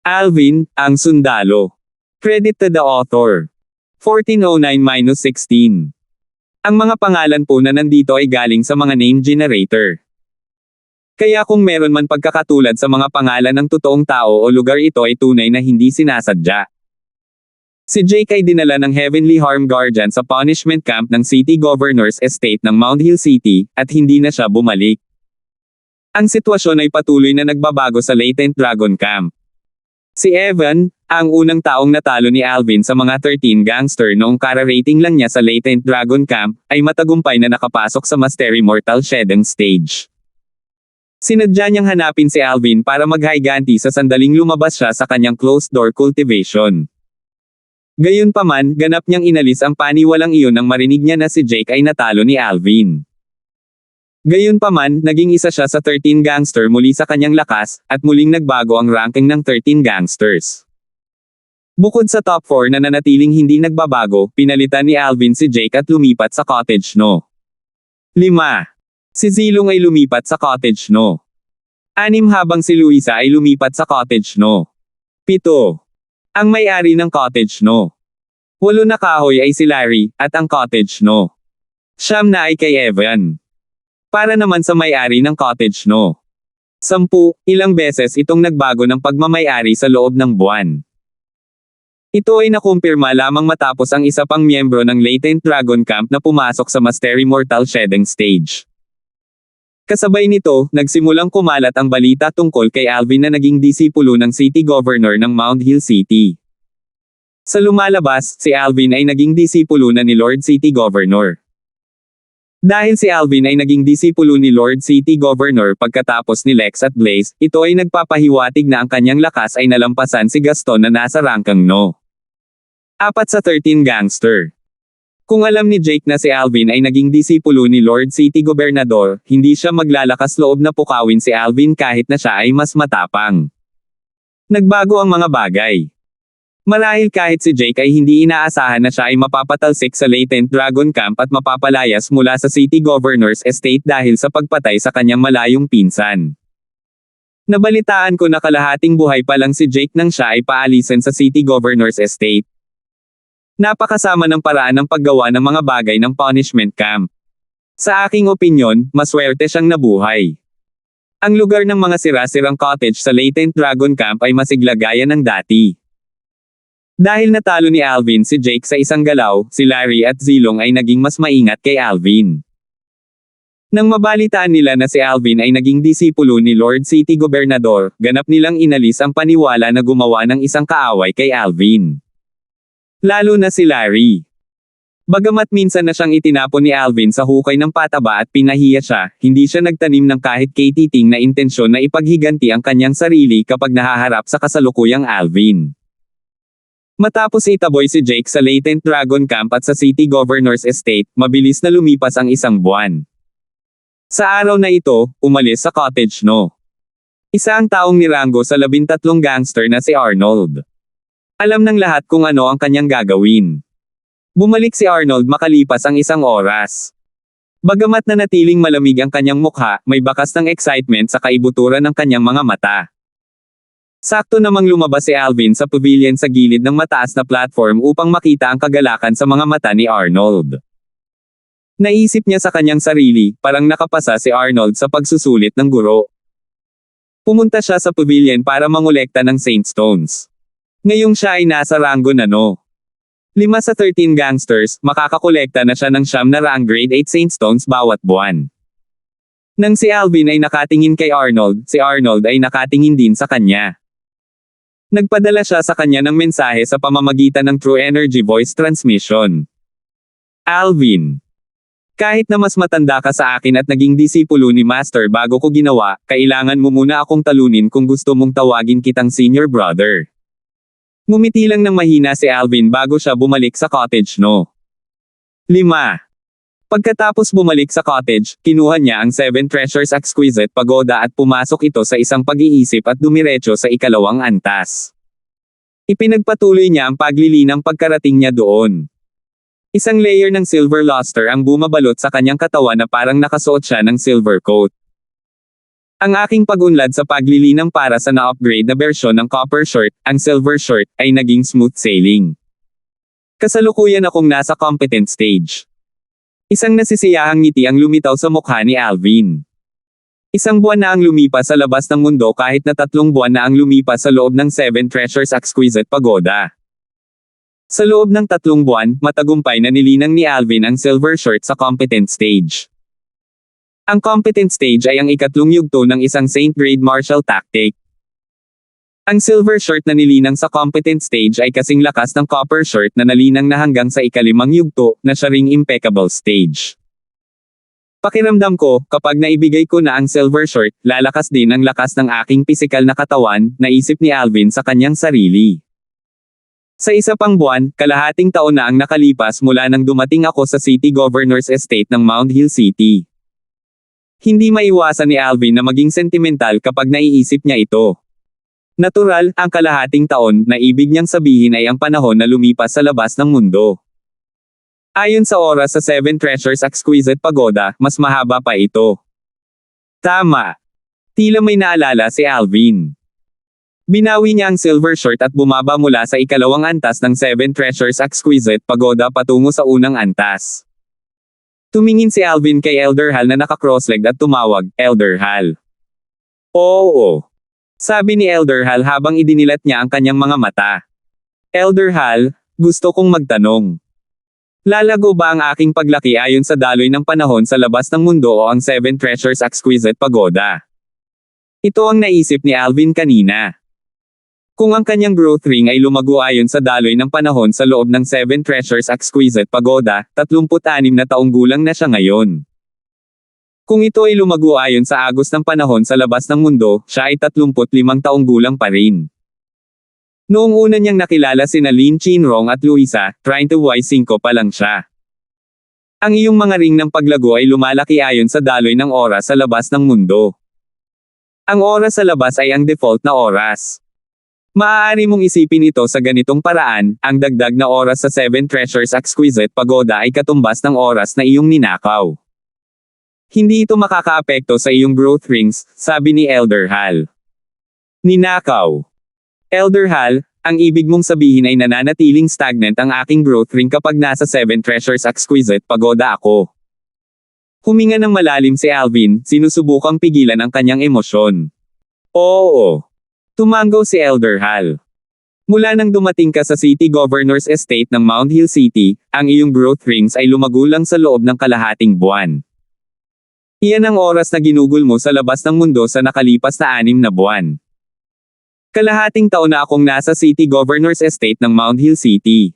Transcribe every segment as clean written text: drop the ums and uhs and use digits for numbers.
Alvin, ang sundalo. Credit to the author. 1409-16. Ang mga pangalan po na nandito ay galing sa mga name generator. Kaya kung meron man pagkakatulad sa mga pangalan ng totoong tao o lugar, ito ay tunay na hindi sinasadya. Si Jake ay dinala ng Heavenly Harm Guardian sa punishment camp ng City Governor's Estate ng Mount Hill City, at hindi na siya bumalik. Ang sitwasyon ay patuloy na nagbabago sa Latent Dragon Camp. Si Evan, ang unang taong natalo ni Alvin sa mga 13 gangster noong kararating lang niya sa Latent Dragon Camp, ay matagumpay na nakapasok sa Master Immortal Shedding Stage. Sinadya niyang hanapin si Alvin para maghiganti sa sandaling lumabas siya sa kanyang closed-door cultivation. Gayunpaman, ganap niyang inalis ang paniwalang iyon nang marinig niya na si Jake ay natalo ni Alvin. Gayunpaman, naging isa siya sa 13 gangster muli sa kanyang lakas, at muling nagbago ang ranking ng 13 gangsters. Bukod sa top 4 na nanatiling hindi nagbabago, pinalitan ni Alvin si Jake at lumipat sa Cottage No. 5. Si Zilong ay lumipat sa Cottage No. 6 habang si Luisa ay lumipat sa Cottage No. 7. Ang may-ari ng Cottage No. 8 na kahoy ay si Larry, at ang Cottage No. 9 na ay kay Evan. Para naman sa may-ari ng Cottage No. 10, ilang beses itong nagbago ng pagmamay-ari sa loob ng buwan. Ito ay nakumpirma lamang matapos ang isa pang miyembro ng Latent Dragon Camp na pumasok sa Master Immortal Shedding Stage. Kasabay nito, nagsimulang kumalat ang balita tungkol kay Alvin na naging disipulo ng City Governor ng Mount Hill City. Sa lumalabas, si Alvin ay naging disipulo na ni Lord City Governor. Dahil si Alvin ay naging disipulo ni Lord City Governor pagkatapos ni Lex at Blaze, ito ay nagpapahiwatig na ang kanyang lakas ay nalampasan si Gaston na nasa rangkang No. 4 sa 13 gangster. Kung alam ni Jake na si Alvin ay naging disipulo ni Lord City Gobernador, hindi siya maglalakas loob na pukawin si Alvin kahit na siya ay mas matapang. Nagbago ang mga bagay. Marahil kahit si Jake ay hindi inaasahan na siya ay mapapatalsik sa Latent Dragon Camp at mapapalayas mula sa City Governor's Estate dahil sa pagpatay sa kanyang malayong pinsan. Nabalitaan ko na kalahating buhay pa lang si Jake nang siya ay paalisin sa City Governor's Estate. Napakasama ng paraan ng paggawa ng mga bagay ng punishment camp. Sa aking opinyon, maswerte siyang nabuhay. Ang lugar ng mga sira-sirang cottage sa Latent Dragon Camp ay masigla gaya ng dati. Dahil natalo ni Alvin si Jake sa isang galaw, si Larry at Zilong ay naging mas maingat kay Alvin. Nang mabalitaan nila na si Alvin ay naging disipulo ni Lord City Gobernador, ganap nilang inalis ang paniwala na gumawa ng isang kaaway kay Alvin. Lalo na si Larry. Bagamat minsan na siyang itinapon ni Alvin sa hukay ng pataba at pinahiya siya, hindi siya nagtanim ng kahit katiting na intensyon na ipaghiganti ang kanyang sarili kapag nahaharap sa kasalukuyang Alvin. Matapos itaboy si Jake sa Latent Dragon Camp at sa City Governor's Estate, mabilis na lumipas ang isang buwan. Sa araw na ito, umalis sa Cottage No. Isa ang taong nirango sa 13 gangster na si Arnold. Alam ng lahat kung ano ang kanyang gagawin. Bumalik si Arnold makalipas ang isang oras. Bagamat nanatiling malamig ang kanyang mukha, may bakas ng excitement sa kaibuturan ng kanyang mga mata. Sakto namang lumabas si Alvin sa pavilion sa gilid ng mataas na platform upang makita ang kagalakan sa mga mata ni Arnold. Naisip niya sa kanyang sarili, parang nakapasa si Arnold sa pagsusulit ng guro. Pumunta siya sa pavilion para mangolekta ng Saint Stones. Ngayong siya ay nasa ranggo na No. 5 sa 13 gangsters, makakakolekta na siya ng 900 grade 8 Saint Stones bawat buwan. Nang si Alvin ay nakatingin kay Arnold, si Arnold ay nakatingin din sa kanya. Nagpadala siya sa kanya ng mensahe sa pamamagitan ng True Energy Voice Transmission. Alvin. Kahit na mas matanda ka sa akin at naging disipulo ni Master bago ko ginawa, kailangan mo muna akong talunin kung gusto mong tawagin kitang senior brother. Ngumiti lang ng mahina si Alvin bago siya bumalik sa Cottage No. 5. Pagkatapos bumalik sa cottage, kinuha niya ang 7 Treasures Exquisite Pagoda at pumasok ito sa isang pag-iisip at dumiretso sa ikalawang antas. Ipinagpatuloy niya ang paglilinang pagkarating niya doon. Isang layer ng silver luster ang bumabalot sa kanyang katawan na parang nakasuot siya ng silver coat. Ang aking pag-unlad sa paglilinang para sa na-upgrade na bersyon ng Copper Short, ang Silver Short, ay naging smooth sailing. Kasalukuyan akong nasa competent stage. Isang nasisiyahang ngiti ang lumitaw sa mukha ni Alvin. Isang buwan na ang lumipas sa labas ng mundo kahit na 3 buwan na ang lumipas sa loob ng 7 Treasures Exquisite Pagoda. Sa loob ng 3 buwan, matagumpay na nilinang ni Alvin ang Silver Short sa competent stage. Ang competent stage ay ang ikatlong yugto ng isang Saint Grade martial tactic. Ang Silver Short na nilinang sa competent stage ay kasing lakas ng Copper Short na nalinang na hanggang sa ika-5 yugto na siya ring impeccable stage. Pakiramdam ko, kapag naibigay ko na ang Silver Short, lalakas din ang lakas ng aking pisikal na katawan, naisip ni Alvin sa kanyang sarili. Sa isa pang buwan, kalahating taon na ang nakalipas mula nang dumating ako sa City Governor's Estate ng Mount Hill City. Hindi maiwasan ni Alvin na maging sentimental kapag naiisip niya ito. Natural, ang kalahating taon na ibig niyang sabihin ay ang panahon na lumipas sa labas ng mundo. Ayon sa oras sa 7 Treasures Exquisite Pagoda, mas mahaba pa ito. Tama. Tila may naalala si Alvin. Binawi niya ang Silver Short at bumaba mula sa ikalawang antas ng 7 Treasures Exquisite Pagoda patungo sa unang antas. Tumingin si Alvin kay Elder Hal na naka-crosslegged at tumawag, "Elder Hal." "Oo." Sabi ni Elder Hal habang idinilat niya ang kanyang mga mata. "Elder Hal, gusto kong magtanong. Lalago ba ang aking paglaki ayon sa daloy ng panahon sa labas ng mundo o ang 7 Treasures Exquisite Pagoda?" Ito ang naisip ni Alvin kanina. Kung ang kanyang growth ring ay lumago ayon sa daloy ng panahon sa loob ng 7 Treasures Exquisite Pagoda, 36 na taong gulang na siya ngayon. Kung ito ay lumago ayon sa agos ng panahon sa labas ng mundo, siya ay 35 taong gulang pa rin. Noong una niyang nakilala sina Lin Chinrong at Luisa, 25 pa lang siya. Ang iyong mga ring ng paglago ay lumalaki ayon sa daloy ng oras sa labas ng mundo. Ang oras sa labas ay ang default na oras. Maaari mong isipin ito sa ganitong paraan, ang dagdag na oras sa 7 Treasures Exquisite Pagoda ay katumbas ng oras na iyong ninakaw. Hindi ito makakaapekto sa iyong growth rings, sabi ni Elder Hal. Ninakaw. Elder Hal, ang ibig mong sabihin ay nananatiling stagnant ang aking growth ring kapag nasa 7 Treasures Exquisite Pagoda ako. Huminga ng malalim si Alvin, sinusubukang pigilan ang kanyang emosyon. Oo. Tumango si Elder Hal. Mula nang dumating ka sa City Governor's Estate ng Mount Hill City, ang iyong growth rings ay lumago lang sa loob ng kalahating buwan. Iyan ang oras na ginugol mo sa labas ng mundo sa nakalipas na 6 na buwan. Kalahating taon na akong nasa City Governor's Estate ng Mount Hill City.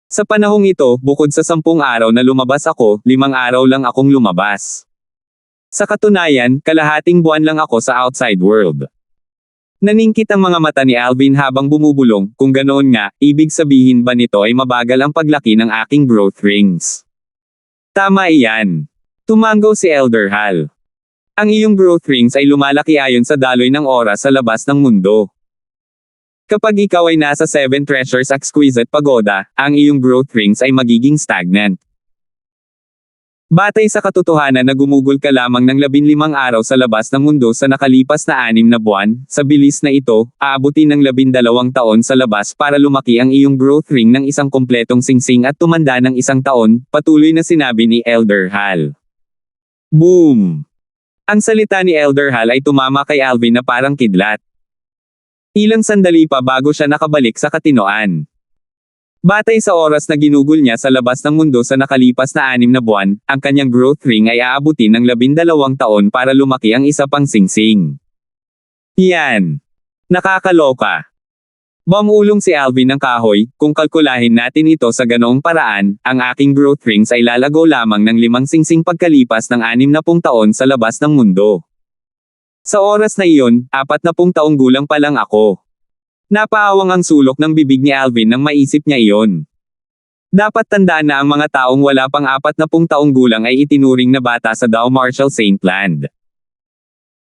Sa panahong ito, bukod sa 10 araw na lumabas ako, 5 araw lang akong lumabas. Sa katunayan, kalahating buwan lang ako sa outside world. Naningkit ang mga mata ni Alvin habang bumubulong, kung ganoon nga, ibig sabihin ba nito ay mabagal ang paglaki ng aking growth rings? Tama iyan. Tumango si Elder Hal. Ang iyong growth rings ay lumalaki ayon sa daloy ng oras sa labas ng mundo. Kapag ikaw ay nasa 7 Treasures Exquisite Pagoda, ang iyong growth rings ay magiging stagnant. Batay sa katotohanan na gumugol ka lamang ng 15 araw sa labas ng mundo sa nakalipas na 6 na buwan, sa bilis na ito, aabutin ng 12 taon sa labas para lumaki ang iyong growth ring ng isang kompletong singsing at tumanda ng 1 taon, patuloy na sinabi ni Elder Hal. Boom! Ang salita ni Elder Hal ay tumama kay Alvin na parang kidlat. Ilang sandali pa bago siya nakabalik sa katinoan. Batay sa oras na ginugol niya sa labas ng mundo sa nakalipas na 6 na buwan, ang kanyang growth ring ay aabutin ng 12 taon para lumaki ang isa pang singsing. Yan. Nakakaloka. Bumulong si Alvin ng kahoy, kung kalkulahin natin ito sa ganoong paraan, ang aking growth rings ay lalago lamang ng 5 singsing pagkalipas ng 60 taon sa labas ng mundo. Sa oras na iyon, 40 taong gulang pa lang ako. Napaawang ang sulok ng bibig ni Alvin nang maisip niya iyon. Dapat tandaan na ang mga taong wala pang 40 taong gulang ay itinuring na bata sa Dow Marshall Saint Land.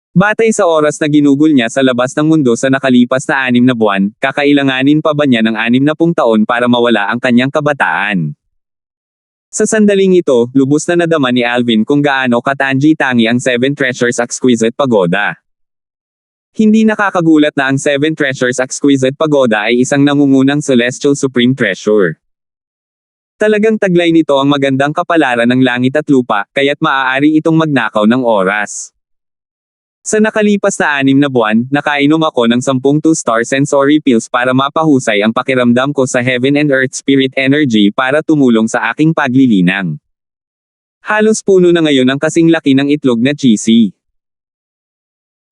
Batay sa oras na ginugol niya sa labas ng mundo sa nakalipas na 6 na buwan, kakailanganin pa ba niya ng 60 taon para mawala ang kanyang kabataan? Sa sandaling ito, lubos na nadama ni Alvin kung gaano katangi-tangi ang Seven Treasures Exquisite Pagoda. Hindi nakakagulat na ang Seven Treasures Exquisite Pagoda ay isang nangungunang Celestial Supreme Treasure. Talagang taglay nito ang magandang kapalaran ng langit at lupa, kaya't maaari itong magnakaw ng oras. Sa nakalipas na 6 na buwan, nakainom ako ng 10 2-star sensory pills para mapahusay ang pakiramdam ko sa Heaven and Earth Spirit Energy para tumulong sa aking paglilinang. Halos puno na ngayon ang kasing laki ng itlog na cheesy.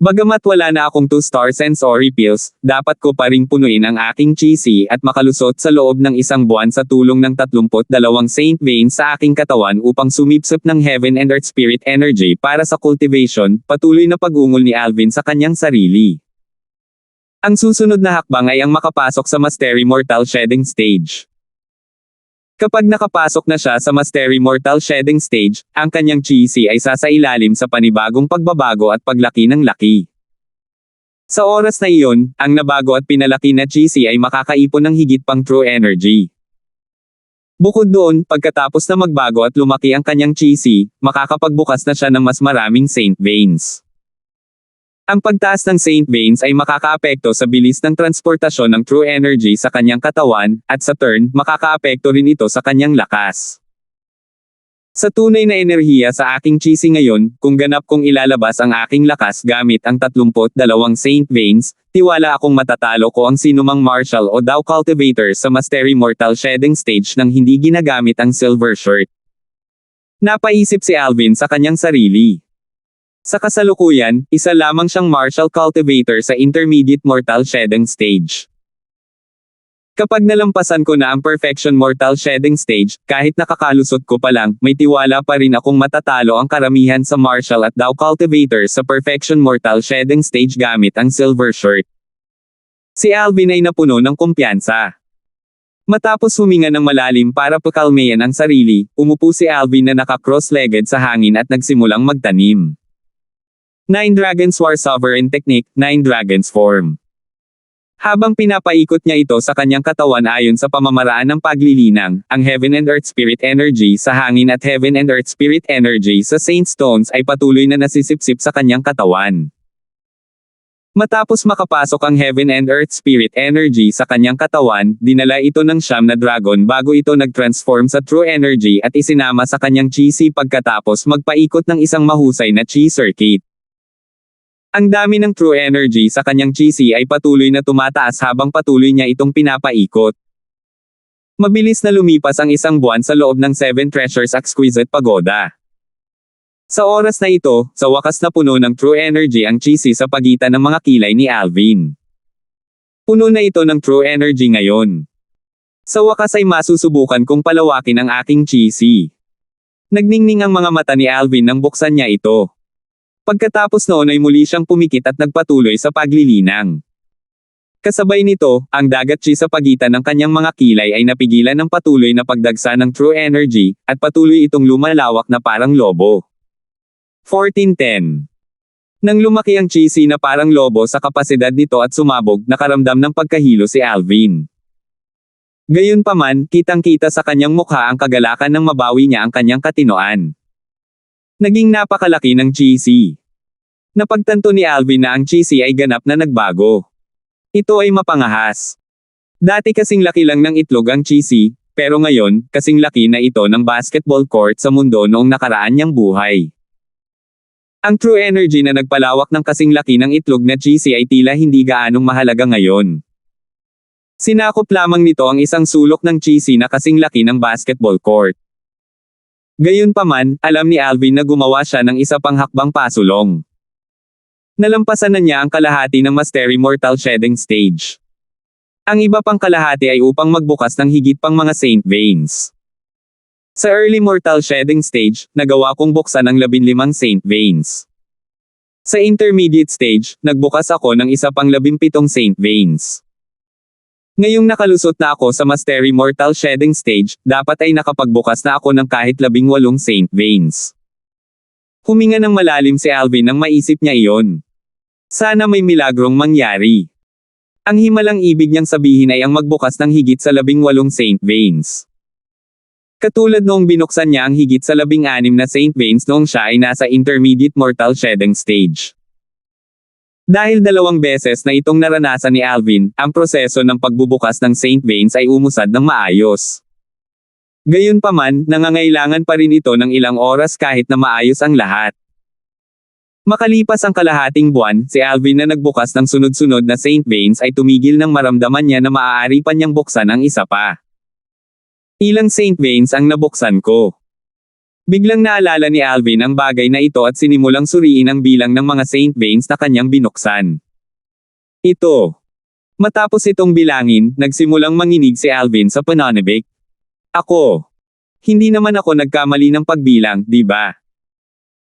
Bagamat wala na akong 2-star sensory pills, dapat ko pa ring punuin ang aking cheesy at makalusot sa loob ng 1 buwan sa tulong ng 32 Saint Veins sa aking katawan upang sumipsip ng Heaven and Earth Spirit Energy para sa cultivation, patuloy na pag-ungol ni Alvin sa kanyang sarili. Ang susunod na hakbang ay ang makapasok sa Mastery Mortal Shedding Stage. Kapag nakapasok na siya sa Mastery Mortal Shedding Stage, ang kanyang cheesy ay sasailalim sa panibagong pagbabago at paglaki ng laki. Sa oras na iyon, ang nabago at pinalaki na cheesy ay makakaipon ng higit pang true energy. Bukod doon, pagkatapos na magbago at lumaki ang kanyang cheesy, makakapagbukas na siya ng mas maraming Saint Veins. Ang pagtaas ng Saint Veins ay makakaapekto sa bilis ng transportasyon ng true energy sa kanyang katawan, at sa turn, makakaapekto rin ito sa kanyang lakas. Sa tunay na enerhiya sa aking cheesy ngayon, kung ganap kong ilalabas ang aking lakas gamit ang 32 Saint Veins, tiwala akong matatalo ko ang sinumang martial o Dao cultivator sa Mastery Mortal Shedding Stage nang hindi ginagamit ang silver shirt. Napaisip si Alvin sa kanyang sarili. Sa kasalukuyan, isa lamang siyang martial cultivator sa Intermediate Mortal Shedding Stage. Kapag nalampasan ko na ang Perfection Mortal Shedding Stage, kahit nakakalusot ko pa lang, may tiwala pa rin akong matatalo ang karamihan sa martial at Dao cultivator sa Perfection Mortal Shedding Stage gamit ang silver shirt. Si Alvin ay napuno ng kumpiyansa. Matapos huminga ng malalim para pakalmayan ang sarili, umupo si Alvin na naka-cross-legged sa hangin at nagsimulang magtanim. 9 Dragons War Sovereign Technique, 9 Dragons Form. Habang pinapaikot niya ito sa kanyang katawan ayon sa pamamaraan ng paglilinang, ang Heaven and Earth Spirit Energy sa hangin at Heaven and Earth Spirit Energy sa Saint Stones ay patuloy na nasisipsip sa kanyang katawan. Matapos makapasok ang Heaven and Earth Spirit Energy sa kanyang katawan, dinala ito ng 9 na dragon bago ito nag-transform sa True Energy at isinama sa kanyang cheesy pagkatapos magpaikot ng isang mahusay na chi circuit. Ang dami ng true energy sa kanyang cheesy ay patuloy na tumataas habang patuloy niya itong pinapaikot. Mabilis na lumipas ang 1 buwan sa loob ng Seven Treasures Exquisite Pagoda. Sa oras na ito, sa wakas na puno ng true energy ang cheesy sa pagitan ng mga kilay ni Alvin. Puno na ito ng true energy ngayon. Sa wakas ay masusubukan kong palawakin ang aking cheesy. Nagningning ang mga mata ni Alvin nang buksan niya ito. Pagkatapos noon ay muli siyang pumikit at nagpatuloy sa paglilinang. Kasabay nito, ang dagat chi sa pagitan ng kanyang mga kilay ay napigilan ng patuloy na pagdagsa ng true energy, at patuloy itong lumalawak na parang lobo. 1410. Nang lumaki ang cheesy na parang lobo sa kapasidad nito at sumabog, nakaramdam ng pagkahilo si Alvin. Gayunpaman, kitang-kita sa kanyang mukha ang kagalakan nang mabawi niya ang kanyang katinoan. Naging napakalaki ng cheesy. Napagtanto ni Alvin na ang cheesy ay ganap na nagbago. Ito ay mapangahas. Dati kasing laki lang ng itlog ang cheesy, pero ngayon, kasing laki na ito ng basketball court sa mundo noong nakaraan niyang buhay. Ang true energy na nagpalawak ng kasing laki ng itlog na cheesy ay tila hindi gaanong mahalaga ngayon. Sinakop lamang nito ang isang sulok ng cheesy na kasing laki ng basketball court. Gayunpaman, alam ni Alvin na gumawa siya ng isa pang hakbang pasulong. Nalampasan na niya ang kalahati ng Mastery Mortal Shedding Stage. Ang iba pang kalahati ay upang magbukas ng higit pang mga Saint Veins. Sa Early Mortal Shedding Stage, nagawa kong buksan ang 15 Saint Veins. Sa Intermediate Stage, nagbukas ako ng isa pang 17 Saint Veins. Ngayong nakalusot na ako sa Mastery Mortal Shedding Stage, dapat ay nakapagbukas na ako ng kahit 18 Saint Veins. Huminga ng malalim si Alvin nang maisip niya iyon. Sana may milagrong mangyari. Ang himalang ibig niyang sabihin ay ang magbukas ng higit sa 18 Saint Veins. Katulad noong binuksan niya ang higit sa 16 na Saint Veins noong siya ay nasa intermediate mortal shedding stage. Dahil 2 beses na itong naranasan ni Alvin, ang proseso ng pagbubukas ng Saint Veins ay umusad ng maayos. Gayunpaman, nangangailangan pa rin ito ng ilang oras kahit na maayos ang lahat. Makalipas ang kalahating buwan, si Alvin na nagbukas ng sunod-sunod na Saint Veins ay tumigil nang maramdaman niya na maaari pa niyang buksan ang isa pa. Ilang Saint Veins ang nabuksan ko. Biglang naalala ni Alvin ang bagay na ito at sinimulang suriin ang bilang ng mga Saint Veins na kanyang binuksan. Ito. Matapos itong bilangin, nagsimulang manginig si Alvin sa pananabik. Ako. Hindi naman ako nagkamali ng pagbilang, di ba?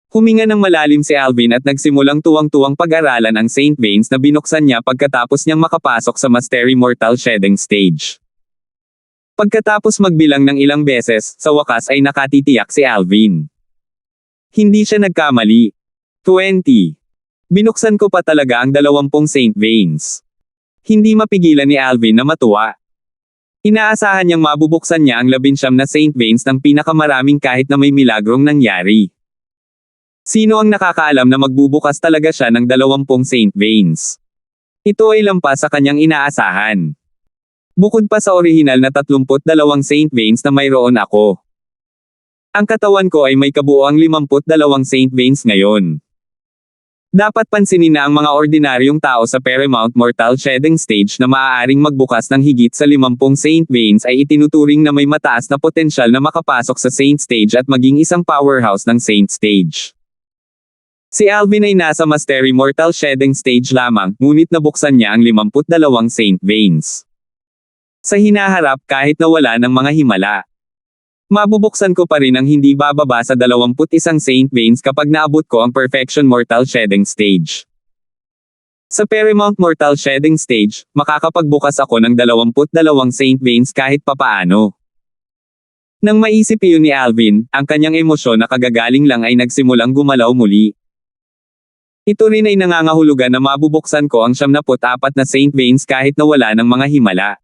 Huminga ng malalim si Alvin at nagsimulang tuwang-tuwang pag-aralan ang Saint Veins na binuksan niya pagkatapos niyang makapasok sa Mastery Mortal Shedding Stage. Pagkatapos magbilang ng ilang beses, sa wakas ay nakatitiyak si Alvin. Hindi siya nagkamali. 20. Binuksan ko pa talaga ang 20 Saint Veins. Hindi mapigilan ni Alvin na matuwa. Inaasahan niyang mabubuksan niya ang 19 na Saint Veins ng pinakamaraming kahit na may milagrong nangyari. Sino ang nakakaalam na magbubukas talaga siya ng 20 Saint Veins? Ito ay lampas sa kanyang inaasahan. Bukod pa sa orihinal na 32 Saint Veins na mayroon ako. Ang katawan ko ay may kabuoang 52 Saint Veins ngayon. Dapat pansinin na ang mga ordinaryong tao sa Paramount Mortal Shedding Stage na maaaring magbukas ng higit sa 50 Saint Veins ay itinuturing na may mataas na potensyal na makapasok sa Saint Stage at maging isang powerhouse ng Saint Stage. Si Alvin ay nasa Mastery Mortal Shedding Stage lamang, ngunit nabuksan niya ang 52 Saint Veins. Sa hinaharap kahit na wala ng mga himala. Mabubuksan ko pa rin ang hindi bababa sa 21 Saint Veins kapag naabot ko ang Perfection Mortal Shedding Stage. Sa Paramount Mortal Shedding Stage, makakapagbukas ako ng 22 Saint Veins kahit papaano. Nang maisip iyon ni Alvin, ang kanyang emosyon na kagagaling lang ay nagsimulang gumalaw muli. Ito rin ay nangangahulugan na mabubuksan ko ang 74 na Saint Veins kahit na wala ng mga himala.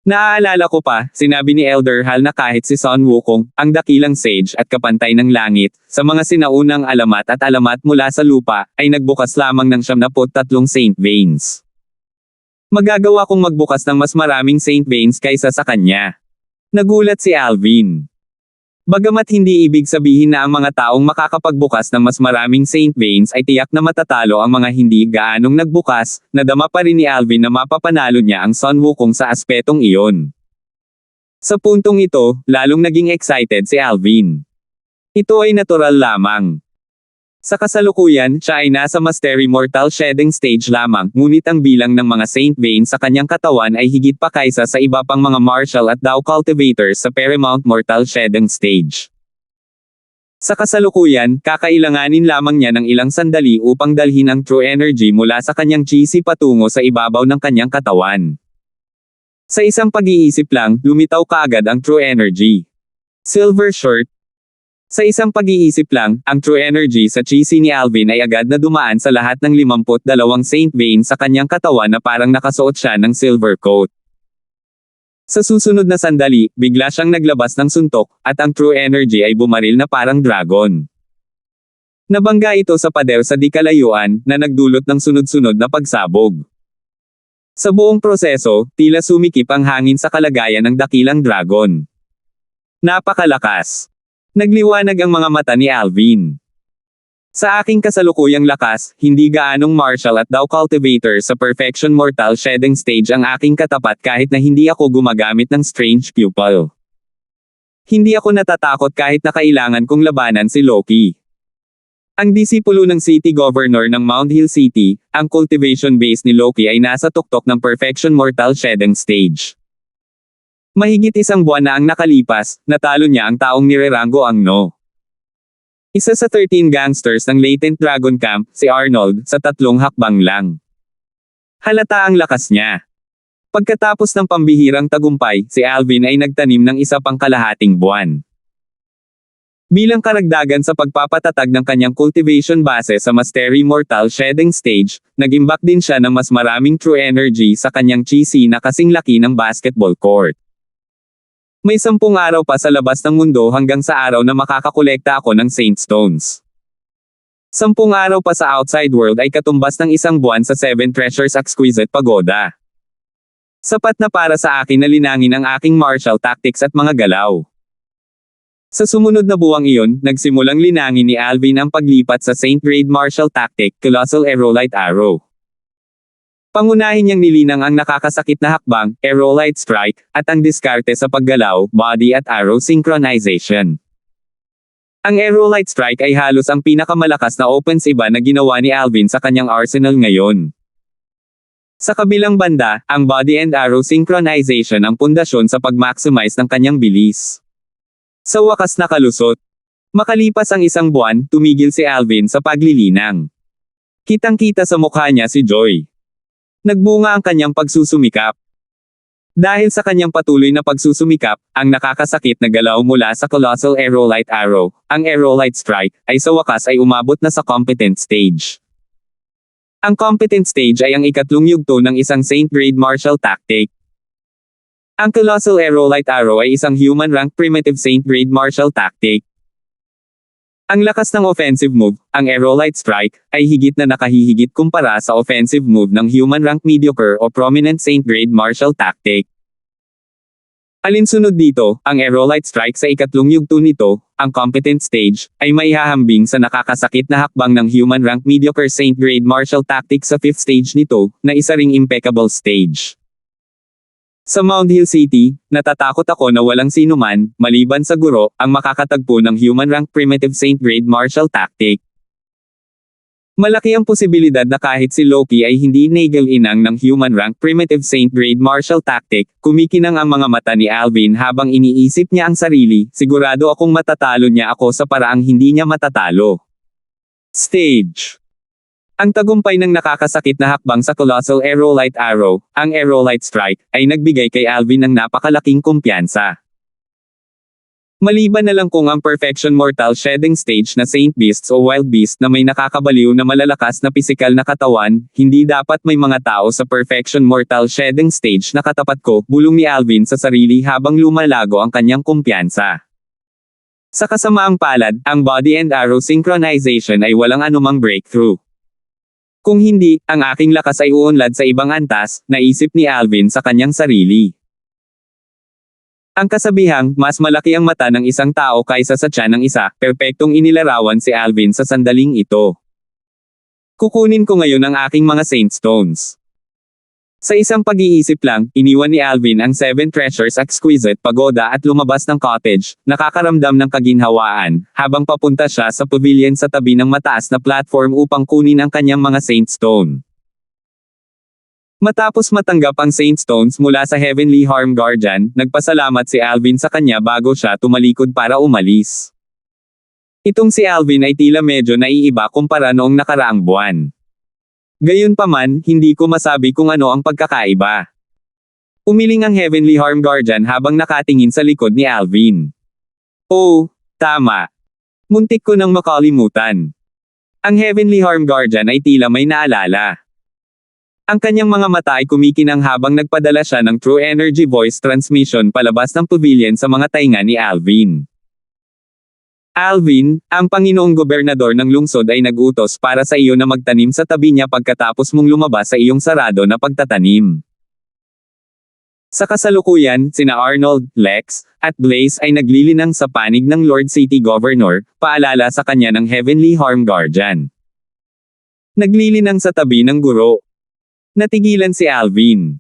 Naaalala ko pa, sinabi ni Elder Hal na kahit si Sun Wukong, ang dakilang sage at kapantay ng langit, sa mga sinaunang alamat at alamat mula sa lupa, ay nagbukas lamang ng 73 Saint Veins. Magagawa kong magbukas ng mas maraming Saint Veins kaysa sa kanya. Nagulat si Alvin. Bagamat hindi ibig sabihin na ang mga taong makakapagbukas ng mas maraming Saint Veins ay tiyak na matatalo ang mga hindi gaanong nagbukas, nadama pa rin ni Alvin na mapapanalo niya ang Sun Wukong sa aspetong iyon. Sa puntong ito, lalong naging excited si Alvin. Ito ay natural lamang. Sa kasalukuyan, siya ay nasa Mastery Mortal Shedding Stage lamang, ngunit ang bilang ng mga Saint Veins sa kanyang katawan ay higit pa kaysa sa iba pang mga martial at Dao cultivators sa Paramount Mortal Shedding Stage. Sa kasalukuyan, kakailanganin lamang niya ng ilang sandali upang dalhin ang true energy mula sa kanyang chi patungo sa ibabaw ng kanyang katawan. Sa isang pag-iisip lang, lumitaw kaagad ang true energy. Silver Shirt. Sa isang pag-iisip lang, ang true energy sa chi ni Alvin ay agad na dumaan sa lahat ng 52 Saint Veins sa kanyang katawan na parang nakasuot siya ng silver coat. Sa susunod na sandali, bigla siyang naglabas ng suntok, at ang true energy ay bumaril na parang dragon. Nabangga ito sa pader sa di kalayuan, na nagdulot ng sunod-sunod na pagsabog. Sa buong proseso, tila sumikip ang hangin sa kalagayan ng dakilang dragon. Napakalakas. Nagliwanag ang mga mata ni Alvin. Sa aking kasalukuyang lakas, hindi gaanong martial at Dao cultivator sa Perfection Mortal Shedding Stage ang aking katapat kahit na hindi ako gumagamit ng Strange Pupil. Hindi ako natatakot kahit na kailangan kong labanan si Loki. Ang disipulo ng City Governor ng Mount Hill City, ang cultivation base ni Loki ay nasa tuktok ng Perfection Mortal Shedding Stage. Mahigit 1 buwan na ang nakalipas, natalo niya ang taong nirerango ang No. Isa sa 13 gangsters ng Latent Dragon Camp, si Arnold, sa 3 hakbang lang. Halata ang lakas niya. Pagkatapos ng pambihirang tagumpay, si Alvin ay nagtanim ng isa pang kalahating buwan. Bilang karagdagan sa pagpapatatag ng kanyang cultivation base sa Mastery Mortal Shedding Stage, nag-imbak din siya ng mas maraming true energy sa kanyang chi na kasing laki ng basketball court. May 10 araw pa sa labas ng mundo hanggang sa araw na makakakolekta ako ng Saint Stones. 10 araw pa sa outside world ay katumbas ng 1 buwan sa 7 Treasures Exquisite Pagoda. Sapat na para sa akin na linangin ang aking martial tactics at mga galaw. Sa sumunod na buwang iyon, nagsimulang linangin ni Alvin ang paglipat sa Saint Grade Martial Tactic, Colossal Aerolite Arrow. Pangunahin niyang nilinang ang nakakasakit na hakbang, Aerolite Strike, at ang diskarte sa paggalaw, Body at Arrow Synchronization. Ang Aerolite Strike ay halos ang pinakamalakas na offensive na ginawa ni Alvin sa kanyang arsenal ngayon. Sa kabilang banda, ang Body and Arrow Synchronization ang pundasyon sa pag-maximize ng kanyang bilis. Sa wakas na kalusot. Makalipas ang 1 buwan, tumigil si Alvin sa paglilinang. Kitang-kita sa mukha niya si Joy. Nagbunga ang kanyang pagsusumikap. Dahil sa kanyang patuloy na pagsusumikap, ang nakakasakit na galaw mula sa Colossal Aerolite Arrow, ang Aerolite Strike, ay sa wakas ay umabot na sa competent stage. Ang competent stage ay ang ikatlong yugto ng isang Saint Grade Martial Tactic. Ang Colossal Aerolite Arrow ay isang human rank primitive Saint Grade Martial Tactic. Ang lakas ng offensive move, ang Aerolite Strike, ay higit na nakahihigit kumpara sa offensive move ng human rank mediocre o prominent Saint Grade Martial Tactic. Alinsunod dito, ang Aerolite Strike sa ikatlong yugto nito, ang competent stage, ay maihahambing sa nakakasakit na hakbang ng human rank mediocre Saint Grade Martial Tactic sa 5th stage nito, na isa ring impeccable stage. Sa Mount Hill City, natatakot ako na walang sinuman, maliban sa guro, ang makakatagpo ng human rank primitive Saint Grade Martial Tactic. Malaki ang posibilidad na kahit si Loki ay hindi inang ng human rank primitive Saint Grade Martial Tactic, kumikinang ang mga mata ni Alvin habang iniisip niya ang sarili, sigurado akong matatalo niya ako sa paraang hindi niya matatalo. Stage. Ang tagumpay ng nakakasakit na hakbang sa Colossal Aerolite Arrow, ang Aerolite Strike, ay nagbigay kay Alvin ng napakalaking kumpiyansa. Maliban na lang kung ang Perfection Mortal Shedding Stage na Saint Beasts o Wild Beast na may nakakabaliw na malalakas na pisikal na katawan, hindi dapat may mga tao sa Perfection Mortal Shedding Stage na katapat ko, bulong ni Alvin sa sarili habang lumalago ang kanyang kumpiyansa. Sa kasamaang palad, ang Body and Arrow Synchronization ay walang anumang breakthrough. Kung hindi, ang aking lakas ay uunlad sa ibang antas, naisip ni Alvin sa kanyang sarili. Ang kasabihang, mas malaki ang mata ng isang tao kaysa sa tiyan ng isa, perpektong inilarawan si Alvin sa sandaling ito. Kukunin ko ngayon ang aking mga Saint Stones. Sa isang pag-iisip lang, iniwan ni Alvin ang 7 Treasures Exquisite Pagoda at lumabas ng cottage, nakakaramdam ng kaginhawaan, habang papunta siya sa pavilion sa tabi ng mataas na platform upang kunin ang kanyang mga Saint Stone. Matapos matanggap ang Saint Stones mula sa Heavenly Harm Guardian, nagpasalamat si Alvin sa kanya bago siya tumalikod para umalis. Itong si Alvin ay tila medyo naiiba kumpara noong nakaraang buwan. Gayunpaman, hindi ko masabi kung ano ang pagkakaiba. Umiling ang Heavenly Harm Guardian habang nakatingin sa likod ni Alvin. Oh, tama. Muntik ko nang makalimutan. Ang Heavenly Harm Guardian ay tila may naalala. Ang kanyang mga mata ay kumikinang habang nagpadala siya ng True Energy Voice Transmission palabas ng pavilion sa mga tainga ni Alvin. Alvin, ang Panginoong Gobernador ng lungsod ay nag-utos para sa iyo na magtanim sa tabi niya pagkatapos mong lumabas sa iyong sarado na pagtatanim. Sa kasalukuyan, sina Arnold, Lex, at Blaze ay naglilinang sa panig ng Lord City Governor, paalala sa kanya ng Heavenly Harm Guardian. Naglilinang sa tabi ng guro. Natigilan si Alvin.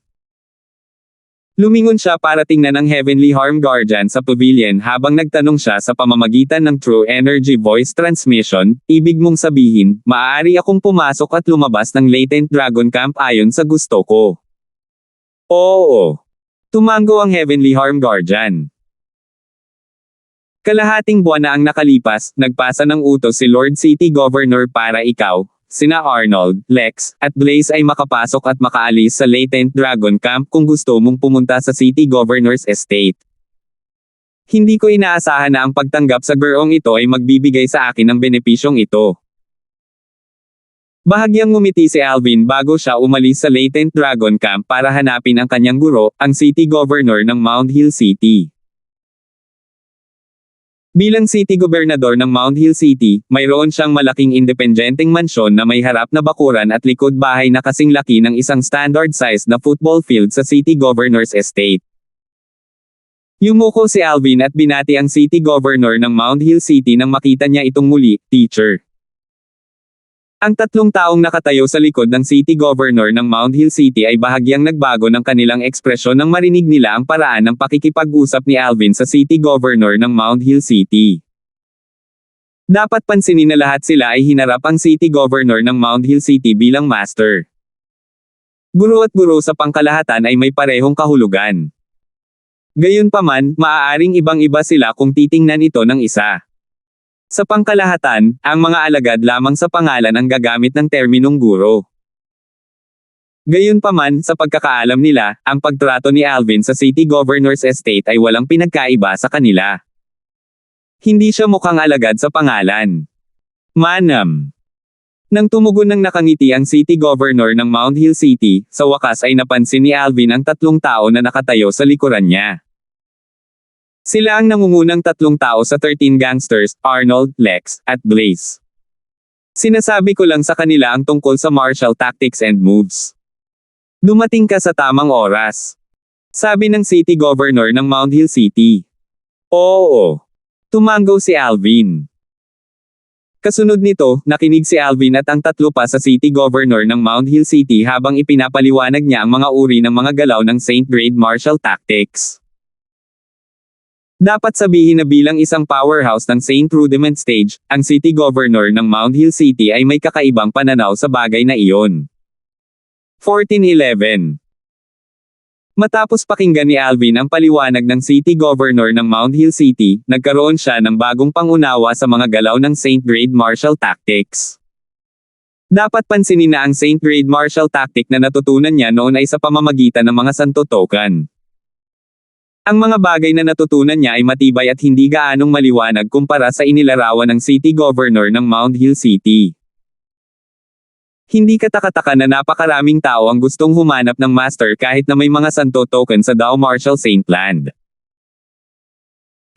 Lumingon siya para tingnan ang Heavenly Harm Guardian sa pavilion habang nagtanong siya sa pamamagitan ng True Energy Voice Transmission, ibig mong sabihin, maaari akong pumasok at lumabas ng Latent Dragon Camp ayon sa gusto ko. Oo. Tumango ang Heavenly Harm Guardian. Kalahating buwan na ang nakalipas, nagpasa ng utos si Lord City Governor para ikaw, sina Arnold, Lex, at Blaze ay makapasok at makaalis sa Latent Dragon Camp kung gusto mong pumunta sa City Governor's Estate. Hindi ko inaasahan na ang pagtanggap sa gurong ito ay magbibigay sa akin ng benepisyong ito. Bahagyang ngumiti si Alvin bago siya umalis sa Latent Dragon Camp para hanapin ang kanyang guro, ang City Governor ng Mount Hill City. Bilang city gobernador ng Mount Hill City, mayroon siyang malaking independenteng mansyon na may harap na bakuran at likod bahay na kasing laki ng isang standard-sized na football field sa city governor's estate. Yumuko si Alvin at binati ang city governor ng Mount Hill City nang makita niya itong muli, "Teacher." Ang 3 taong nakatayo sa likod ng city governor ng Mount Hill City ay bahagyang nagbago ng kanilang ekspresyon nang marinig nila ang paraan ng pakikipag-usap ni Alvin sa city governor ng Mount Hill City. Dapat pansinin na lahat sila ay hinarap ang city governor ng Mount Hill City bilang master. Guro at guro sa pangkalahatan ay may parehong kahulugan. Gayunpaman, maaaring ibang-iba sila kung titingnan ito ng isa. Sa pangkalahatan, ang mga alagad lamang sa pangalan ang gagamit ng terminong guro. Gayunpaman, sa pagkakaalam nila, ang pagtrato ni Alvin sa city governor's estate ay walang pinagkaiba sa kanila. Hindi siya mukhang alagad sa pangalan. Manam. Nang tumugon ng nakangiti ang city governor ng Mount Hill City, sa wakas ay napansin ni Alvin ang 3 tao na nakatayo sa likuran niya. Sila ang nangungunang 3 tao sa 13 gangsters, Arnold, Lex, at Blaze. Sinasabi ko lang sa kanila ang tungkol sa martial tactics and moves. Dumating ka sa tamang oras. Sabi ng city governor ng Mount Hill City. Oo. Tumango si Alvin. Kasunod nito, nakinig si Alvin at ang 3 pa sa city governor ng Mount Hill City habang ipinapaliwanag niya ang mga uri ng mga galaw ng Saint Grade martial tactics. Dapat sabihin na bilang isang powerhouse ng Saint Rudiment Stage, ang city governor ng Mount Hill City ay may kakaibang pananaw sa bagay na iyon. 1411. Matapos pakinggan ni Alvin ang paliwanag ng city governor ng Mount Hill City, nagkaroon siya ng bagong pangunawa sa mga galaw ng Saint Grade martial tactics. Dapat pansinin na ang Saint Grade martial tactic na natutunan niya noon ay sa pamamagitan ng mga santotokan. Ang mga bagay na natutunan niya ay matibay at hindi gaanong maliwanag kumpara sa inilarawan ng city governor ng Mount Hill City. Hindi katakataka na napakaraming tao ang gustong humanap ng master kahit na may mga santo token sa Dao Martial Saint Land.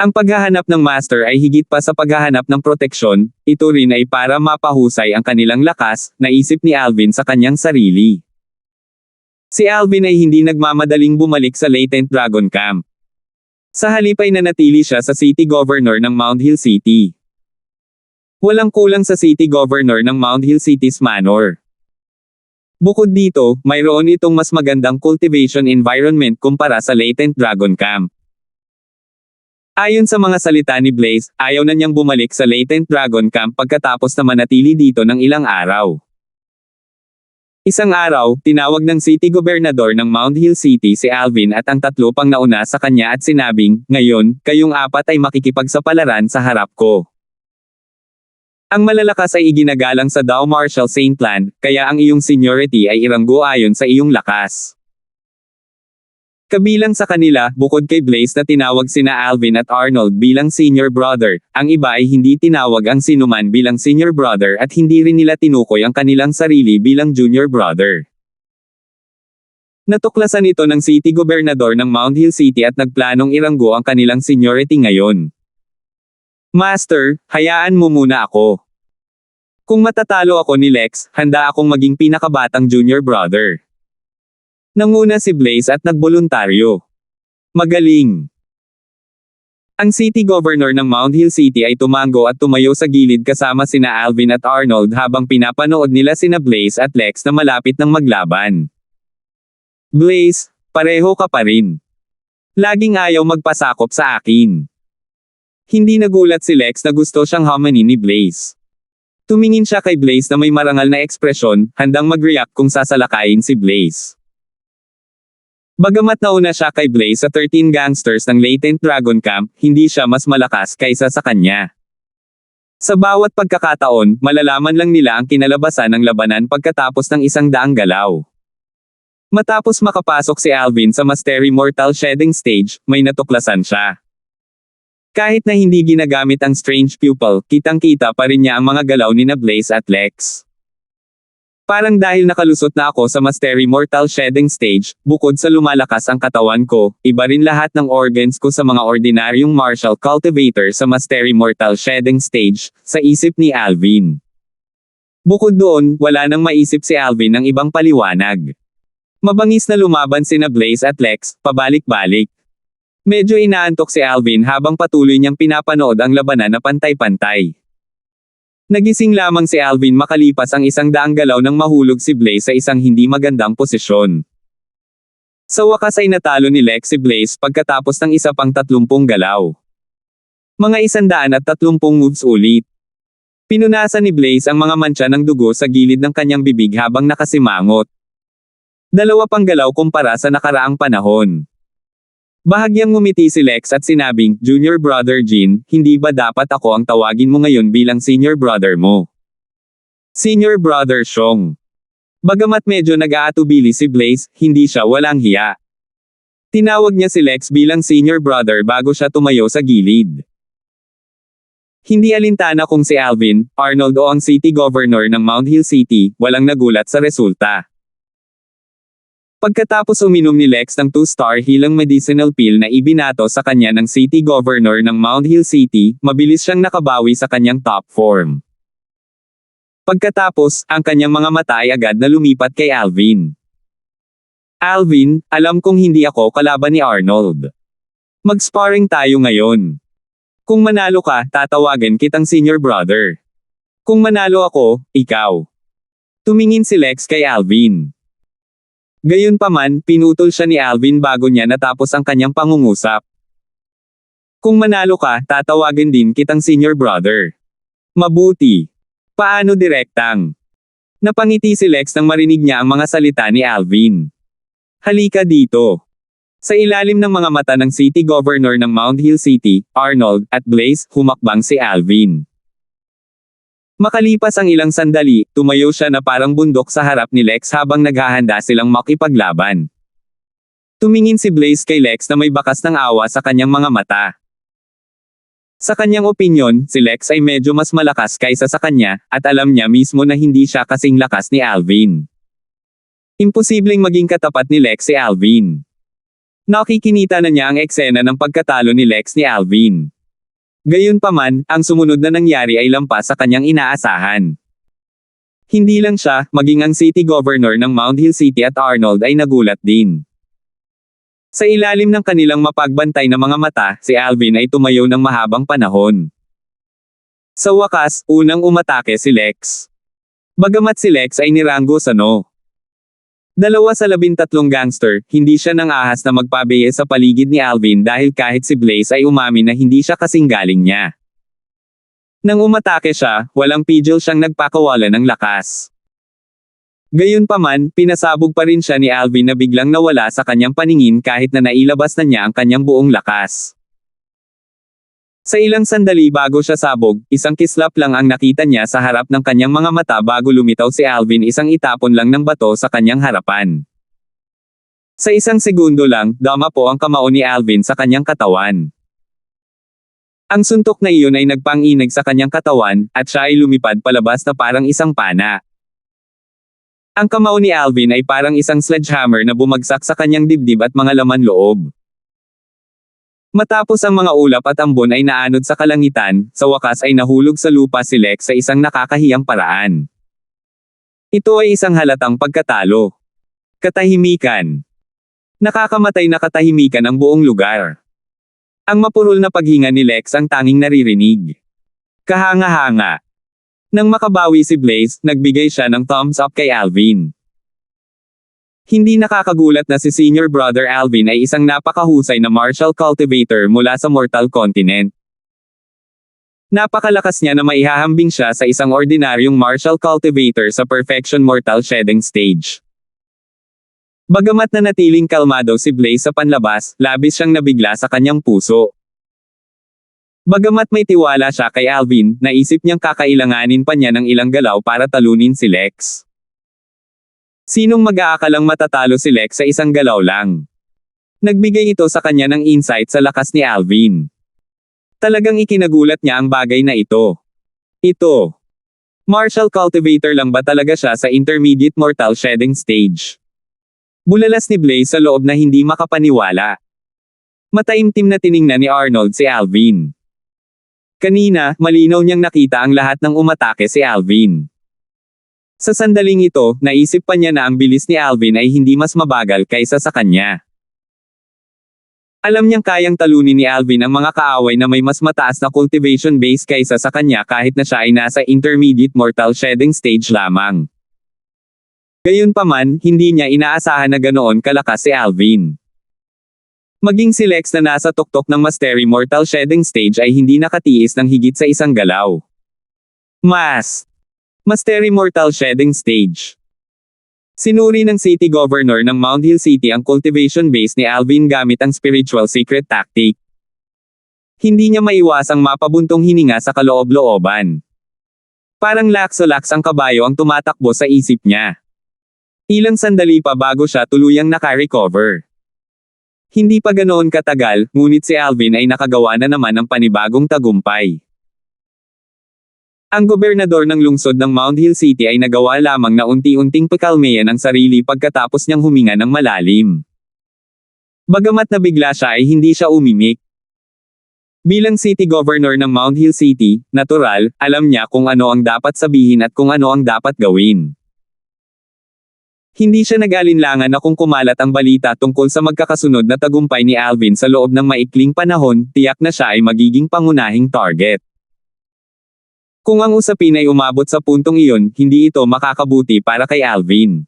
Ang paghahanap ng master ay higit pa sa paghahanap ng proteksyon, ito rin ay para mapahusay ang kanilang lakas, naisip ni Alvin sa kanyang sarili. Si Alvin ay hindi nagmamadaling bumalik sa Latent Dragon Camp. Sa halip ay nanatili siya sa city governor ng Mount Hill City. Walang kulang sa city governor ng Mount Hill City's manor. Bukod dito, mayroon itong mas magandang cultivation environment kumpara sa Latent Dragon Camp. Ayon sa mga salita ni Blaze, ayaw na niyang bumalik sa Latent Dragon Camp pagkatapos na manatili dito ng ilang araw. Isang araw, tinawag ng city gobernador ng Mount Hill City si Alvin at ang 3 pang nauna sa kanya at sinabing, "Ngayon, kayong 4 ay makikipagsapalaran sa harap ko. Ang malalakas ay iginagalang sa Dao Martial Saint Land, kaya ang iyong seniority ay iranggo ayon sa iyong lakas." Kabilang sa kanila, bukod kay Blaze na tinawag sina Alvin at Arnold bilang senior brother, ang iba ay hindi tinawag ang sinuman bilang senior brother at hindi rin nila tinukoy ang kanilang sarili bilang junior brother. Natuklasan ito ng city gobernador ng Mount Hill City at nagplanong iranggo ang kanilang seniority ngayon. "Master, hayaan mo muna ako. Kung matatalo ako ni Lex, handa akong maging pinakabatang junior brother." Nanguna si Blaze at nagboluntaryo. Magaling. Ang city governor ng Mount Hill City ay tumango at tumayo sa gilid kasama sina Alvin at Arnold habang pinapanood nila sina Blaze at Lex na malapit ng maglaban. "Blaze, pareho ka pa rin. Laging ayaw magpasakop sa akin." Hindi nagulat si Lex na gusto siyang hamanin ni Blaze. Tumingin siya kay Blaze na may marangal na ekspresyon, handang mag-react kung sasalakayin si Blaze. Bagamat nauna siya kay Blaze sa 13 gangsters ng Latent Dragon Camp, hindi siya mas malakas kaysa sa kanya. Sa bawat pagkakataon, malalaman lang nila ang kinalabasan ng labanan pagkatapos ng 100 galaw. Matapos makapasok si Alvin sa Mastery Mortal Shedding Stage, may natuklasan siya. Kahit na hindi ginagamit ang Strange Pupil, kitang-kita pa rin niya ang mga galaw ni Blaze at Lex. Parang dahil nakalusot na ako sa Mastery Mortal Shedding Stage, bukod sa lumalakas ang katawan ko, iba rin lahat ng organs ko sa mga ordinaryong martial cultivator sa Mastery Mortal Shedding Stage, sa isip ni Alvin. Bukod doon, wala nang maisip si Alvin ng ibang paliwanag. Mabangis na lumaban sina Blaze at Lex, pabalik-balik. Medyo inaantok si Alvin habang patuloy niyang pinapanood ang labanan na pantay-pantay. Nagising lamang si Alvin makalipas ang 100 galaw nang mahulog si Blaze sa isang hindi magandang posisyon. Sa wakas ay natalo ni Lex si Blaze pagkatapos ng isa pang 30 galaw. Mga 130 moves ulit. Pinunasan ni Blaze ang mga mantsa ng dugo sa gilid ng kanyang bibig habang nakasimangot. 2 pang galaw kumpara sa nakaraang panahon. Bahagyang ngumiti si Lex at sinabing, "Junior Brother Jin, hindi ba dapat ako ang tawagin mo ngayon bilang senior brother mo?" Senior Brother Xiong. Bagamat medyo nag-aatubili si Blaze, hindi siya walang hiya. Tinawag niya si Lex bilang senior brother bago siya tumayo sa gilid. Hindi alintana kung si Alvin, Arnold o ang City Governor ng Mount Hill City, walang nagulat sa resulta. Pagkatapos uminom ni Lex ng 2-star hilang medicinal pill na ibinato sa kanya ng City Governor ng Mount Hill City, mabilis siyang nakabawi sa kanyang top form. Pagkatapos, ang kanyang mga mata ay agad na lumipat kay Alvin. "Alvin, alam kong hindi ako kalaban ni Arnold. Mag-sparring tayo ngayon. Kung manalo ka, tatawagan kitang senior brother. Kung manalo ako, ikaw." Tumingin si Lex kay Alvin. Gayunpaman, pinutol siya ni Alvin bago niya natapos ang kanyang pangungusap. "Kung manalo ka, tatawagan din kitang senior brother." "Mabuti. Paano direktang?" Napangiti si Lex nang marinig niya ang mga salita ni Alvin. "Halika dito." Sa ilalim ng mga mata ng City Governor ng Mount Hill City, Arnold, at Blaze, humakbang si Alvin. Makalipas ang ilang sandali, tumayo siya na parang bundok sa harap ni Lex habang naghahanda silang makipaglaban. Tumingin si Blaze kay Lex na may bakas ng awa sa kanyang mga mata. Sa kanyang opinyon, si Lex ay medyo mas malakas kaysa sa kanya, at alam niya mismo na hindi siya kasing lakas ni Alvin. Imposibleng maging katapat ni Lex si Alvin. Nakikinita na niya ang eksena ng pagkatalo ni Lex ni Alvin. Gayunpaman, ang sumunod na nangyari ay lampas sa kanyang inaasahan. Hindi lang siya, maging ang City Governor ng Mount Hill City at Arnold ay nagulat din. Sa ilalim ng kanilang mapagbantay na mga mata, si Alvin ay tumayo ng mahabang panahon. Sa wakas, unang umatake si Lex. Bagamat si Lex ay niranggo sa no. 2 sa 13 gangster, hindi siya nang ahas na magpabeye sa paligid ni Alvin dahil kahit si Blaze ay umamin na hindi siya kasing galing niya. Nang umatake siya, walang pigil siyang nagpakawala ng lakas. Gayunpaman, pinasabog pa rin siya ni Alvin na biglang nawala sa kanyang paningin kahit na nailabas na niya ang kanyang buong lakas. Sa ilang sandali bago siya sabog, isang kislap lang ang nakita niya sa harap ng kanyang mga mata bago lumitaw si Alvin isang itapon lang ng bato sa kanyang harapan. Sa isang segundo lang, dama po ang kamao ni Alvin sa kanyang katawan. Ang suntok na iyon ay nagpanginig sa kanyang katawan, at siya ay lumipad palabas na parang isang pana. Ang kamao ni Alvin ay parang isang sledgehammer na bumagsak sa kanyang dibdib at mga laman loob. Matapos ang mga ulap at ambon ay naanod sa kalangitan, sa wakas ay nahulog sa lupa si Lex sa isang nakakahiyang paraan. Ito ay isang halatang pagkatalo. Katahimikan. Nakakamatay na katahimikan ang buong lugar. Ang mapurol na paghinga ni Lex ang tanging naririnig. Kahanga-hanga. Nang makabawi si Blaze, nagbigay siya ng thumbs up kay Alvin. Hindi nakakagulat na si Senior Brother Alvin ay isang napakahusay na martial cultivator mula sa Mortal Continent. Napakalakas niya na maihahambing siya sa isang ordinaryong martial cultivator sa Perfection Mortal Shedding Stage. Bagamat nanatiling kalmado si Blaze sa panlabas, labis siyang nabigla sa kanyang puso. Bagamat may tiwala siya kay Alvin, naisip niyang kakailanganin pa niya ng ilang galaw para talunin si Lex. Sinong mag-aakalang matatalo si Lex sa isang galaw lang? Nagbigay ito sa kanya ng insight sa lakas ni Alvin. Talagang ikinagulat niya ang bagay na ito. Ito. Martial cultivator lang ba talaga siya sa intermediate mortal shedding stage? Bulalas ni Blaze sa loob na hindi makapaniwala. Mataimtim na tiningnan ni Arnold si Alvin. Kanina, malinaw niyang nakita ang lahat ng umatake si Alvin. Sa sandaling ito, naisip pa niya na ang bilis ni Alvin ay hindi mas mabagal kaysa sa kanya. Alam niyang kayang talunin ni Alvin ang mga kaaway na may mas mataas na cultivation base kaysa sa kanya kahit na siya ay nasa intermediate mortal shedding stage lamang. Gayunpaman, hindi niya inaasahan na ganoon kalakas si Alvin. Maging si Lex na nasa tuktok ng Mastery Mortal Shedding Stage ay hindi nakatiis ng higit sa isang galaw. Mastery Mortal Shedding Stage. Sinuri ng City Governor ng Mount Hill City ang cultivation base ni Alvin gamit ang spiritual secret tactic. Hindi niya maiwasang mapabuntong hininga sa kaloob-looban. Parang lax-lax ang kabayo ang tumatakbo sa isip niya. Ilang sandali pa bago siya tuluyang naka-recover. Hindi pa ganoon katagal, ngunit si Alvin ay nakagawa na naman ng panibagong tagumpay. Ang gobernador ng lungsod ng Mount Hill City ay nagawa lamang na unti-unting pakalmeyan ang sarili pagkatapos niyang huminga ng malalim. Bagamat nabigla siya ay hindi siya umimik. Bilang city governor ng Mount Hill City, natural, alam niya kung ano ang dapat sabihin at kung ano ang dapat gawin. Hindi siya nag-alinlangan na kung kumalat ang balita tungkol sa magkakasunod na tagumpay ni Alvin sa loob ng maikling panahon, tiyak na siya ay magiging pangunahing target. Kung ang usapin ay umabot sa puntong iyon, hindi ito makakabuti para kay Alvin.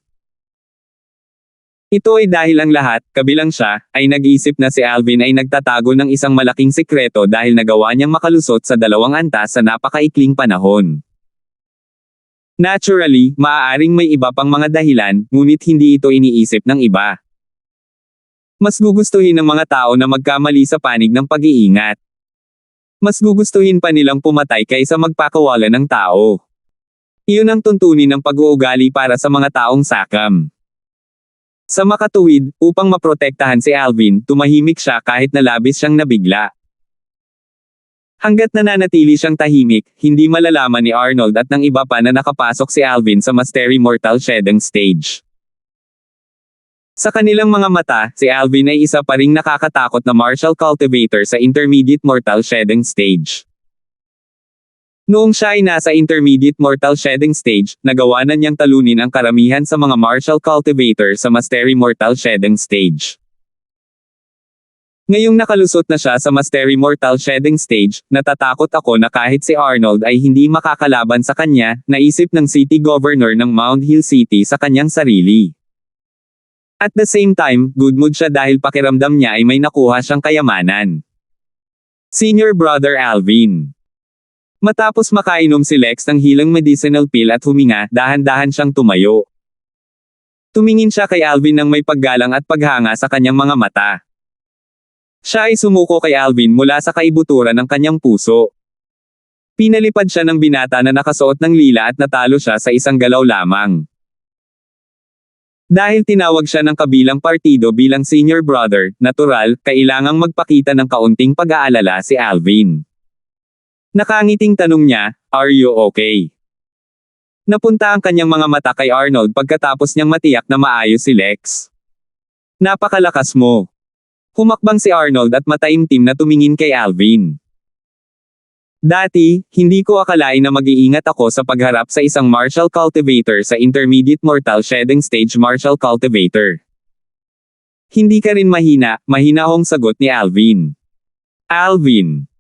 Ito ay dahil ang lahat, kabilang siya, ay nag-iisip na si Alvin ay nagtatago ng isang malaking sekreto dahil nagawa niyang makalusot sa 2 antas sa napakaikling panahon. Naturally, maaaring may iba pang mga dahilan, ngunit hindi ito iniisip ng iba. Mas gugustuhin ng mga tao na magkamali sa panig ng pag-iingat. Mas gugustuhin pa nilang pumatay kaysa magpakawala ng tao. Iyon ang tuntunin ng pag-uugali para sa mga taong sakam. Sa makatuwid, upang maprotektahan si Alvin, tumahimik siya kahit na labis siyang nabigla. Hanggat nananatili siyang tahimik, hindi malalaman ni Arnold at ng iba pa na nakapasok si Alvin sa Mastery Mortal Shedding Stage. Sa kanilang mga mata, si Alvin ay isa pa ring nakakatakot na martial cultivator sa Intermediate Mortal Shedding Stage. Noong siya ay nasa Intermediate Mortal Shedding Stage, nagawa na niyang talunin ang karamihan sa mga martial cultivator sa Mastery Mortal Shedding Stage. Ngayong nakalusot na siya sa Mastery Mortal Shedding Stage, natatakot ako na kahit si Arnold ay hindi makakalaban sa kanya, naisip ng City Governor ng Mount Hill City sa kanyang sarili. At the same time, good mood siya dahil pakiramdam niya ay may nakuha siyang kayamanan. Senior Brother Alvin. Matapos makainom si Lex ng hilang medicinal pill at huminga, dahan-dahan siyang tumayo. Tumingin siya kay Alvin ng may paggalang at paghanga sa kanyang mga mata. Siya ay sumuko kay Alvin mula sa kaibuturan ng kanyang puso. Pinalipad siya ng binata na nakasuot ng lila at natalo siya sa isang galaw lamang. Dahil tinawag siya ng kabilang partido bilang senior brother, natural, kailangang magpakita ng kaunting pag-aalala si Alvin. Nakangiting tanong niya, "Are you okay?" Napunta ang kanyang mga mata kay Arnold pagkatapos niyang matiyak na maayos si Lex. "Napakalakas mo." Humakbang si Arnold at mataimtim na tumingin kay Alvin. Dati, hindi ko akalain na mag-iingat ako sa pagharap sa isang martial cultivator sa Intermediate Mortal Shedding Stage martial cultivator. Hindi ka rin mahina, mahinahong sagot ni Alvin. Alvin.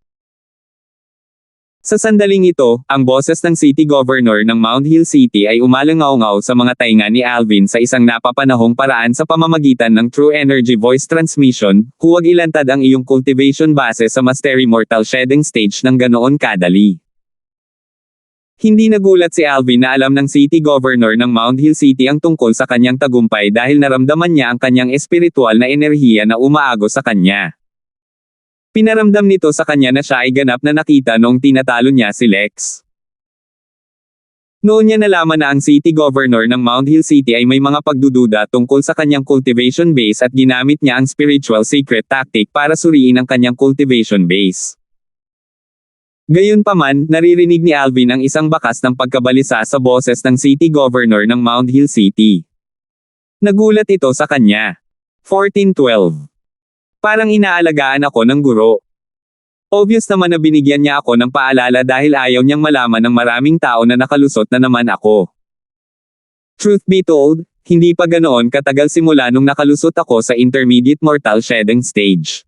Sa sandaling ito, ang boses ng City Governor ng Mount Hill City ay umalangaw-ngaw sa mga tainga ni Alvin sa isang napapanahong paraan sa pamamagitan ng True Energy Voice Transmission, huwag ilantad ang iyong cultivation base sa Mastery Mortal Shedding Stage ng ganoon kadali. Hindi nagulat si Alvin na alam ng City Governor ng Mount Hill City ang tungkol sa kanyang tagumpay dahil naramdaman niya ang kanyang espiritual na enerhiya na umaagos sa kanya. Pinaramdam nito sa kanya na siya ay ganap na nakita noong tinatalo niya si Lex. Noon niya nalaman na ang City Governor ng Mount Hill City ay may mga pagdududa tungkol sa kanyang cultivation base at ginamit niya ang spiritual secret tactic para suriin ang kanyang cultivation base. Gayunpaman, naririnig ni Alvin ang isang bakas ng pagkabalisa sa boses ng City Governor ng Mount Hill City. Nagulat ito sa kanya. 1412. Parang inaalagaan ako ng guro. Obvious naman na binigyan niya ako ng paalala dahil ayaw niyang malaman ng maraming tao na nakalusot na naman ako. Truth be told, hindi pa ganoon katagal simula nung nakalusot ako sa intermediate mortal shedding stage.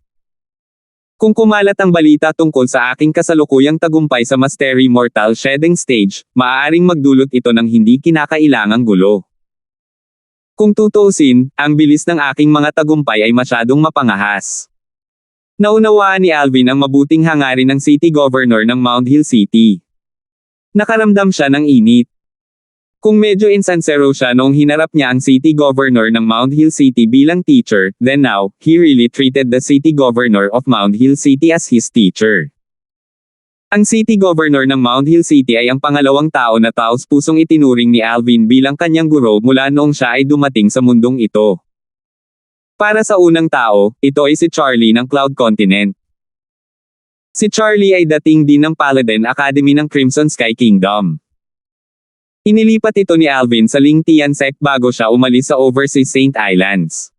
Kung kumalat ang balita tungkol sa aking kasalukuyang tagumpay sa Mastery Mortal Shedding Stage, maaaring magdulot ito ng hindi kinakailangang gulo. Kung tutuusin, ang bilis ng aking mga tagumpay ay masyadong mapangahas. Naunawaan ni Alvin ang mabuting hangarin ng City Governor ng Mount Hill City. Nakaramdam siya ng init. Kung medyo insincere siya noong hinarap niya ang City Governor ng Mount Hill City bilang teacher, then now, he really treated the City Governor of Mount Hill City as his teacher. Ang City Governor ng Mount Hill City ay ang pangalawang tao na taos-pusong itinuring ni Alvin bilang kanyang guro mula noong siya ay dumating sa mundong ito. Para sa unang tao, ito ay si Charlie ng Cloud Continent. Si Charlie ay dating din ng Paladin Academy ng Crimson Sky Kingdom. Inilipat ito ni Alvin sa Ling Tian Sect bago siya umalis sa Overseas Saint Islands.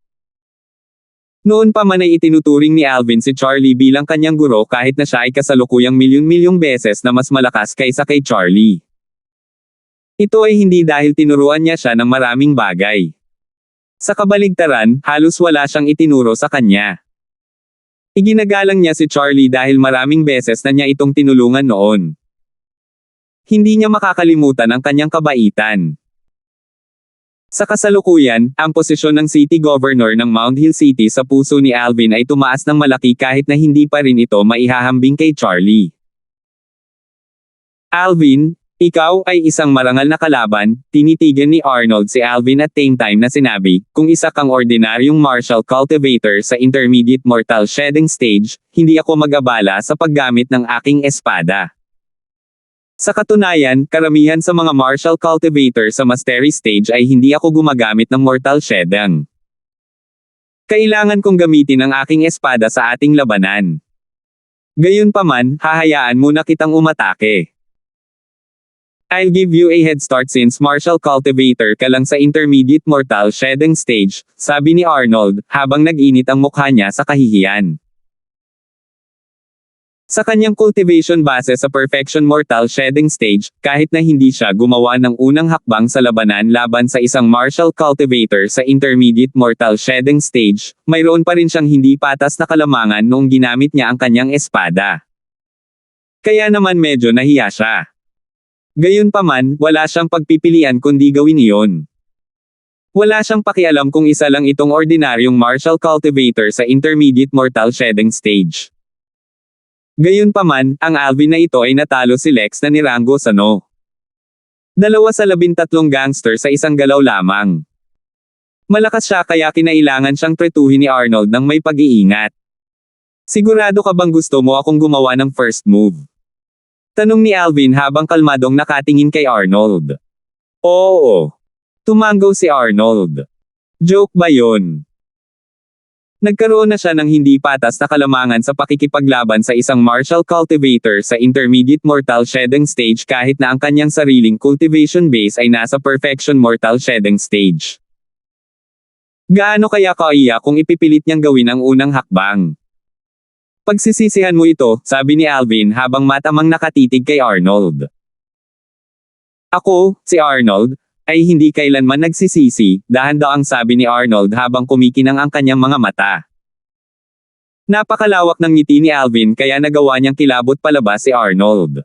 Noon pa man ay itinuturing ni Alvin si Charlie bilang kanyang guro kahit na siya ay kasalukuyang milyon-milyong beses na mas malakas kaysa kay Charlie. Ito ay hindi dahil tinuruan niya siya ng maraming bagay. Sa kabaligtaran, halos wala siyang itinuro sa kanya. Iginagalang niya si Charlie dahil maraming beses na niya itong tinulungan noon. Hindi niya makakalimutan ang kanyang kabaitan. Sa kasalukuyan, ang posisyon ng City Governor ng Mount Hill City sa puso ni Alvin ay tumaas ng malaki kahit na hindi pa rin ito maihahambing kay Charlie. Alvin, ikaw ay isang marangal na kalaban, tinitigan ni Arnold si Alvin at same time na sinabi, kung isa kang ordinaryong martial cultivator sa intermediate mortal shedding stage, hindi ako mag-abala sa paggamit ng aking espada. Sa katunayan, karamihan sa mga martial cultivator sa mastery stage ay hindi ako gumagamit ng mortal shedding. Kailangan kong gamitin ang aking espada sa ating labanan. Gayunpaman, hahayaan muna kitang umatake. I'll give you a head start since martial cultivator ka lang sa intermediate mortal shedding stage, sabi ni Arnold, habang nag-init ang mukha niya sa kahihiyan. Sa kanyang cultivation base sa Perfection Mortal Shedding Stage, kahit na hindi siya gumawa ng unang hakbang sa labanan laban sa isang martial cultivator sa Intermediate Mortal Shedding Stage, mayroon pa rin siyang hindi patas na kalamangan noong ginamit niya ang kanyang espada. Kaya naman medyo nahiya siya. Gayunpaman, wala siyang pagpipilian kundi gawin iyon. Wala siyang pakialam kung isa lang itong ordinaryong martial cultivator sa Intermediate Mortal Shedding Stage. Gayunpaman, ang Alvin na ito ay natalo si Lex na niranggo sa No. 2 sa 13 gangster sa isang galaw lamang. Malakas siya kaya kinailangan siyang tretuhin ni Arnold ng may pag-iingat. Sigurado ka bang gusto mo akong gumawa ng first move? Tanong ni Alvin habang kalmadong nakatingin kay Arnold. Oo. Tumanggaw si Arnold. Joke ba yun? Nagkaroon na siya ng hindi patas na kalamangan sa pakikipaglaban sa isang martial cultivator sa Intermediate Mortal Shedding Stage kahit na ang kanyang sariling cultivation base ay nasa Perfection Mortal Shedding Stage. Gaano kaya kaiya kung ipipilit niyang gawin ang unang hakbang? Pagsisisihan mo ito, sabi ni Alvin habang matamang nakatitig kay Arnold. Ako, si Arnold, ay hindi kailanman nagsisisi, dahan-daang sabi ni Arnold habang kumikinang ang kanyang mga mata. Napakalawak ng ngiti ni Alvin kaya nagawa niyang kilabot palabas si Arnold.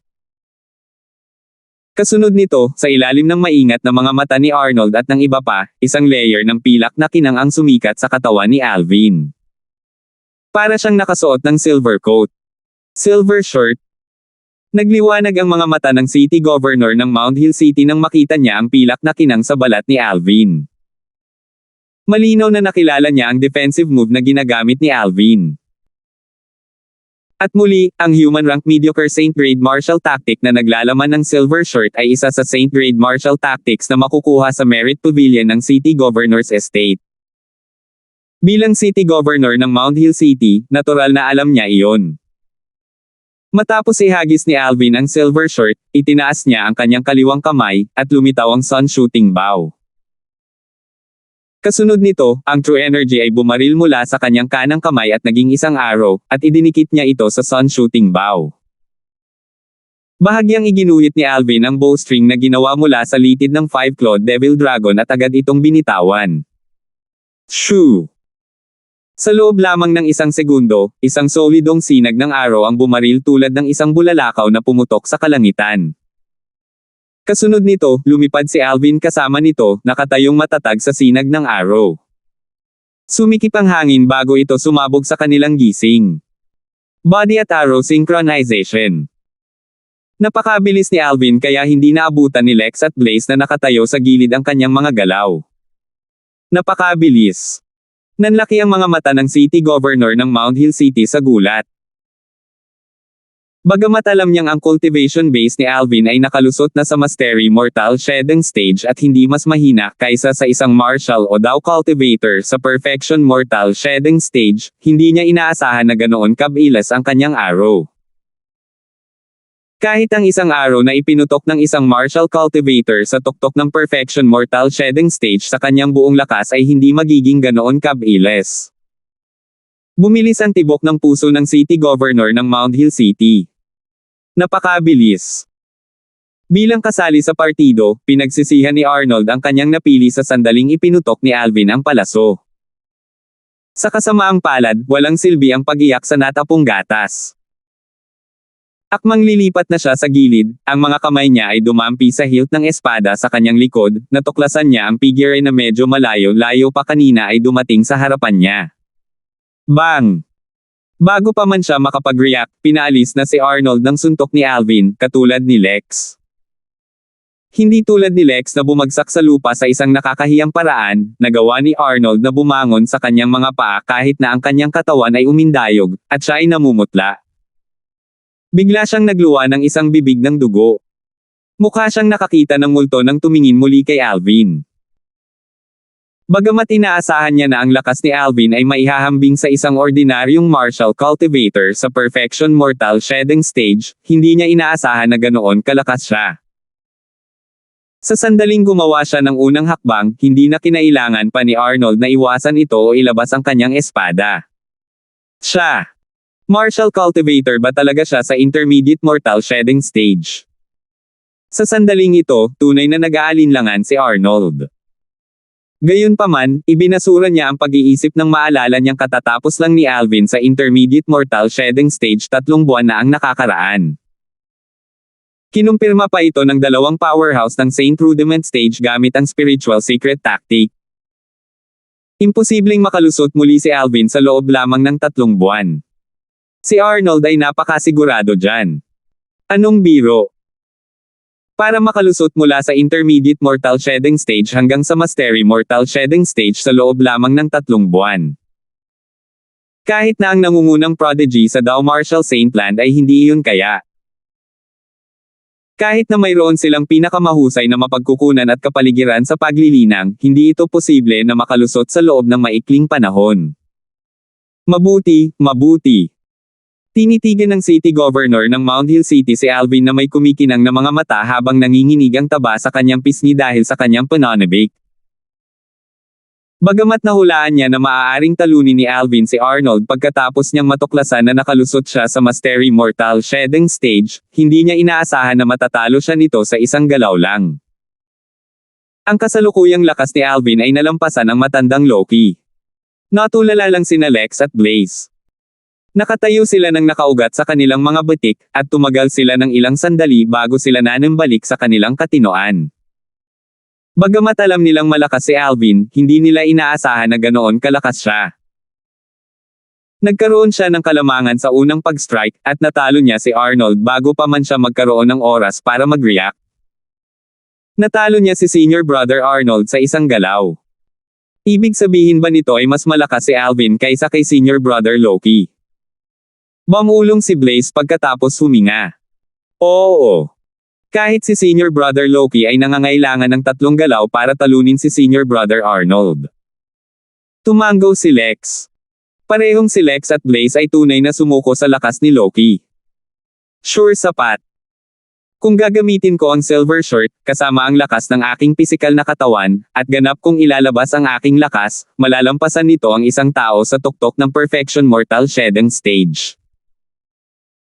Kasunod nito, sa ilalim ng maingat na mga mata ni Arnold at ng iba pa, isang layer ng pilak na kinang ang sumikat sa katawan ni Alvin. Para siyang nakasuot ng silver coat, silver shirt. Nagliwanag ang mga mata ng City Governor ng Mount Hill City nang makita niya ang pilak na kinang sa balat ni Alvin. Malinaw na nakilala niya ang defensive move na ginagamit ni Alvin. At muli, ang human rank mediocre Saint Grade martial tactic na naglalaman ng silver shirt ay isa sa Saint Grade martial tactics na makukuha sa Merit Pavilion ng City Governor's Estate. Bilang City Governor ng Mount Hill City, natural na alam niya iyon. Matapos ihagis ni Alvin ang silver shirt, itinaas niya ang kanyang kaliwang kamay, at lumitaw ang sun shooting bow. Kasunod nito, ang true energy ay bumaril mula sa kanyang kanang kamay at naging isang arrow, at idinikit niya ito sa sun shooting bow. Bahagyang iginuhit ni Alvin ang bowstring na ginawa mula sa litid ng 5-clawed devil dragon at agad itong binitawan. Shoo! Sa loob lamang ng isang segundo, isang solidong sinag ng araw ang bumaril tulad ng isang bulalakaw na pumutok sa kalangitan. Kasunod nito, lumipad si Alvin kasama nito, nakatayong matatag sa sinag ng araw. Sumikip ang hangin bago ito sumabog sa kanilang gising. Body at arrow synchronization. Napakabilis ni Alvin kaya hindi naabutan ni Lex at Blaze na nakatayo sa gilid ang kanyang mga galaw. Napakabilis. Nanlaki ang mga mata ng City Governor ng Mount Hill City sa gulat. Bagamat alam niyang ang cultivation base ni Alvin ay nakalusot na sa Mastery Mortal Shedding Stage at hindi mas mahina kaysa sa isang Martial o Daw Cultivator sa Perfection Mortal Shedding Stage, hindi niya inaasahan na ganoon kabilis ang kanyang arrow. Kahit ang isang arrow na ipinutok ng isang Martial Cultivator sa tuktok ng Perfection Mortal Shedding Stage sa kanyang buong lakas ay hindi magiging ganoon kabilis. Bumilis ang tibok ng puso ng City Governor ng Mount Hill City. Napakabilis. Bilang kasali sa partido, pinagsisihan ni Arnold ang kanyang napili sa sandaling ipinutok ni Alvin ang palaso. Sa kasamaang palad, walang silbi ang pag-iyak sa natapong gatas. Akmang lilipat na siya sa gilid, ang mga kamay niya ay dumampi sa hilt ng espada sa kanyang likod, natuklasan niya ang figure na medyo malayo-layo pa kanina ay dumating sa harapan niya. Bang! Bago pa man siya makapag-react, pinaalis na si Arnold ng suntok ni Alvin, katulad ni Lex. Hindi tulad ni Lex na bumagsak sa lupa sa isang nakakahiyang paraan, nagawa ni Arnold na bumangon sa kanyang mga paa kahit na ang kanyang katawan ay umindayog, at siya ay namumutla. Bigla siyang nagluwa ng isang bibig ng dugo. Mukha siyang nakakita ng multo nang tumingin muli kay Alvin. Bagamat inaasahan niya na ang lakas ni Alvin ay maihahambing sa isang ordinaryong Martial Cultivator sa Perfection Mortal Shedding Stage, hindi niya inaasahan na ganoon kalakas siya. Sa sandaling gumawa siya ng unang hakbang, hindi na kinailangan pa ni Arnold na iwasan ito o ilabas ang kanyang espada. Siya! Martial Cultivator ba talaga siya sa Intermediate Mortal Shedding Stage? Sa sandaling ito, tunay na nag-aalinlangan si Arnold. Gayunpaman, ibinasura niya ang pag-iisip ng maalala niyang katatapos lang ni Alvin sa Intermediate Mortal Shedding Stage 3 buwan na ang nakakaraan. Kinumpirma pa ito ng dalawang powerhouse ng Saint Rudiment Stage gamit ang Spiritual Secret Tactic. Imposibleng makalusot muli si Alvin sa loob lamang ng 3 buwan. Si Arnold ay napakasigurado dyan. Anong biro? Para makalusot mula sa Intermediate Mortal Shedding Stage hanggang sa Mastery Mortal Shedding Stage sa loob lamang ng 3 buwan. Kahit na ang nangungunang prodigy sa Daw Martial Saintland ay hindi iyon kaya. Kahit na mayroon silang pinakamahusay na mapagkukunan at kapaligiran sa paglilinang, hindi ito posible na makalusot sa loob ng maikling panahon. Mabuti. Tinitigan ng City Governor ng Mount Hill City si Alvin na may kumikinang na mga mata habang nanginginig ang taba sa kanyang pisngi dahil sa kanyang pananabik. Bagamat nahulaan niya na maaaring talunin ni Alvin si Arnold pagkatapos niyang matuklasan na nakalusot siya sa Mastery Mortal Shedding Stage, hindi niya inaasahan na matatalo siya nito sa isang galaw lang. Ang kasalukuyang lakas ni Alvin ay nalampasan ang matandang Loki. Natulala lang sina Lex at Blaze. Nakatayo sila ng nakaugat sa kanilang mga butik, at tumagal sila ng ilang sandali bago sila nanambalik sa kanilang katinoan. Bagamat alam nilang malakas si Alvin, hindi nila inaasahan na ganoon kalakas siya. Nagkaroon siya ng kalamangan sa unang pag-strike, at natalo niya si Arnold bago pa man siya magkaroon ng oras para mag-react. Natalo niya si Senior Brother Arnold sa isang galaw. Ibig sabihin ba nito ay mas malakas si Alvin kaysa kay Senior Brother Loki? Bumulong si Blaze pagkatapos huminga. Oo. Kahit si Senior Brother Loki ay nangangailangan ng 3 galaw para talunin si Senior Brother Arnold. Tumango si Lex. Parehong si Lex at Blaze ay tunay na sumuko sa lakas ni Loki. Sure sapat. Kung gagamitin ko ang silver shirt, kasama ang lakas ng aking pisikal na katawan, at ganap kong ilalabas ang aking lakas, malalampasan nito ang isang tao sa tuktok ng Perfection Mortal Shedding Stage.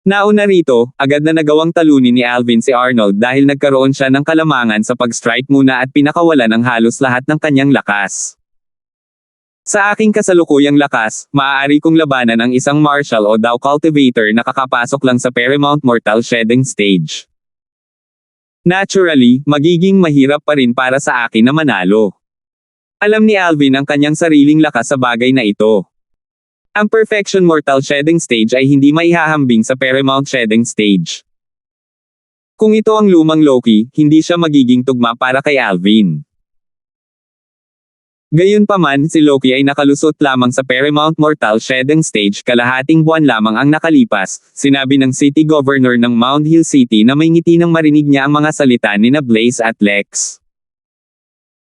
Nauna rito, agad na nagawang talunin ni Alvin si Arnold dahil nagkaroon siya ng kalamangan sa pag-strike muna at pinakawalan ng halos lahat ng kanyang lakas. Sa aking kasalukuyang lakas, maaari kong labanan ang isang martial o Dao cultivator na kakapasok lang sa Paramount Mortal Shedding Stage. Naturally, magiging mahirap pa rin para sa akin na manalo. Alam ni Alvin ang kanyang sariling lakas sa bagay na ito. Ang Perfection Mortal Shedding Stage ay hindi maihahambing sa Paramount Shedding Stage. Kung ito ang lumang Loki, hindi siya magiging tugma para kay Alvin. Gayunpaman, si Loki ay nakalusot lamang sa Paramount Mortal Shedding Stage kalahating buwan lamang ang nakalipas, sinabi ng City Governor ng Mount Hill City na may ngiti nang marinig niya ang mga salita nina Blaze at Lex.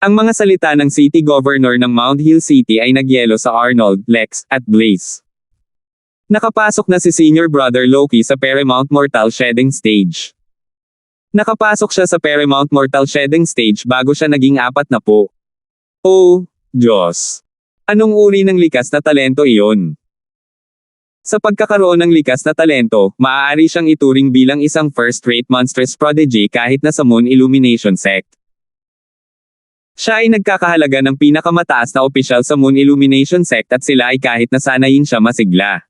Ang mga salita ng City Governor ng Mount Hill City ay nagyelo sa Arnold, Lex, at Blaze. Nakapasok na si Senior Brother Loki sa Paramount Mortal Shedding Stage. Nakapasok siya sa Paramount Mortal Shedding Stage bago siya naging 40. Oh, Diyos! Anong uri ng likas na talento iyon? Sa pagkakaroon ng likas na talento, maaari siyang ituring bilang isang first-rate monstrous prodigy kahit na sa Moon Illumination Sect. Siya ay nagkakahalaga ng pinakamataas na opisyal sa Moon Illumination Sect at sila ay kahit na sanayin siya masigla.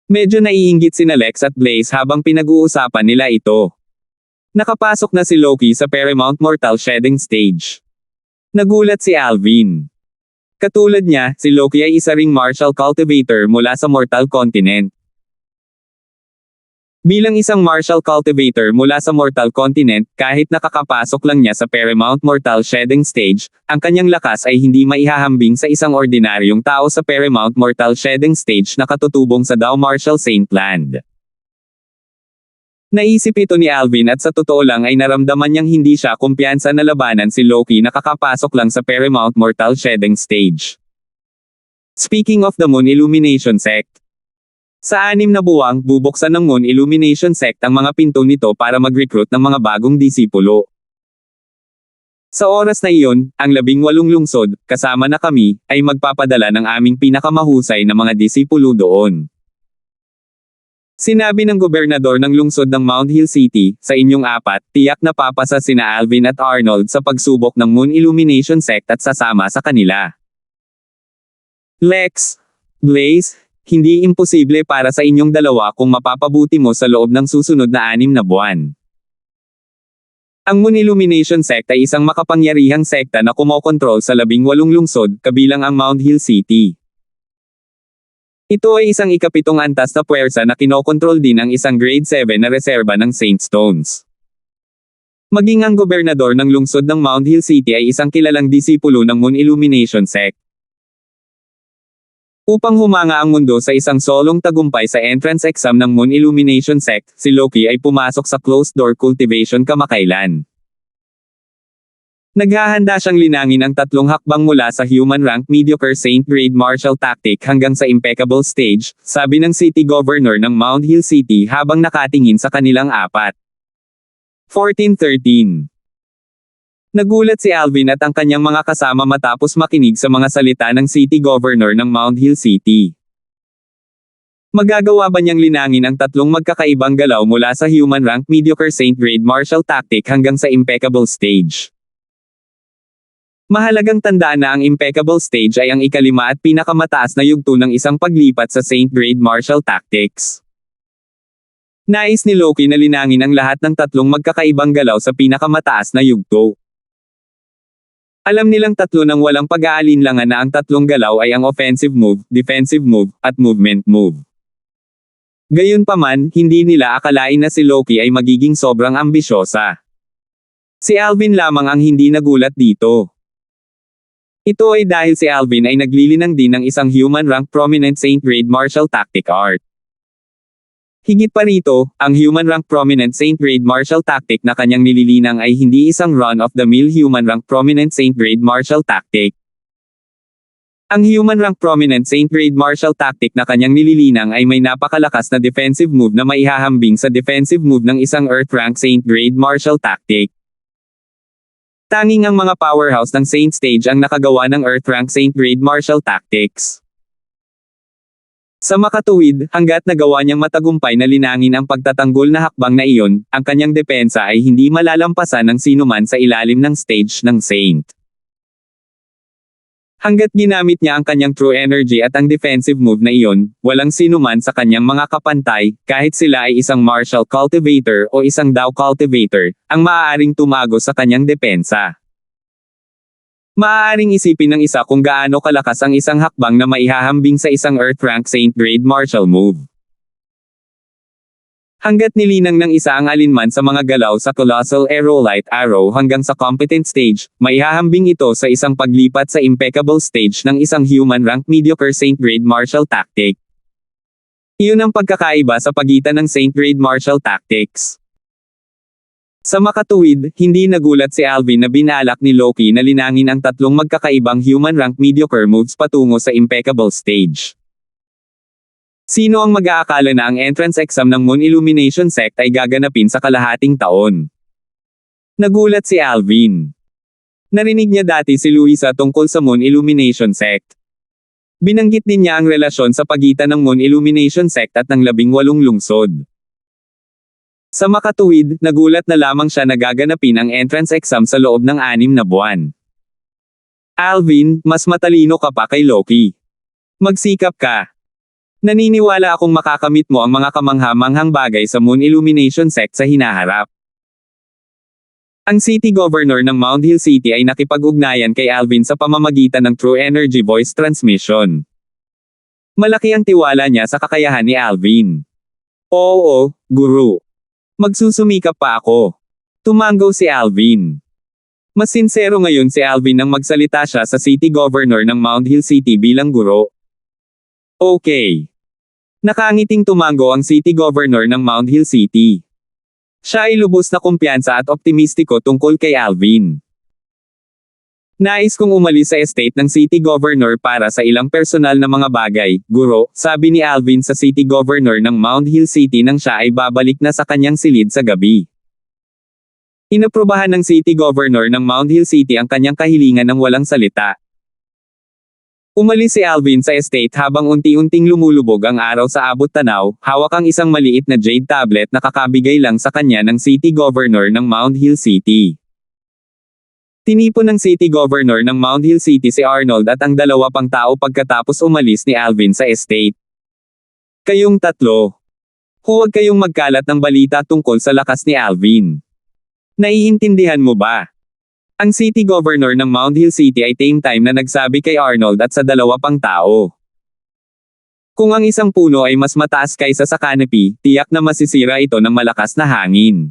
Medyo naiinggit sina Lex at Blaze habang pinag-uusapan nila ito. Nakapasok na si Loki sa Paramount Mortal Shedding Stage. Nagulat si Alvin. Katulad niya, si Loki ay isa ring martial cultivator mula sa Mortal Continent. Bilang isang martial cultivator mula sa Mortal Continent, kahit nakakapasok lang niya sa Paramount Mortal Shedding Stage, ang kanyang lakas ay hindi maihahambing sa isang ordinaryong tao sa Paramount Mortal Shedding Stage na katutubong sa Dao Martial Saint Land. Naisip ito ni Alvin at sa totoo lang ay naramdaman niyang hindi siya kumpiyansa na labanan si Loki na kakapasok lang sa Paramount Mortal Shedding Stage. Speaking of the Moon Illumination Sect. Sa 6 na buwang, bubuksan ng Moon Illumination Sect ang mga pinto nito para mag-recruit ng mga bagong disipulo. Sa oras na iyon, ang 18 lungsod, kasama na kami, ay magpapadala ng aming pinakamahusay na mga disipulo doon. Sinabi ng gobernador ng lungsod ng Mount Hill City, sa inyong 4, tiyak na papasa sina Alvin at Arnold sa pagsubok ng Moon Illumination Sect at sasama sa kanila. Lex, Blaze, hindi imposible para sa inyong dalawa kung mapapabuti mo sa loob ng susunod na 6 na buwan. Ang Moon Illumination Sect ay isang makapangyarihang sekta na kumokontrol sa 18 lungsod, kabilang ang Mount Hill City. Ito ay isang ikapitong antas na puwersa na kinokontrol din ng isang grade 7 na reserba ng Saint Stones. Maging ang gobernador ng lungsod ng Mount Hill City ay isang kilalang disipulo ng Moon Illumination Sect. Upang humanga ang mundo sa isang solong tagumpay sa entrance exam ng Moon Illumination Sect, si Loki ay pumasok sa closed-door cultivation kamakailan. Naghahanda siyang linangin ang 3 hakbang mula sa human rank mediocre Saint grade martial tactic hanggang sa impeccable stage, sabi ng City Governor ng Mount Hill City habang nakatingin sa kanilang 4. 14-13. Nagulat si Alvin at ang kanyang mga kasama matapos makinig sa mga salita ng City Governor ng Mount Hill City. Magagawa ba niyang linangin ang 3 magkakaibang galaw mula sa human rank mediocre Saint grade martial tactic hanggang sa impeccable stage? Mahalagang tandaan na ang impeccable stage ay ang ika-5 at pinakamataas na yugto ng isang paglipat sa Saint grade martial tactics. Nais ni Loki na linangin ang lahat ng 3 magkakaibang galaw sa pinakamataas na yugto. Alam nilang 3 nang walang pag-aalinlangan na ang 3 galaw ay ang offensive move, defensive move, at movement move. Gayunpaman, hindi nila akalain na si Loki ay magiging sobrang ambisyosa. Si Alvin lamang ang hindi nagulat dito. Ito ay dahil si Alvin ay naglilinang din ng isang human rank prominent Saint grade martial tactic art. Higit pa rito, ang human rank prominent Saint grade martial tactic na kanyang nililinang ay hindi isang run-of-the-mill human rank prominent Saint grade martial tactic. Ang human rank prominent Saint grade martial tactic na kanyang nililinang ay may napakalakas na defensive move na maihahambing sa defensive move ng isang earth rank Saint grade martial tactic. Tanging ang mga powerhouse ng Saint stage ang nakagawa ng earth rank Saint grade martial tactics. Sa makatuwid, hanggat nagawa niyang matagumpay na linangin ang pagtatanggol na hakbang na iyon, ang kanyang depensa ay hindi malalampasan ng sinuman sa ilalim ng stage ng Saint. Hanggat ginamit niya ang kanyang true energy at ang defensive move na iyon, walang sinuman sa kanyang mga kapantay, kahit sila ay isang martial cultivator o isang Dao cultivator, ang maaaring tumago sa kanyang depensa. Maaaring isipin ng isa kung gaano kalakas ang isang hakbang na maihahambing sa isang earth rank Saint grade martial move. Hanggat nilinang ng isa ang alinman sa mga galaw sa Colossal Aerolite Arrow hanggang sa competent stage, maihahambing ito sa isang paglipat sa impeccable stage ng isang human rank mediocre Saint grade martial tactic. Iyon ang pagkakaiba sa pagitan ng Saint grade martial tactics. Sa makatuwid, hindi nagulat si Alvin na binalak ni Loki na linangin ang tatlong magkakaibang human rank mediocre moves patungo sa impeccable stage. Sino ang mag-aakala na ang entrance exam ng Moon Illumination Sect ay gaganapin sa kalahating taon? Nagulat si Alvin. Narinig niya dati si Luisa tungkol sa Moon Illumination Sect. Binanggit din niya ang relasyon sa pagitan ng Moon Illumination Sect at ng 18 lungsod. Sa makatuwid, nagulat na lamang siya na gaganapin ang entrance exam sa loob ng 6 na buwan. Alvin, mas matalino ka pa kay Loki. Magsikap ka. Naniniwala akong makakamit mo ang mga kamangha-manghang bagay sa Moon Illumination Sect sa hinaharap. Ang City Governor ng Mount Hill City ay nakipag-ugnayan kay Alvin sa pamamagitan ng True Energy Voice Transmission. Malaki ang tiwala niya sa kakayahan ni Alvin. Oo, Guru. Magsusumikap pa ako. Tumanggo si Alvin. Mas sincero ngayon si Alvin nang magsalita siya sa City Governor ng Mount Hill City bilang guro. Okay. Nakangiting tumango ang City Governor ng Mount Hill City. Siya ay lubos na kumpiyansa at optimistiko tungkol kay Alvin. Nais kong umalis sa estate ng City Governor para sa ilang personal na mga bagay, guro, sabi ni Alvin sa City Governor ng Mount Hill City nang siya ay babalik na sa kanyang silid sa gabi. Inaprubahan ng City Governor ng Mount Hill City ang kanyang kahilingan ng walang salita. Umalis si Alvin sa estate habang unti-unting lumulubog ang araw sa abot tanaw, hawak ang isang maliit na jade tablet na kakabigay lang sa kanya ng City Governor ng Mount Hill City. Tinipon ng City Governor ng Mount Hill City si Arnold at ang 2 pang tao pagkatapos umalis ni Alvin sa estate. Kayong tatlo. Huwag kayong magkalat ng balita tungkol sa lakas ni Alvin. Naiintindihan mo ba? Ang City Governor ng Mount Hill City ay same time na nagsabi kay Arnold at sa 2 pang tao. Kung ang isang puno ay mas mataas kaysa sa canopy, tiyak na masisira ito ng malakas na hangin.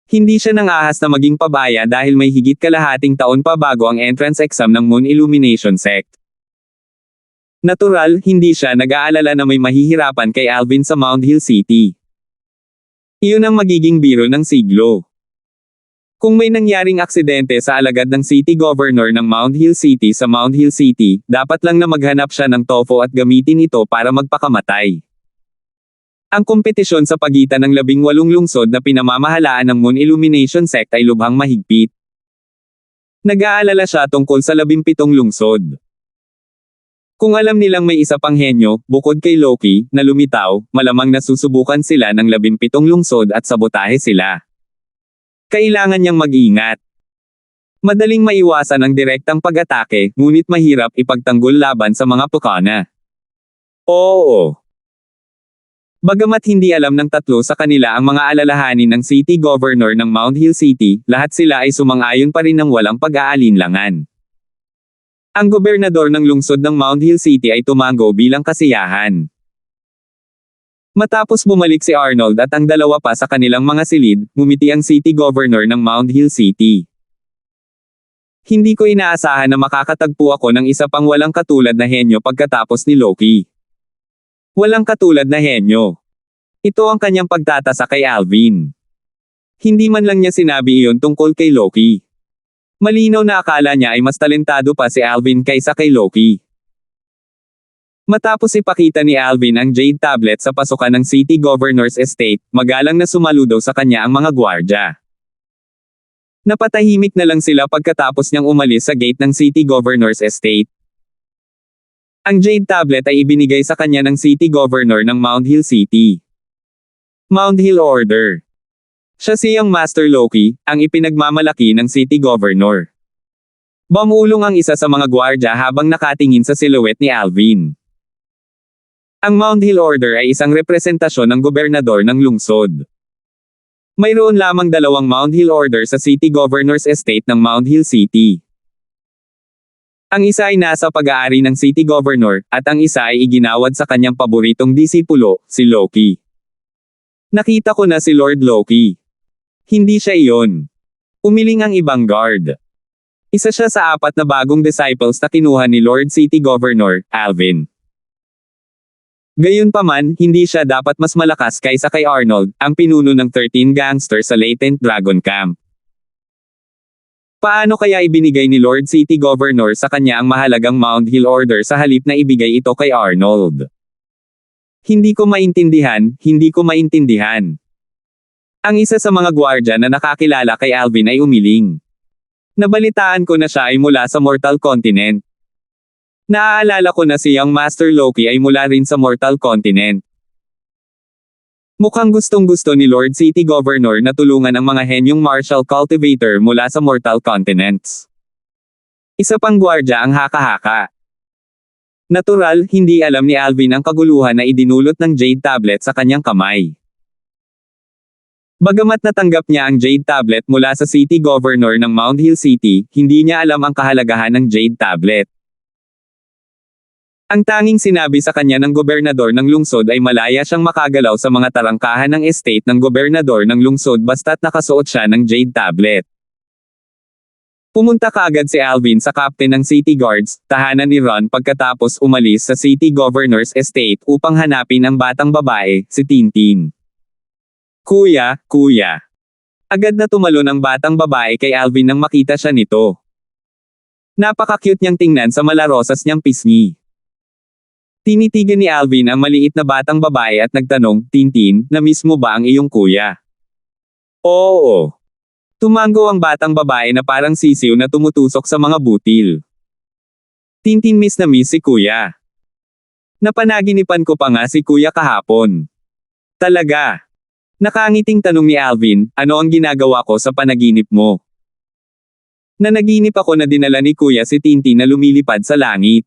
Hindi siya nangahas na maging pabaya dahil may higit kalahating taon pa bago ang entrance exam ng Moon Illumination Sect. Natural, hindi siya nag-aalala na may mahihirapan kay Alvin sa Mount Hill City. Iyon ang magiging biro ng siglo. Kung may nangyaring aksidente sa alagad ng City Governor ng Mount Hill City sa Mount Hill City, dapat lang na maghanap siya ng tofu at gamitin ito para magpakamatay. Ang kompetisyon sa pagitan ng 18 lungsod na pinamamahalaan ng Moon Illumination Sect ay lubhang mahigpit. Nag-aalala siya tungkol sa 17 lungsod. Kung alam nilang may isa pang henyo, bukod kay Loki, na lumitaw, malamang nasusubukan sila ng 17 lungsod at sabotahe sila. Kailangan niyang mag-ingat. Madaling maiwasan ang direktang pag-atake, ngunit mahirap ipagtanggol laban sa mga Pukana. Oo. Bagamat hindi alam ng tatlo sa kanila ang mga alalahanin ng City Governor ng Mount Hill City, lahat sila ay sumang-ayon pa rin ng walang pag-aalinlangan. Ang gobernador ng lungsod ng Mount Hill City ay tumango bilang kasiyahan. Matapos bumalik si Arnold at ang 2 pa sa kanilang mga silid, ngumiti ang City Governor ng Mount Hill City. Hindi ko inaasahan na makakatagpo ako ng isa pang walang katulad na henyo pagkatapos ni Loki. Walang katulad na henyo. Ito ang kanyang pagtatasa kay Alvin. Hindi man lang niya sinabi iyon tungkol kay Loki. Malinaw na akala niya ay mas talentado pa si Alvin kaysa kay Loki. Matapos ipakita ni Alvin ang Jade Tablet sa pasukan ng City Governor's Estate, magalang na sumaludo sa kanya ang mga gwardya. Napatahimik na lang sila pagkatapos niyang umalis sa gate ng City Governor's Estate. Ang Jade Tablet ay ibinigay sa kanya ng City Governor ng Mount Hill City. Mount Hill Order. Siya siyang Master Loki, ang ipinagmamalaki ng City Governor. Bumulong ang isa sa mga gwardya habang nakatingin sa silhouette ni Alvin. Ang Mount Hill Order ay isang representasyon ng gobernador ng lungsod. Mayroon lamang 2 Mount Hill Order sa City Governor's Estate ng Mount Hill City. Ang isa ay nasa pag-aari ng City Governor, at ang isa ay iginawad sa kanyang paboritong disipulo, si Loki. Nakita ko na si Lord Loki. Hindi siya iyon. Umiling ang ibang guard. Isa siya sa 4 na bagong disciples na kinuha ni Lord City Governor, Alvin. Gayunpaman, hindi siya dapat mas malakas kaysa kay Arnold, ang pinuno ng 13 gangsters sa Latent Dragon Camp. Paano kaya ibinigay ni Lord City Governor sa kanya ang mahalagang Mount Hill Order sa halip na ibigay ito kay Arnold? Hindi ko maintindihan. Ang isa sa mga gwardya na nakakilala kay Alvin ay umiling. Nabalitaan ko na siya ay mula sa Mortal Continent. Naaalala ko na siyang Master Loki ay mula rin sa Mortal Continent. Mukhang gustong-gusto ni Lord City Governor na tulungan ang mga henyong martial cultivator mula sa Mortal Continents. Isa pang gwardya ang haka-haka. Natural, hindi alam ni Alvin ang kaguluhan na idinulot ng Jade Tablet sa kanyang kamay. Bagamat natanggap niya ang Jade Tablet mula sa City Governor ng Mount Hill City, hindi niya alam ang kahalagahan ng Jade Tablet. Ang tanging sinabi sa kanya ng gobernador ng lungsod ay malaya siyang makagalaw sa mga tarangkahan ng estate ng gobernador ng lungsod basta't nakasuot siya ng Jade Tablet. Pumunta kaagad si Alvin sa captain ng City Guards, tahanan ni Ron pagkatapos umalis sa City Governor's Estate upang hanapin ang batang babae, si Tintin. Kuya. Agad na tumalon ang batang babae kay Alvin nang makita siya nito. Napaka-cute niyang tingnan sa malarosas niyang pisngi. Tinitigan ni Alvin ang maliit na batang babae at nagtanong, Tintin, na-miss mo ba ang iyong kuya? Oo. Tumango ang batang babae na parang sisiw na tumutusok sa mga butil. Tintin, miss na miss si kuya. Napanaginipan ko pa nga si kuya kahapon. Talaga? Nakangiting tanong ni Alvin, ano ang ginagawa ko sa panaginip mo? Nanaginip ako na dinala ni kuya si Tintin na lumilipad sa langit.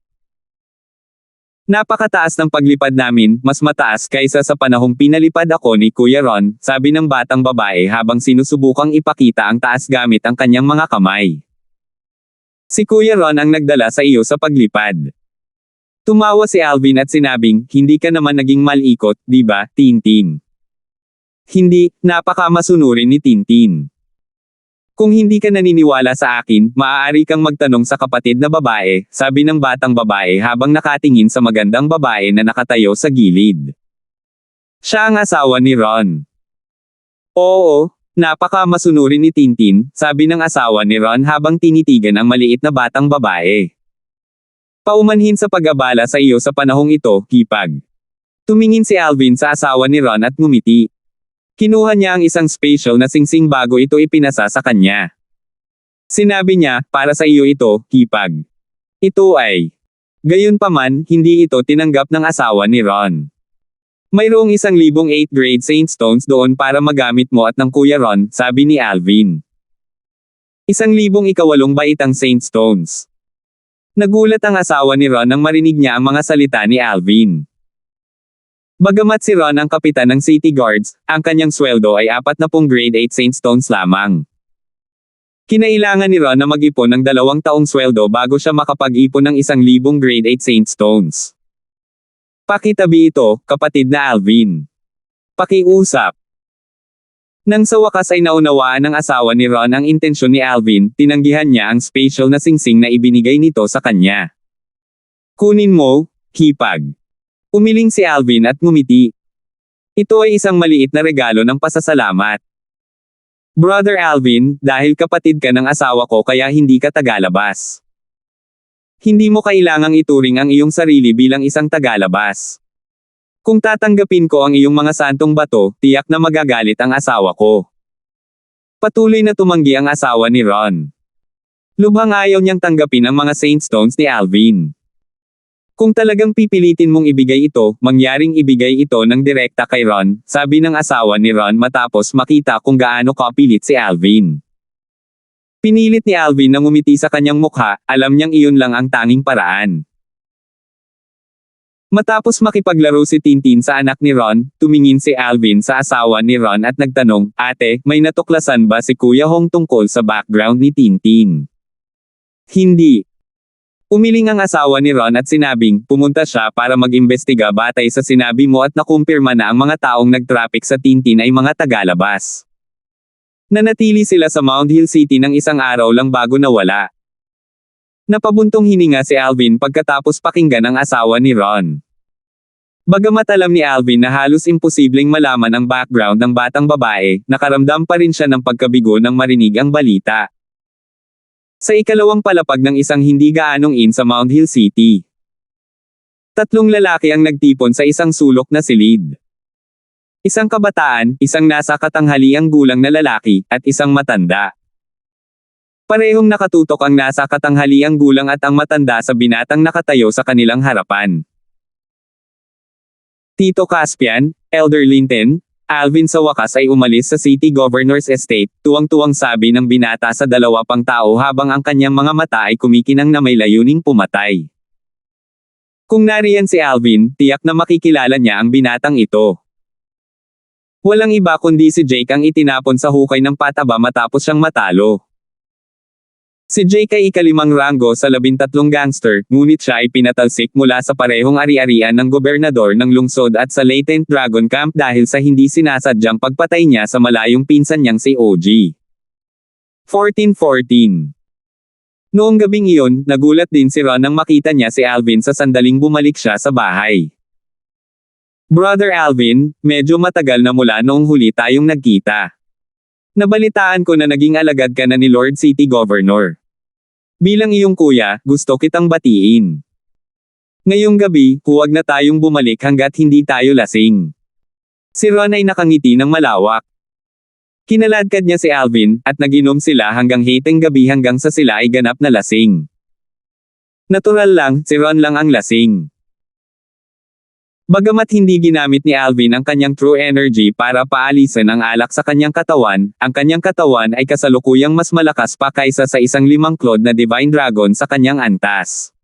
Napakataas ng paglipad namin, mas mataas kaysa sa panahong pinalipad ako ni Kuya Ron, sabi ng batang babae habang sinusubukang ipakita ang taas gamit ang kanyang mga kamay. Si Kuya Ron ang nagdala sa iyo sa paglipad. Tumawa si Alvin at sinabing, hindi ka naman naging malikot, di ba, Tintin? Hindi, napaka-masunurin ni Tintin. Kung hindi ka naniniwala sa akin, maaari kang magtanong sa kapatid na babae, sabi ng batang babae habang nakatingin sa magandang babae na nakatayo sa gilid. Siya ang asawa ni Ron. Oo, napaka-masunurin ni Tintin, sabi ng asawa ni Ron habang tinitigan ang maliit na batang babae. Paumanhin sa pag-abala sa iyo sa panahong ito, hipag. Tumingin si Alvin sa asawa ni Ron at ngumiti. Kinuha niya ang isang special na singsing bago ito ipinasa sa kanya. Sinabi niya, para sa iyo ito, hipag. Ito ay. Gayunpaman, hindi ito tinanggap ng asawa ni Ron. Mayroong 1,000 8th grade Saint Stones doon para magamit mo at ng Kuya Ron, sabi ni Alvin. 1,000 ika-8 baitang Saint Stones. Nagulat ang asawa ni Ron nang marinig niya ang mga salita ni Alvin. Bagamat si Ron ang kapitan ng City Guards, ang kanyang sweldo ay 40 grade 8 Saint Stones lamang. Kinailangan ni Ron na mag-ipon ng 2 taong sweldo bago siya makapag-ipon ng 1,000 grade 8 Saint Stones. Pakitabi ito, kapatid na Alvin. Pakiusap. Nang sa wakas ay naunawaan ng asawa ni Ron ang intensyon ni Alvin, tinanggihan niya ang special na singsing na ibinigay nito sa kanya. Kunin mo, hipag. Umiling si Alvin at ngumiti. Ito ay isang maliit na regalo ng pasasalamat. Brother Alvin, dahil kapatid ka ng asawa ko kaya hindi ka tagalabas. Hindi mo kailangang ituring ang iyong sarili bilang isang tagalabas. Kung tatanggapin ko ang iyong mga santong bato, tiyak na magagalit ang asawa ko. Patuloy na tumanggi ang asawa ni Ron. Lubhang ayaw niyang tanggapin ang mga Saint Stones ni Alvin. Kung talagang pipilitin mong ibigay ito, mangyaring ibigay ito ng direkta kay Ron, sabi ng asawa ni Ron matapos makita kung gaano kapilit si Alvin. Pinilit ni Alvin na ngumiti sa kanyang mukha, alam niyang iyon lang ang tanging paraan. Matapos makipaglaro si Tintin sa anak ni Ron, tumingin si Alvin sa asawa ni Ron at nagtanong, "Ate, may natuklasan ba si Kuya Hong tungkol sa background ni Tintin?" Hindi. Umiling ang asawa ni Ron at sinabing, pumunta siya para mag-imbestiga batay sa sinabi mo at nakumpirma na ang mga taong nag-traffic sa Tintin ay mga tagalabas. Nanatili sila sa Mount Hill City ng isang araw lang bago nawala. Napabuntong hininga si Alvin pagkatapos pakinggan ang asawa ni Ron. Bagamat alam ni Alvin na halos imposibleng malaman ang background ng batang babae, nakaramdam pa rin siya ng pagkabigo nang marinig ang balita. Sa ikalawang palapag ng isang hindi gaanong inn sa Mount Hill City. 3 lalaki ang nagtipon sa isang sulok na silid. Isang kabataan, isang nasa katanghaliang gulang na lalaki, at isang matanda. Parehong nakatutok ang nasa katanghaliang gulang at ang matanda sa binatang nakatayo sa kanilang harapan. Tito Caspian, Elder Linton, Alvin sa wakas ay umalis sa City Governor's Estate, tuwang-tuwang sabi ng binata sa 2 pang tao habang ang kanyang mga mata ay kumikinang na may layuning pumatay. Kung nariyan si Alvin, tiyak na makikilala niya ang binatang ito. Walang iba kundi si Jake ang itinapon sa hukay ng pataba matapos siyang matalo. Si Jake ay ika-5 ranggo sa 13 gangster, ngunit siya ay pinatalsik mula sa parehong ari-arian ng gobernador ng lungsod at sa Latent Dragon Camp dahil sa hindi sinasadyang pagpatay niya sa malayong pinsan niyang si OG. 1414. Noong gabing iyon, nagulat din si Ron nang makita niya si Alvin sa sandaling bumalik siya sa bahay. Brother Alvin, medyo matagal na mula noong huli tayong nagkita. Nabalitaan ko na naging alagad ka na ni Lord City Governor. Bilang iyong kuya, gusto kitang batiin. Ngayong gabi, huwag na tayong bumalik hanggat hindi tayo lasing. Si Ron ay nakangiti ng malawak. Kinaladkad niya si Alvin, at naginom sila hanggang hiteng gabi hanggang sa sila ay ganap na lasing. Natural lang, si Ron lang ang lasing. Bagamat hindi ginamit ni Alvin ang kanyang true energy para paalisin ang alak sa kanyang katawan, ang kanyang katawan ay kasalukuyang mas malakas pa kaysa sa isang 5-clawed na Divine Dragon sa kanyang antas.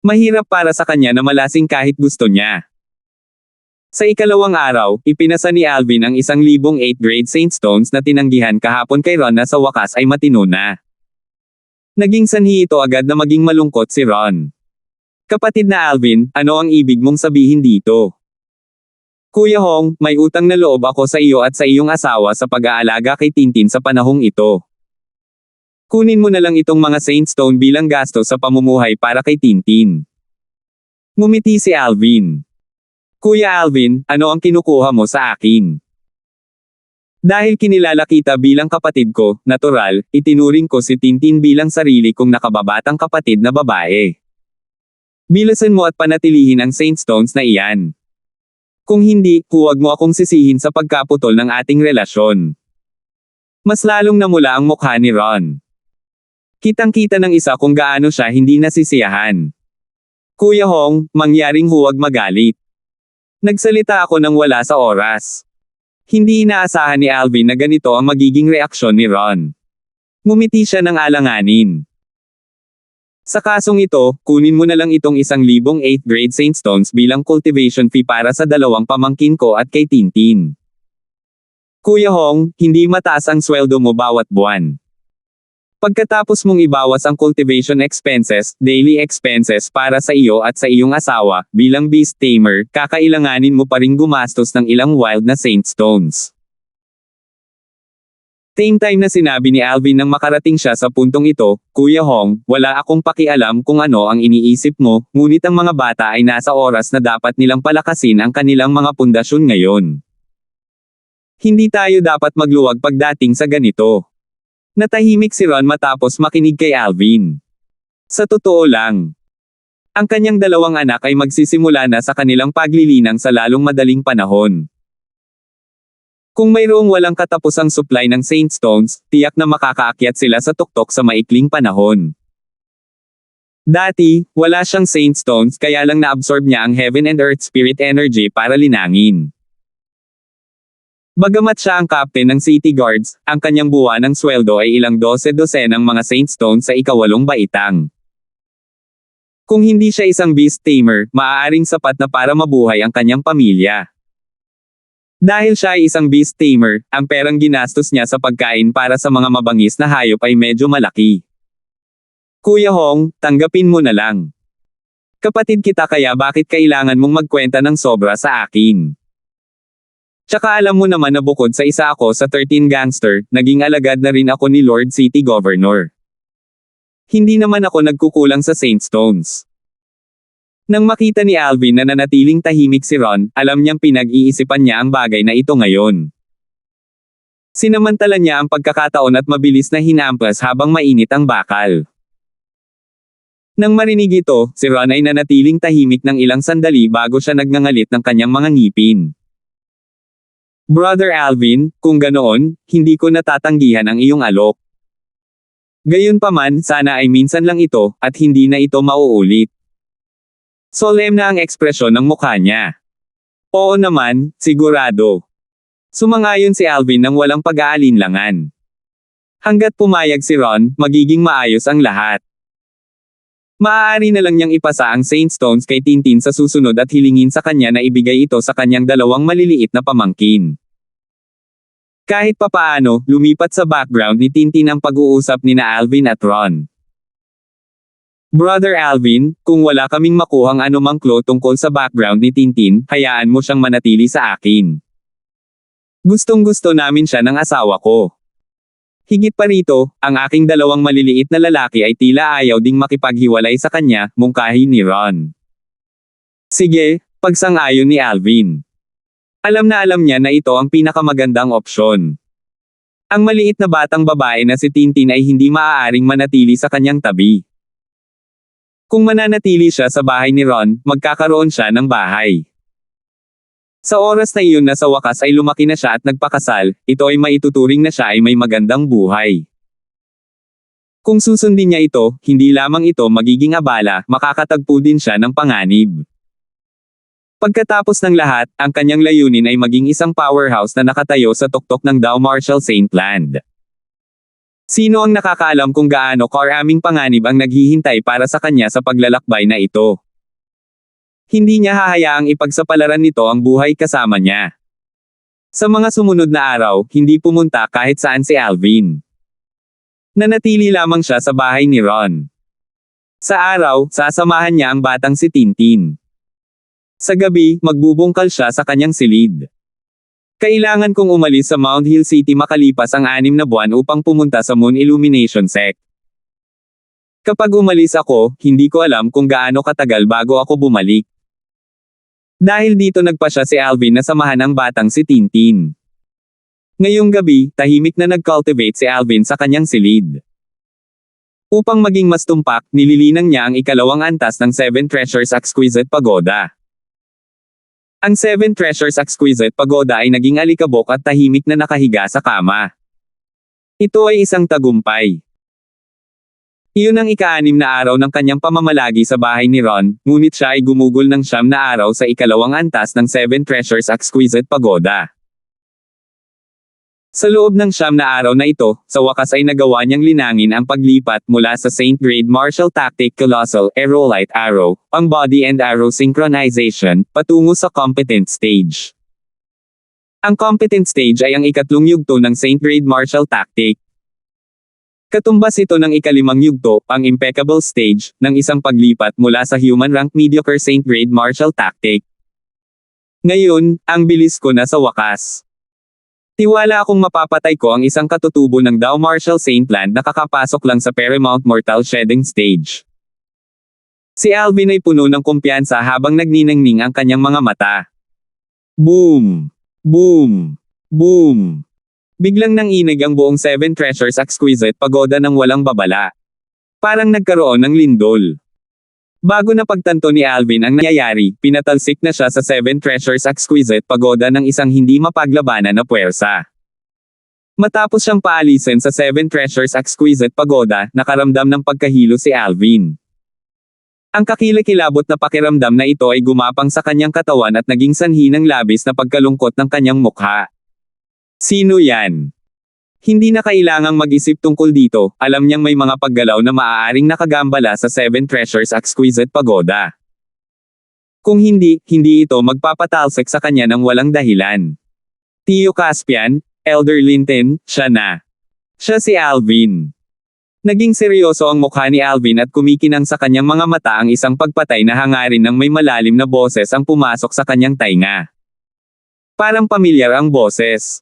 Mahirap para sa kanya na malasing kahit gusto niya. Sa ikalawang araw, ipinasa ni Alvin ang 1,008 grade Saint Stones na tinanggihan kahapon kay Ron na sa wakas ay matino na. Naging sanhi ito agad na maging malungkot si Ron. Kapatid na Alvin, ano ang ibig mong sabihin dito? Kuya Hong, may utang na loob ako sa iyo at sa iyong asawa sa pag-aalaga kay Tintin sa panahong ito. Kunin mo na lang itong mga Saint Stone bilang gasto sa pamumuhay para kay Tintin. Ngumiti si Alvin. Kuya Alvin, ano ang kinukuha mo sa akin? Dahil kinilala kita bilang kapatid ko, natural, itinuring ko si Tintin bilang sarili kong nakababatang kapatid na babae. Bilasan mo at panatilihin ang Saint Stones na iyan. Kung hindi, huwag mo akong sisihin sa pagkaputol ng ating relasyon. Mas lalong namula ang mukha ni Ron. Kitang-kita ng isa kung gaano siya hindi nasisiyahan. Kuya Hong, mangyaring huwag magalit. Nagsalita ako nang wala sa oras. Hindi inaasahan ni Alvin na ganito ang magiging reaksyon ni Ron. Ngumiti siya ng alanganin. Sa kasong ito, kunin mo na lang itong 1,008 grade Saint Stones bilang cultivation fee para sa 2 pamangkin ko at kay Tintin. Kuya Hong, hindi mataas ang sweldo mo bawat buwan. Pagkatapos mong ibawas ang cultivation expenses, daily expenses para sa iyo at sa iyong asawa, bilang beast tamer, kakailanganin mo pa ring gumastos ng ilang wild na Saint Stones. Same time na sinabi ni Alvin nang makarating siya sa puntong ito, Kuya Hong, wala akong pakialam kung ano ang iniisip mo, ngunit ang mga bata ay nasa oras na dapat nilang palakasin ang kanilang mga pundasyon ngayon. Hindi tayo dapat magluwag pagdating sa ganito. Natahimik si Ron matapos makinig kay Alvin. Sa totoo lang, ang kanyang dalawang anak ay magsisimula na sa kanilang paglilinang sa lalong madaling panahon. Kung mayroong walang katapusang supply ng Saint Stones, tiyak na makakaakyat sila sa tuktok sa maikling panahon. Dati, wala siyang Saint Stones kaya lang na-absorb niya ang Heaven and Earth Spirit Energy para linangin. Bagamat siya ang captain ng City Guards, ang kanyang buwan ng sweldo ay ilang dose-dosenang mga Saint Stones sa ikawalong baitang. Kung hindi siya isang beast tamer, maaaring sapat na para mabuhay ang kanyang pamilya. Dahil siya ay isang beast tamer, ang perang ginastos niya sa pagkain para sa mga mabangis na hayop ay medyo malaki. Kuya Hong, tanggapin mo na lang. Kapatid kita kaya bakit kailangan mong magkwenta ng sobra sa akin? Tsaka alam mo naman na bukod sa isa ako sa 13 gangster, naging alagad na rin ako ni Lord City Governor. Hindi naman ako nagkukulang sa Saint Stones. Nang makita ni Alvin na nanatiling tahimik si Ron, alam niyang pinag-iisipan niya ang bagay na ito ngayon. Sinamantala niya ang pagkakataon at mabilis na hinampas habang mainit ang bakal. Nang marinig ito, si Ron ay nanatiling tahimik ng ilang sandali bago siya nagngangalit ng kanyang mga ngipin. Brother Alvin, kung ganoon, hindi ko natatanggihan ang iyong alok. Gayunpaman, sana ay minsan lang ito, at hindi na ito mauulit. Solemn na ang ekspresyon ng mukha niya. Oo naman, sigurado. Sumangayon si Alvin nang walang pag-aalinlangan. Hanggat pumayag si Ron, magiging maayos ang lahat. Maaari na lang niyang ipasa ang Saint Stones kay Tintin sa susunod at hilingin sa kanya na ibigay ito sa kanyang dalawang maliliit na pamangkin. Kahit papaano, lumipat sa background ni Tintin ang pag-uusap nina Alvin at Ron. Brother Alvin, kung wala kaming makuhang anumang clue tungkol sa background ni Tintin, hayaan mo siyang manatili sa akin. Gustong-gusto namin siya ng asawa ko. Higit pa rito, ang aking dalawang maliliit na lalaki ay tila ayaw ding makipaghiwalay sa kanya, mungkahi ni Ron. Sige, pagsang-ayon ni Alvin. Alam na alam niya na ito ang pinakamagandang opsyon. Ang maliit na batang babae na si Tintin ay hindi maaaring manatili sa kanyang tabi. Kung mananatili siya sa bahay ni Ron, magkakaroon siya ng bahay. Sa oras na iyon na sa wakas ay lumaki na siya at nagpakasal, ito ay maituturing na siya ay may magandang buhay. Kung susundin niya ito, hindi lamang ito magiging abala, makakatagpo din siya ng panganib. Pagkatapos ng lahat, ang kanyang layunin ay maging isang powerhouse na nakatayo sa tuktok ng Dow Marshall Saint Land. Sino ang nakakaalam kung gaano karaming panganib ang naghihintay para sa kanya sa paglalakbay na ito? Hindi niya hahayaang ipagsapalaran nito ang buhay kasama niya. Sa mga sumunod na araw, hindi pumunta kahit saan si Alvin. Nanatili lamang siya sa bahay ni Ron. Sa araw, sasamahan niya ang batang si Tintin. Sa gabi, magbubungkal siya sa kanyang silid. Kailangan kong umalis sa Mount Hill City makalipas ang 6 na buwan upang pumunta sa Moon Illumination Sect. Kapag umalis ako, hindi ko alam kung gaano katagal bago ako bumalik. Dahil dito nagpasya si Alvin na samahan ang batang si Tintin. Ngayong gabi, tahimik na nag-cultivate si Alvin sa kanyang silid. Upang maging mas tumpak, nililinang niya ang ikalawang antas ng 7 Treasures Exquisite Pagoda. Ang 7 Treasures Exquisite Pagoda ay naging alikabok at tahimik na nakahiga sa kama. Ito ay isang tagumpay. Iyon ang ika-6 na araw ng kanyang pamamalagi sa bahay ni Ron, ngunit siya ay gumugol ng 9 na araw sa ikalawang antas ng 7 Treasures Exquisite Pagoda. Sa loob ng 9 na araw na ito, sa wakas ay nagawa niyang linangin ang paglipat mula sa Saint Grade Martial Tactic Colossal Aerolite Arrow, ang Body and Arrow Synchronization, patungo sa Competent Stage. Ang Competent Stage ay ang ikatlong yugto ng Saint Grade Martial Tactic. Katumbas ito ng ika-5 yugto, ang Impeccable Stage, ng isang paglipat mula sa Human Rank Mediocre Saint Grade Martial Tactic. Ngayon, ang bilis ko na sa wakas. Tiwala akong mapapatay ko ang isang katutubo ng Dow Marshall Saint Land na kakapasok lang sa Paramount Mortal Shedding Stage. Si Alvin ay puno ng kumpiyansa habang nagniningning ang kanyang mga mata. Boom! Boom! Boom! Biglang nanginig ang buong Seven Treasures Exquisite Pagoda ng walang babala. Parang nagkaroon ng lindol. Bago na pagtanto ni Alvin ang nangyayari, pinatalsik na siya sa Seven Treasures Exquisite Pagoda ng isang hindi mapaglabanan na puwersa. Matapos siyang paalisin sa Seven Treasures Exquisite Pagoda, nakaramdam ng pagkahilo si Alvin. Ang kakilakilabot na pakiramdam na ito ay gumapang sa kanyang katawan at naging sanhi ng labis na pagkalungkot ng kanyang mukha. Sino yan? Hindi na kailangang mag-isip tungkol dito, alam niyang may mga paggalaw na maaaring nakagambala sa Seven Treasures Exquisite Pagoda. Kung hindi ito magpapatalsik sa kanya ng walang dahilan. Tio Caspian, Elder Linton, siya na. Siya si Alvin. Naging seryoso ang mukha ni Alvin at kumikinang sa kanyang mga mata ang isang pagpatay na hangarin ng may malalim na boses ang pumasok sa kanyang tainga. Parang pamilyar ang boses.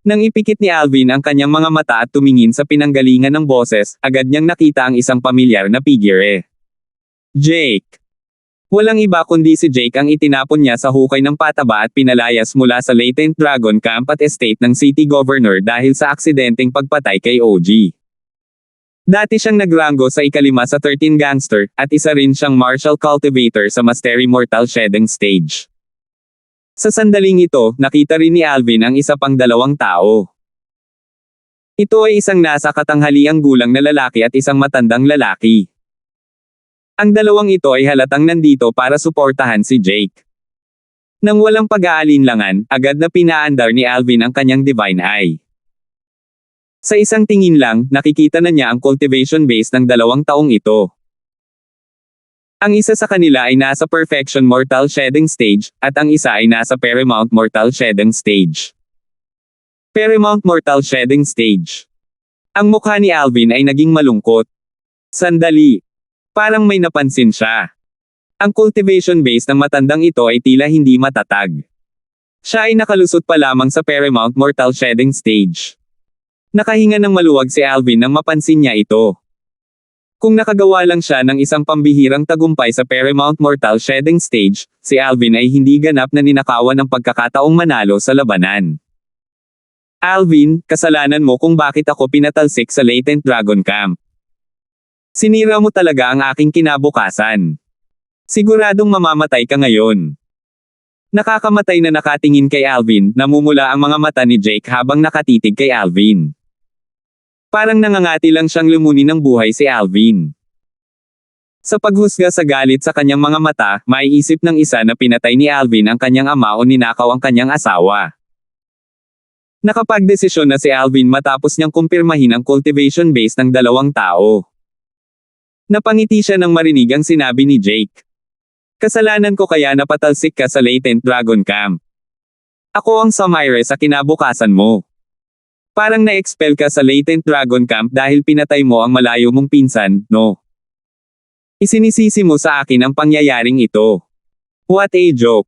Nang ipikit ni Alvin ang kanyang mga mata at tumingin sa pinanggalingan ng boses, agad niyang nakita ang isang pamilyar na figure. Jake. Walang iba kundi si Jake ang itinapon niya sa hukay ng pataba at pinalayas mula sa Latent Dragon Camp at estate ng City Governor dahil sa aksidenteng pagpatay kay OG. Dati siyang nagranggo sa ikalima sa 13 Gangster, at isa rin siyang Martial Cultivator sa Mastery Mortal Shedding Stage. Sa sandaling ito, nakita rin ni Alvin ang isa pang dalawang tao. Ito ay isang nasa katanghaliang gulang na lalaki at isang matandang lalaki. Ang dalawang ito ay halatang nandito para suportahan si Jake. Nang walang pag-aalinlangan, agad na pinaandar ni Alvin ang kanyang Divine Eye. Sa isang tingin lang, nakikita na niya ang cultivation base ng dalawang taong ito. Ang isa sa kanila ay nasa Perfection Mortal Shedding Stage, at ang isa ay nasa Paramount Mortal Shedding Stage. Paramount Mortal Shedding Stage. Ang mukha ni Alvin ay naging malungkot. Sandali. Parang may napansin siya. Ang cultivation base ng matandang ito ay tila hindi matatag. Siya ay nakalusot pa lamang sa Paramount Mortal Shedding Stage. Nakahinga ng maluwag si Alvin nang mapansin niya ito. Kung nakagawa lang siya ng isang pambihirang tagumpay sa Paramount Mortal Shedding Stage, si Alvin ay hindi ganap na ninakawan ng pagkakataong manalo sa labanan. Alvin, kasalanan mo kung bakit ako pinatalsik sa Latent Dragon Camp. Sinira mo talaga ang aking kinabukasan. Siguradong mamamatay ka ngayon. Nakakamatay na nakatingin kay Alvin, namumula ang mga mata ni Jake habang nakatitig kay Alvin. Parang nangangati lang siyang lumunin ng buhay si Alvin. Sa paghusga sa galit sa kanyang mga mata, maiisip ng isa na pinatay ni Alvin ang kanyang ama o ninakaw ang kanyang asawa. Nakapagdesisyon na si Alvin matapos niyang kumpirmahin ang cultivation base ng dalawang tao. Napangiti siya nang marinig ang sinabi ni Jake. Kasalanan ko kaya napatalsik ka sa Latent Dragon Camp. Ako ang sumire sa kinabukasan mo. Parang na-expel ka sa Latent Dragon Camp dahil pinatay mo ang malayo mong pinsan, no? Isinisisi mo sa akin ang pangyayaring ito. What a joke.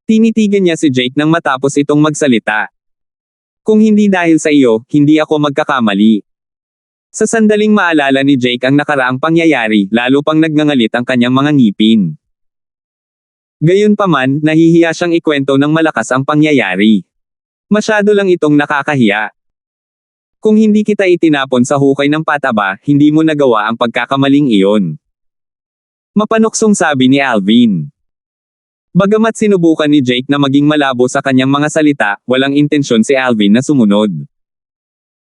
Tinitigan niya si Jake nang matapos itong magsalita. Kung hindi dahil sa iyo, hindi ako magkakamali. Sa sandaling maalala ni Jake ang nakaraang pangyayari, lalo pang nagngangalit ang kanyang mga ngipin. Gayunpaman, nahihiya siyang ikwento ng malakas ang pangyayari. Masyado lang itong nakakahiya. Kung hindi kita itinapon sa hukay ng pataba, hindi mo nagawa ang pagkakamaling iyon. Mapanuksong sabi ni Alvin. Bagamat sinubukan ni Jake na maging malabo sa kanyang mga salita, walang intensyon si Alvin na sumunod.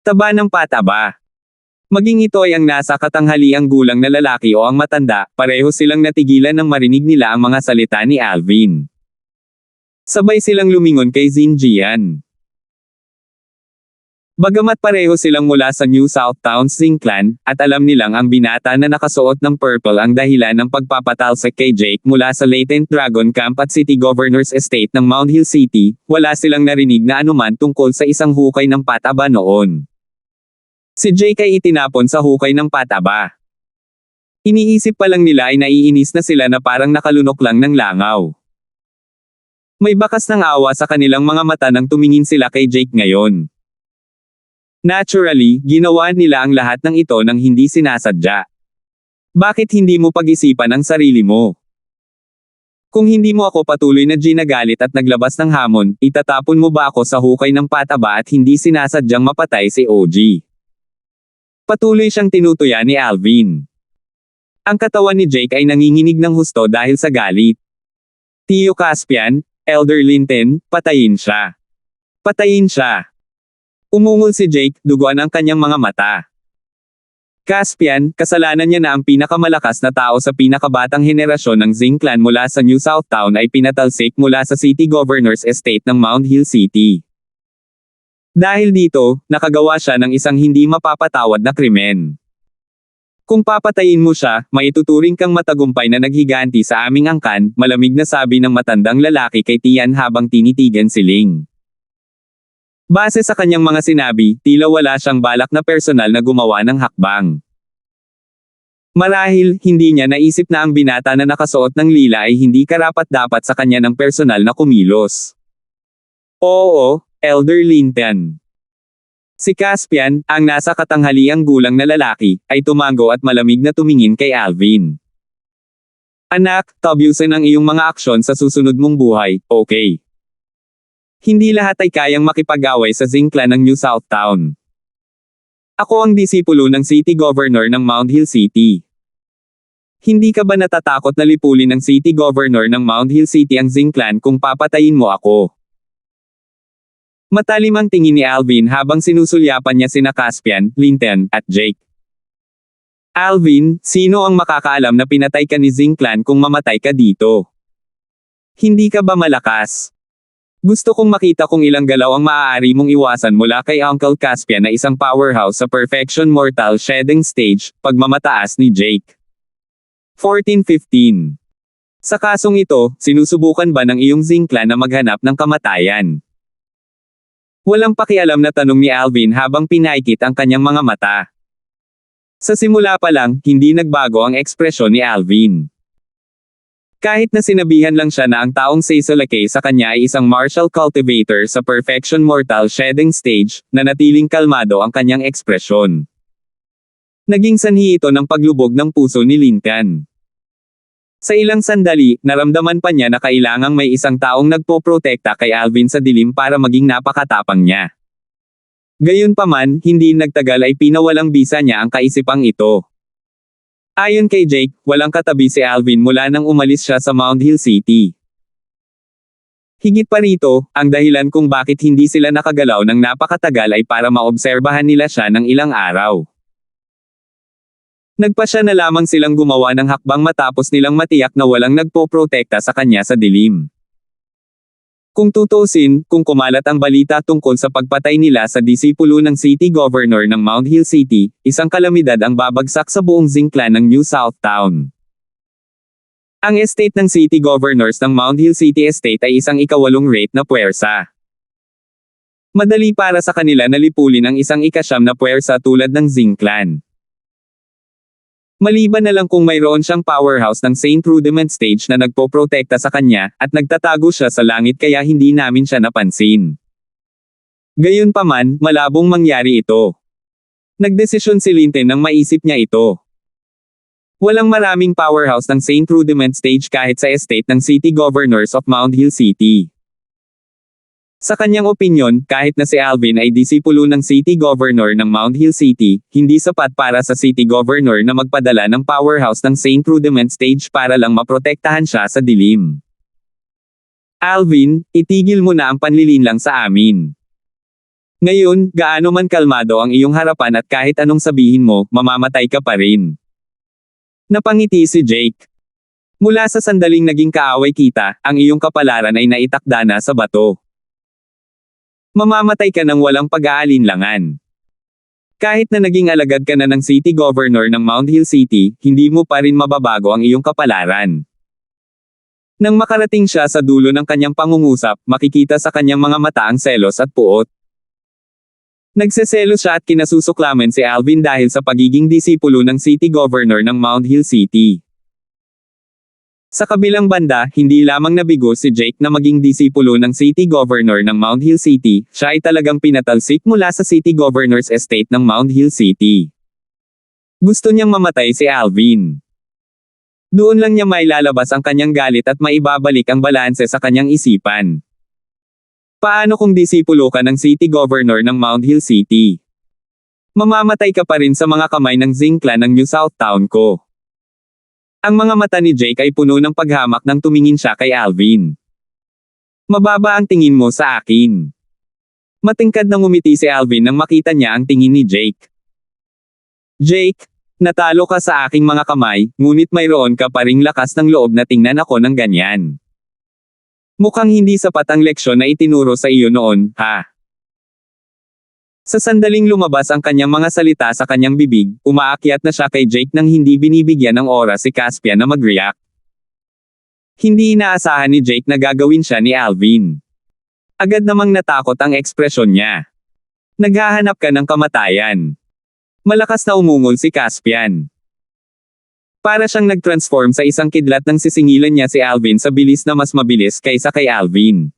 Taba ng pataba. Maging ito ay ang nasa katanghaliang gulang na lalaki o ang matanda, pareho silang natigilan nang marinig nila ang mga salita ni Alvin. Sabay silang lumingon kay Xinjian. Bagamat pareho silang mula sa New South Towns Clan, at alam nilang ang binata na nakasuot ng purple ang dahilan ng pagpapatalsik kay Jake mula sa Latent Dragon Camp at City Governor's Estate ng Mount Hill City, wala silang narinig na anuman tungkol sa isang hukay ng pataba noon. Si Jake ay itinapon sa hukay ng pataba. Iniisip pa lang nila ay naiinis na sila na parang nakalunok lang ng langaw. May bakas ng awa sa kanilang mga mata nang tumingin sila kay Jake ngayon. Naturally, ginawa nila ang lahat ng ito nang hindi sinasadya. Bakit hindi mo pag-isipan ang sarili mo? Kung hindi mo ako patuloy na ginagalit at naglabas ng hamon, itatapon mo ba ako sa hukay ng pataba at hindi sinasadyang mapatay si OG? Patuloy siyang tinutuya ni Alvin. Ang katawan ni Jake ay nanginginig ng husto dahil sa galit. Tio Caspian, Elder Linton, patayin siya. Patayin siya. Umungol si Jake, duguan ang kanyang mga mata. Caspian, kasalanan niya na ang pinakamalakas na tao sa pinakabatang henerasyon ng Zing Clan mula sa New Southtown ay pinatalsik mula sa City Governor's Estate ng Mount Hill City. Dahil dito, nakagawa siya ng isang hindi mapapatawad na krimen. Kung papatayin mo siya, maituturing kang matagumpay na naghiganti sa aming angkan, malamig na sabi ng matandang lalaki kay Tian habang tinitigan si Ling. Base sa kanyang mga sinabi, tila wala siyang balak na personal na gumawa ng hakbang. Marahil, hindi niya naisip na ang binata na nakasuot ng lila ay hindi karapat-dapat sa kanya ng personal na kumilos. Oo, Elder Linton. Si Caspian, ang nasa katanghaliang gulang na lalaki, ay tumango at malamig na tumingin kay Alvin. Anak, tabyusin ang iyong mga aksyon sa susunod mong buhay, okay? Hindi lahat ay kayang makipag-away sa Zing Clan ng New Southtown. Ako ang disipulo ng City Governor ng Mount Hill City. Hindi ka ba natatakot na lipulin ng City Governor ng Mount Hill City ang Zing Clan kung papatayin mo ako? Matalim ang tingin ni Alvin habang sinusulyapan niya sina Caspian, Linton, at Jake. Alvin, sino ang makakaalam na pinatay ka ni Zing Clan kung mamatay ka dito? Hindi ka ba malakas? Gusto kong makita kung ilang galaw ang maaari mong iwasan mula kay Uncle Caspian na isang powerhouse sa Perfection Mortal Shedding Stage, pagmamataas ni Jake. 14-15. Sa kasong ito, sinusubukan ba ng iyong Zing Clan na maghanap ng kamatayan? Walang pakialam na tanong ni Alvin habang pinaikit ang kanyang mga mata. Sa simula pa lang, hindi nagbago ang ekspresyon ni Alvin. Kahit na sinabihan lang siya na ang taong Seisolake sa kanya ay isang martial cultivator sa Perfection Mortal Shedding Stage, nanatiling kalmado ang kanyang ekspresyon. Naging sanhi ito ng paglubog ng puso ni Linton. Sa ilang sandali, naramdaman pa niya na kailangang may isang taong nagpoprotekta kay Alvin sa dilim para maging napakatapang niya. Gayunpaman, hindi nagtagal ay pinawalang bisa niya ang kaisipang ito. Ayon kay Jake, walang katabi si Alvin mula nang umalis siya sa Mount Hill City. Higit pa rito, ang dahilan kung bakit hindi sila nakagalaw ng napakatagal ay para maobserbahan nila siya ng ilang araw. Nagpasya na lamang silang gumawa ng hakbang matapos nilang matiyak na walang nagpoprotekta sa kanya sa dilim. Kung tutusin, kung kumalat ang balita tungkol sa pagpatay nila sa disipulo ng City Governor ng Mount Hill City, isang kalamidad ang babagsak sa buong Zing Clan ng New Southtown. Ang estate ng City Governors ng Mount Hill City Estate ay isang ikawalong rate na puwersa. Madali para sa kanila na lipulin ang isang ikasyam na puwersa tulad ng Zing Clan. Maliban na lang kung mayroon siyang powerhouse ng Saint Rudiment Stage na nagpoprotekta sa kanya, at nagtatago siya sa langit kaya hindi namin siya napansin. Gayunpaman, malabong mangyari ito. Nagdesisyon si Linton nang maisip niya ito. Walang maraming powerhouse ng Saint Rudiment Stage kahit sa estate ng City Governors of Mount Hill City. Sa kanyang opinyon, kahit na si Alvin ay disipulo ng City Governor ng Mount Hill City, hindi sapat para sa City Governor na magpadala ng powerhouse ng Saint Rudiment Stage para lang maprotektahan siya sa dilim. Alvin, itigil mo na ang panlilinlang sa amin. Ngayon, gaano man kalmado ang iyong harapan at kahit anong sabihin mo, mamamatay ka pa rin. Napangiti si Jake. Mula sa sandaling naging kaaway kita, ang iyong kapalaran ay naitakda na sa bato. Mamamatay ka ng walang pag-aalinlangan. Kahit na naging alagad ka na ng City Governor ng Mount Hill City, hindi mo pa rin mababago ang iyong kapalaran. Nang makarating siya sa dulo ng kanyang pangungusap, makikita sa kanyang mga mata ang selos at puot. Nagseselos siya at kinasusuklaman si Alvin dahil sa pagiging disipulo ng City Governor ng Mount Hill City. Sa kabilang banda, hindi lamang nabigo si Jake na maging disipulo ng City Governor ng Mount Hill City, siya ay talagang pinatalsik mula sa City Governor's Estate ng Mount Hill City. Gusto niyang mamatay si Alvin. Doon lang niya mailalabas ang kanyang galit at maibabalik ang balanse sa kanyang isipan. Paano kung disipulo ka ng City Governor ng Mount Hill City? Mamamatay ka pa rin sa mga kamay ng Zing Clan ng New Southtown ko. Ang mga mata ni Jake ay puno ng paghamak nang tumingin siya kay Alvin. Mababa ang tingin mo sa akin. Matingkad na ngumiti si Alvin nang makita niya ang tingin ni Jake. Jake, natalo ka sa aking mga kamay, ngunit mayroon ka pa ring lakas ng loob na tingnan ako ng ganyan. Mukhang hindi sapat ang leksyon na itinuro sa iyo noon, ha? Sa sandaling lumabas ang kanyang mga salita sa kanyang bibig, umaakyat na siya kay Jake nang hindi binibigyan ng oras si Caspian na mag-react. Hindi inaasahan ni Jake na gagawin siya ni Alvin. Agad namang natakot ang ekspresyon niya. Naghahanap ka ng kamatayan. Malakas na umungol si Caspian. Para siyang nag-transform sa isang kidlat nang sisingilan niya si Alvin sa bilis na mas mabilis kaysa kay Alvin.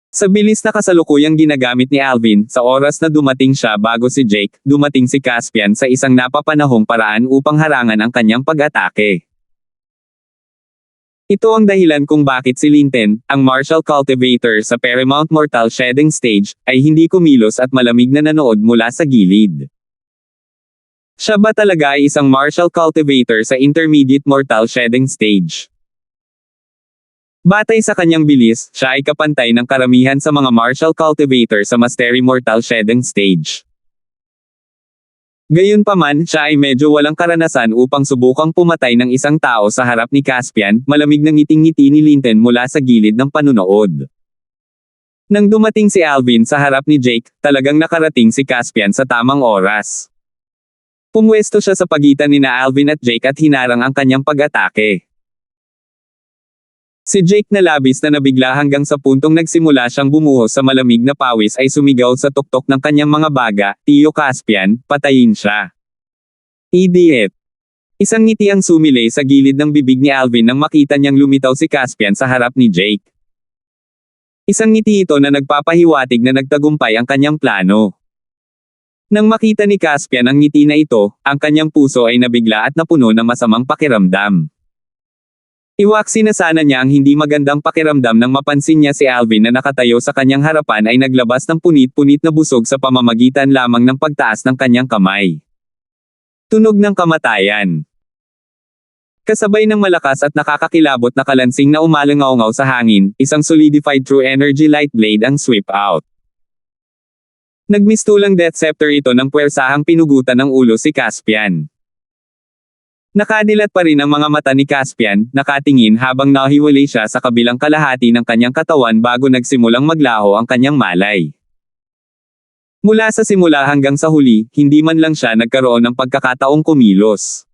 Sa bilis na kasalukuyang ginagamit ni Alvin, sa oras na dumating siya bago si Jake, dumating si Caspian sa isang napapanahong paraan upang harangan ang kanyang pag-atake. Ito ang dahilan kung bakit si Linton, ang martial cultivator sa Paramount Mortal Shedding Stage, ay hindi kumilos at malamig na nanood mula sa gilid. Siya ba talaga ay isang martial cultivator sa Intermediate Mortal Shedding Stage? Batay sa kanyang bilis, siya ay kapantay ng karamihan sa mga martial cultivator sa Mastery Mortal Shedding Stage. Gayunpaman, siya ay medyo walang karanasan upang subukang pumatay ng isang tao sa harap ni Caspian, malamig na ngiting-ngiti ni Linton mula sa gilid ng panunood. Nang dumating si Alvin sa harap ni Jake, talagang nakarating si Caspian sa tamang oras. Pumwesto siya sa pagitan nina Alvin at Jake at hinarang ang kanyang pag-atake. Si Jake na labis na nabigla hanggang sa puntong nagsimula siyang bumuhos sa malamig na pawis ay sumigaw sa tuktok ng kanyang mga baga, "Tiyo Caspian, patayin siya." Idiot! Isang ngiti ang sumilay sa gilid ng bibig ni Alvin nang makita niyang lumitaw si Caspian sa harap ni Jake. Isang ngiti ito na nagpapahiwatig na nagtagumpay ang kanyang plano. Nang makita ni Caspian ang ngiti na ito, ang kanyang puso ay nabigla at napuno ng masamang pakiramdam. Iwaksi na sana niya ang hindi magandang pakiramdam nang mapansin niya si Alvin na nakatayo sa kanyang harapan ay naglabas ng punit-punit na busog sa pamamagitan lamang ng pagtaas ng kanyang kamay. Tunog ng kamatayan. Kasabay ng malakas at nakakakilabot na kalansing na umalangaw-ngaw sa hangin, isang solidified true energy light blade ang sweep out. Nagmistulang Death Scepter ito ng puwersahang pinugutan ng ulo si Caspian. Nakadilat pa rin ang mga mata ni Caspian, nakatingin habang nahiwalay siya sa kabilang kalahati ng kanyang katawan bago nagsimulang maglaho ang kanyang malay. Mula sa simula hanggang sa huli, hindi man lang siya nagkaroon ng pagkakataong kumilos.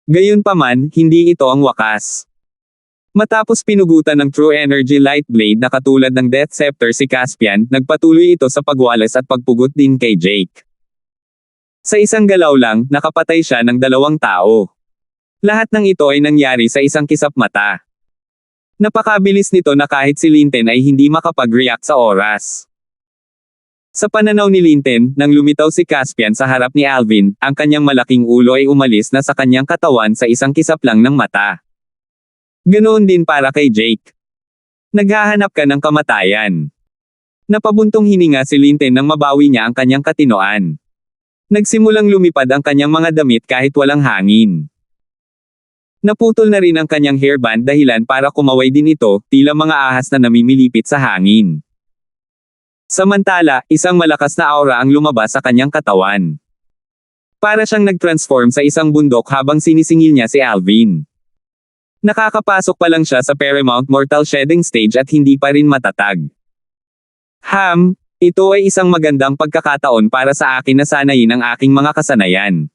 Gayunpaman, hindi ito ang wakas. Matapos pinugutan ng True Energy Light Blade na katulad ng Death Scepter si Caspian, nagpatuloy ito sa pagwalas at pagpugot din kay Jake. Sa isang galaw lang, nakapatay siya ng 2 tao. Lahat ng ito ay nangyari sa isang kisap mata. Napakabilis nito na kahit si Linton ay hindi makapag-react sa oras. Sa pananaw ni Linton, nang lumitaw si Caspian sa harap ni Alvin, ang kanyang malaking ulo ay umalis na sa kanyang katawan sa isang kisap lang ng mata. Ganoon din para kay Jake. Naghahanap ka ng kamatayan. Napabuntong hininga si Linton nang mabawi niya ang kanyang katinoan. Nagsimulang lumipad ang kanyang mga damit kahit walang hangin. Naputol na rin ang kanyang hairband dahilan para kumaway din ito, tila mga ahas na namimilipit sa hangin. Samantala, isang malakas na aura ang lumabas sa kanyang katawan. Para siyang nag-transform sa isang bundok habang sinisingil niya si Alvin. Nakakapasok pa lang siya sa Paramount Mortal Shedding Stage at hindi pa rin matatag. Ito ay isang magandang pagkakataon para sa akin na sanayin ang aking mga kasanayan.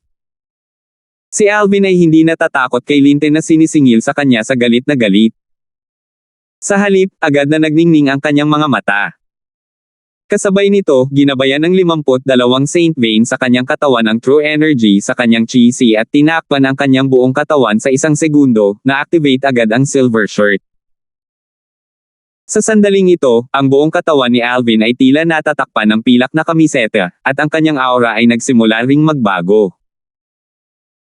Si Alvin ay hindi natatakot kay Linton na sinisingil sa kanya sa galit na galit. Sa halip, agad na nagningning ang kanyang mga mata. Kasabay nito, ginabayan ng 52 Saint Vein sa kanyang katawan ang True Energy sa kanyang Chi at tinakpan ang kanyang buong katawan sa 1 segundo, na-activate agad ang Silver Shirt. Sa sandaling ito, ang buong katawan ni Alvin ay tila natatakpan ng pilak na kamiseta, at ang kanyang aura ay nagsimula ring magbago.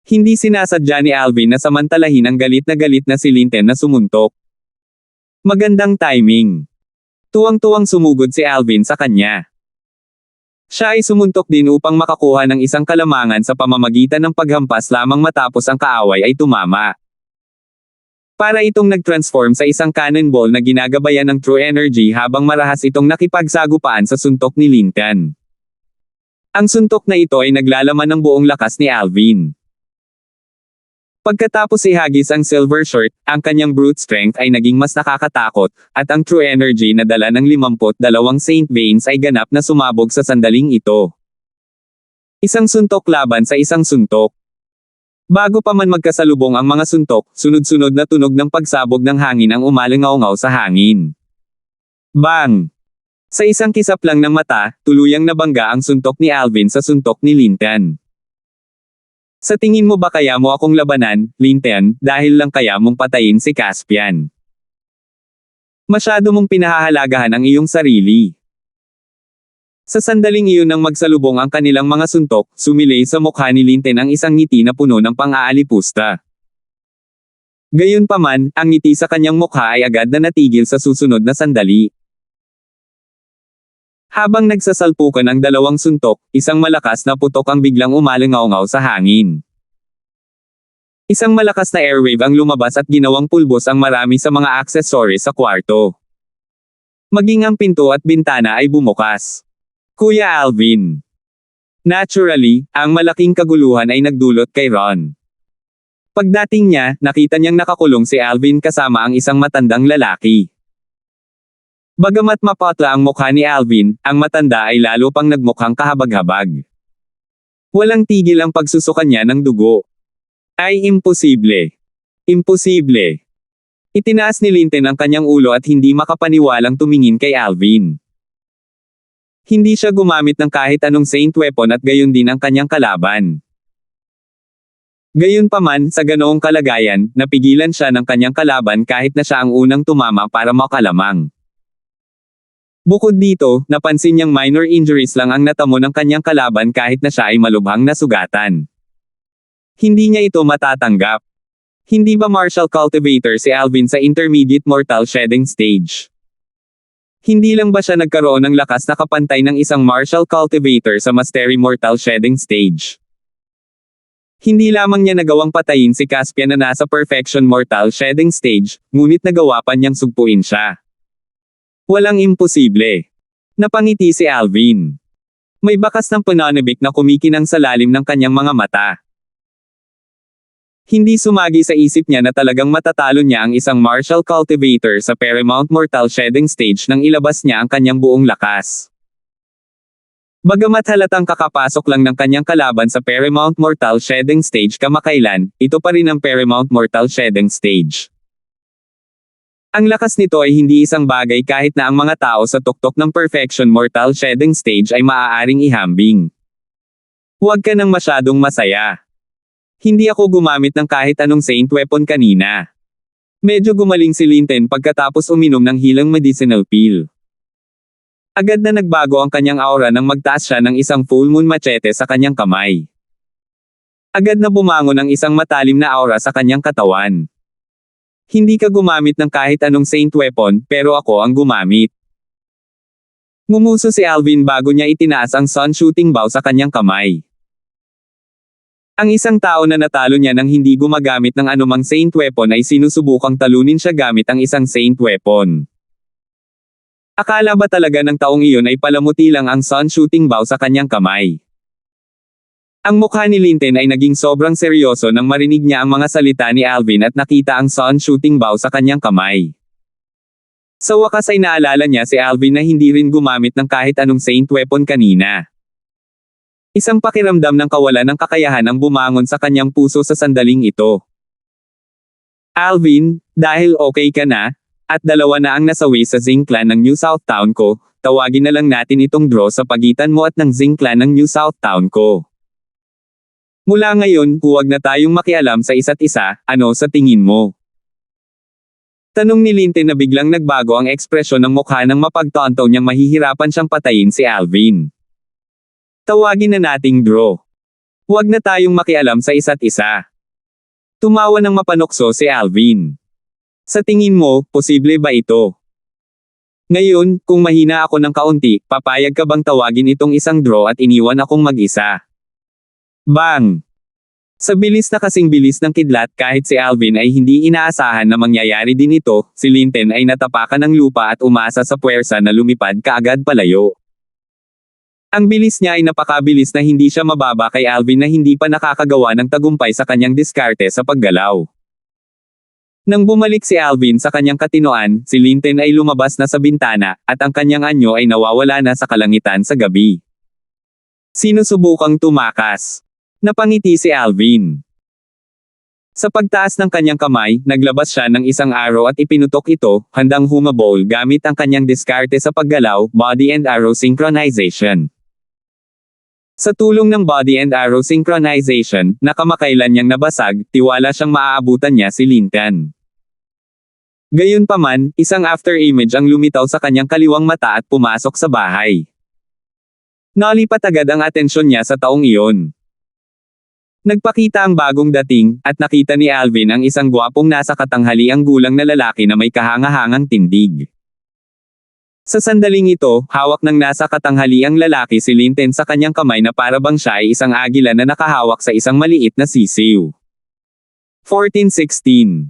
Hindi sinasadya ni Alvin na samantalahin ang galit na si Linton na sumuntok. Magandang timing. Tuwang-tuwang sumugod si Alvin sa kanya. Siya ay sumuntok din upang makakuha ng isang kalamangan sa pamamagitan ng paghampas lamang matapos ang kaaway ay tumama. Para itong nag-transform sa isang cannonball na ginagabayan ng true energy habang marahas itong nakipagsagupaan sa suntok ni Linton. Ang suntok na ito ay naglalaman ng buong lakas ni Alvin. Pagkatapos ihagis ang silver shirt, ang kanyang brute strength ay naging mas nakakatakot, at ang true energy na dala ng 52 Saint Veins ay ganap na sumabog sa sandaling ito. Isang suntok laban sa isang suntok. Bago pa man magkasalubong ang mga suntok, sunod-sunod na tunog ng pagsabog ng hangin ang umalingaw-ngaw sa hangin. Bang! Sa isang kisap lang ng mata, tuluyang nabangga ang suntok ni Alvin sa suntok ni Linton. Sa tingin mo ba kaya mo akong labanan, Linton, dahil lang kaya mong patayin si Caspian? Masyado mong pinahahalagahan ang iyong sarili. Sa sandaling iyon nang magsalubong ang kanilang mga suntok, sumilay sa mukha ni Linton ang isang ngiti na puno ng pang-aalipusta. Gayunpaman, ang ngiti sa kanyang mukha ay agad na natigil sa susunod na sandali. Habang nagsasalpukan ang dalawang suntok, isang malakas na putok ang biglang umalingaw-ngaw sa hangin. Isang malakas na airwave ang lumabas at ginawang pulbos ang marami sa mga accessories sa kwarto. Maging ang pinto at bintana ay bumukas. Kuya Alvin. Naturally, ang malaking kaguluhan ay nagdulot kay Ron. Pagdating niya, nakita niyang nakakulong si Alvin kasama ang isang matandang lalaki. Bagamat mapatla ang mukha ni Alvin, ang matanda ay lalo pang nagmukhang kahabag-habag. Walang tigil ang pagsusuka niya ng dugo. Ay imposible. Imposible. Itinaas ni Linton ang kanyang ulo at hindi makapaniwalang tumingin kay Alvin. Hindi siya gumamit ng kahit anong saint weapon at gayon din ang kanyang kalaban. Gayunpaman, sa ganoong kalagayan, napigilan siya ng kanyang kalaban kahit na siya ang unang tumama para makalamang. Bukod dito, napansin niyang minor injuries lang ang natamo ng kanyang kalaban kahit na siya ay malubhang nasugatan. Hindi niya ito matatanggap. Hindi ba martial cultivator si Alvin sa intermediate mortal shedding stage? Hindi lang ba siya nagkaroon ng lakas na kapantay ng isang martial cultivator sa mastery mortal shedding stage? Hindi lamang niya nagawang patayin si Caspian na nasa perfection mortal shedding stage, ngunit nagawa pa niyang sugpuin siya. Walang imposible. Napangiti si Alvin. May bakas ng pananabik na kumikinang sa lalim ng kanyang mga mata. Hindi sumagi sa isip niya na talagang matatalo niya ang isang martial cultivator sa Paramount Mortal Shedding Stage nang ilabas niya ang kanyang buong lakas. Bagamat halatang kakapasok lang ng kanyang kalaban sa Paramount Mortal Shedding Stage kamakailan, ito pa rin ang Paramount Mortal Shedding Stage. Ang lakas nito ay hindi isang bagay kahit na ang mga tao sa tuktok ng Perfection Mortal Shedding Stage ay maaaring ihambing. Huwag ka nang masyadong masaya. Hindi ako gumamit ng kahit anong saint weapon kanina. Medyo gumaling si Linton pagkatapos uminom ng hilang medicinal pill. Agad na nagbago ang kanyang aura nang magtaas siya ng isang full moon machete sa kanyang kamay. Agad na bumangon ang isang matalim na aura sa kanyang katawan. Hindi ka gumamit ng kahit anong saint weapon, pero ako ang gumamit. Ngumuso si Alvin bago niya itinaas ang sun shooting bow sa kanyang kamay. Ang isang tao na natalo niya nang hindi gumagamit ng anumang saint weapon ay sinusubukang talunin siya gamit ang isang saint weapon. Akala ba talaga ng taong iyon ay palamuti lang ang sun shooting bow sa kanyang kamay? Ang mukha ni Linton ay naging sobrang seryoso nang marinig niya ang mga salita ni Alvin at nakita ang sun shooting bow sa kanyang kamay. Sa wakas ay naalala niya si Alvin na hindi rin gumamit ng kahit anong saint weapon kanina. Isang pakiramdam ng kawalan ng kakayahan ang bumangon sa kanyang puso sa sandaling ito. Alvin, dahil okay ka na, at dalawa na ang nasawi sa Zing Clan ng New South Town ko, tawagin na lang natin itong draw sa pagitan mo at ng Zing Clan ng New South Town ko. Mula ngayon, huwag na tayong makialam sa isa't isa, ano sa tingin mo? Tanong ni Linton na biglang nagbago ang ekspresyon ng mukha nang mapagtanto niyang mahihirapan siyang patayin si Alvin. Tawagin na nating draw. Huwag na tayong makialam sa isa't isa. Tumawa ng mapanukso si Alvin. Sa tingin mo, posible ba ito? Ngayon, kung mahina ako ng kaunti, papayag ka bang tawagin itong isang draw at iniwan akong mag-isa? Bang! Sa bilis na kasing bilis ng kidlat kahit si Alvin ay hindi inaasahan na mangyayari din ito, si Linton ay natapakan ng lupa at umasa sa puwersa na lumipad kaagad palayo. Ang bilis niya ay napakabilis na hindi siya mababa kay Alvin na hindi pa nakakagawa ng tagumpay sa kanyang diskarte sa paggalaw. Nang bumalik si Alvin sa kanyang katinoan, si Linton ay lumabas na sa bintana, at ang kanyang anyo ay nawawala na sa kalangitan sa gabi. Sinusubukang tumakas. Napangiti si Alvin. Sa pagtaas ng kanyang kamay, naglabas siya ng isang arrow at ipinutok ito, handang humabol gamit ang kanyang diskarte sa paggalaw, body and arrow synchronization. Sa tulong ng body and arrow synchronization, na kamakailan niyang nabasag, tiwala siyang maaabutan niya si Linton. Gayunpaman, isang after-image ang lumitaw sa kanyang kaliwang mata at pumasok sa bahay. Nalipat agad ang atensyon niya sa taong iyon. Nagpakita ang bagong dating, at nakita ni Alvin ang isang gwapong nasa katanghaliang gulang na lalaki na may kahangahangang tindig. Sa sandaling ito, hawak ng nasa katanghaliang lalaki si Linton sa kanyang kamay na parabang siya ay isang agila na nakahawak sa isang maliit na sisiw. 1416.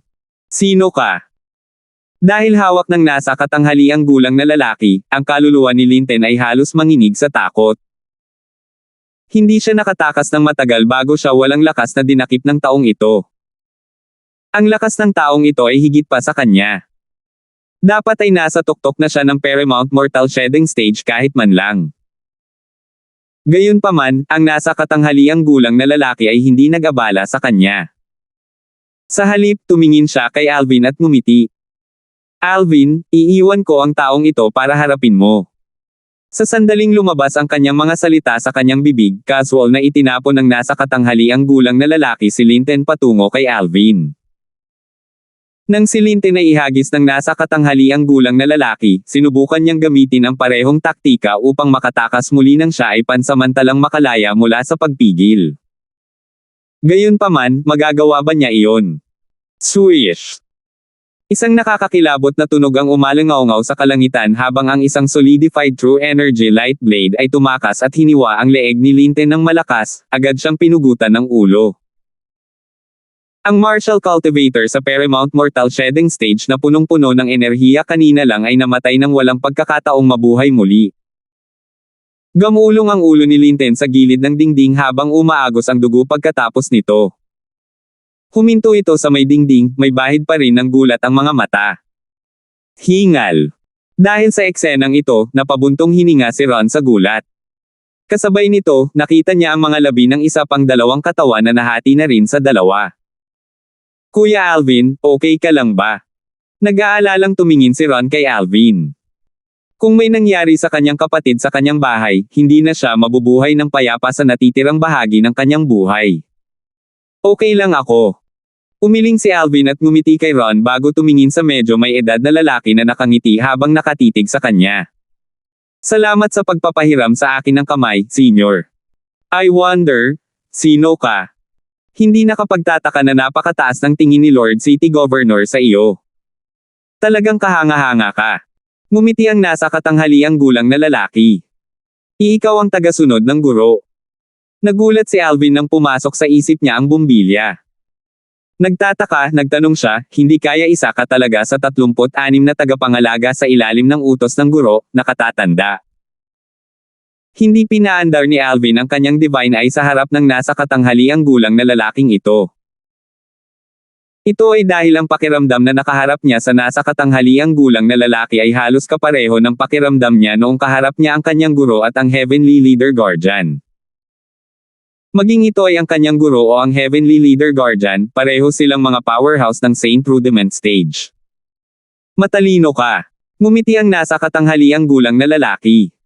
Sino ka? Dahil hawak ng nasa katanghaliang gulang na lalaki, ang kaluluwa ni Linton ay halos manginig sa takot. Hindi siya nakatakas ng matagal bago siya walang lakas na dinakip ng taong ito. Ang lakas ng taong ito ay higit pa sa kanya. Dapat ay nasa tuktok na siya ng Paramount Mortal Shedding Stage kahit man lang. Gayunpaman, ang nasa katanghaliang gulang na lalaki ay hindi nag-abala sa kanya. Sa halip, tumingin siya kay Alvin at ngumiti. Alvin, iiwan ko ang taong ito para harapin mo. Sa sandaling lumabas ang kanyang mga salita sa kanyang bibig, casual na itinapon ng nasa katanghaliang gulang na lalaki si Linton patungo kay Alvin. Nang si Linton ay ihagis ng nasa katanghaliang gulang na lalaki, sinubukan niyang gamitin ang parehong taktika upang makatakas muli nang siya ay pansamantalang makalaya mula sa pagpigil. Gayunpaman, magagawa ba niya iyon? Swish! Isang nakakakilabot na tunog ang umalingaw sa kalangitan habang ang isang solidified true energy light blade ay tumakas at hiniwa ang leeg ni Linton ng malakas, agad siyang pinugutan ng ulo. Ang Martial Cultivator sa Paramount Mortal Shedding Stage na punong-puno ng enerhiya kanina lang ay namatay ng walang pagkakataong mabuhay muli. Gamulong ang ulo ni Linton sa gilid ng dingding habang umaagos ang dugo pagkatapos nito. Huminto ito sa may dingding, may bahid pa rin ng gulat ang mga mata. Hingal. Dahil sa eksenang ito, napabuntong hininga si Ron sa gulat. Kasabay nito, nakita niya ang mga labi ng isa pang dalawang katawan na nahati na rin sa dalawa. Kuya Alvin, okay ka lang ba? Nag-aalalang tumingin si Ron kay Alvin. Kung may nangyari sa kanyang kapatid sa kanyang bahay, hindi na siya mabubuhay ng payapa sa natitirang bahagi ng kanyang buhay. Okay lang ako. Umiling si Alvin at ngumiti kay Ron bago tumingin sa medyo may edad na lalaki na nakangiti habang nakatitig sa kanya. Salamat sa pagpapahiram sa akin ng kamay, Senior. I wonder, sino ka? Hindi nakapagtataka na napakataas ng tingin ni Lord City Governor sa iyo. Talagang kahanga-hanga ka. Ngumiti ang nasa katanghaliang gulang na lalaki. Ikaw ang tagasunod ng guro. Nagulat si Alvin nang pumasok sa isip niya ang bumbilya. Nagtataka, nagtanong siya, hindi kaya isa ka talaga sa 36 na tagapangalaga sa ilalim ng utos ng guro, nakatatanda. Hindi pinaandar ni Alvin ang kanyang divine eye sa harap ng nasa katanghaliang gulang na lalaking ito. Ito ay dahil ang pakiramdam na nakaharap niya sa nasa katanghaliang gulang na lalaki ay halos kapareho ng pakiramdam niya noong kaharap niya ang kanyang guro at ang Heavenly Leader Guardian. Maging ito ay ang kanyang guro o ang Heavenly Leader Guardian, pareho silang mga powerhouse ng Saint Rudiment Stage. Matalino ka. Ngumiti ang nasa katanghaliang gulang na lalaki.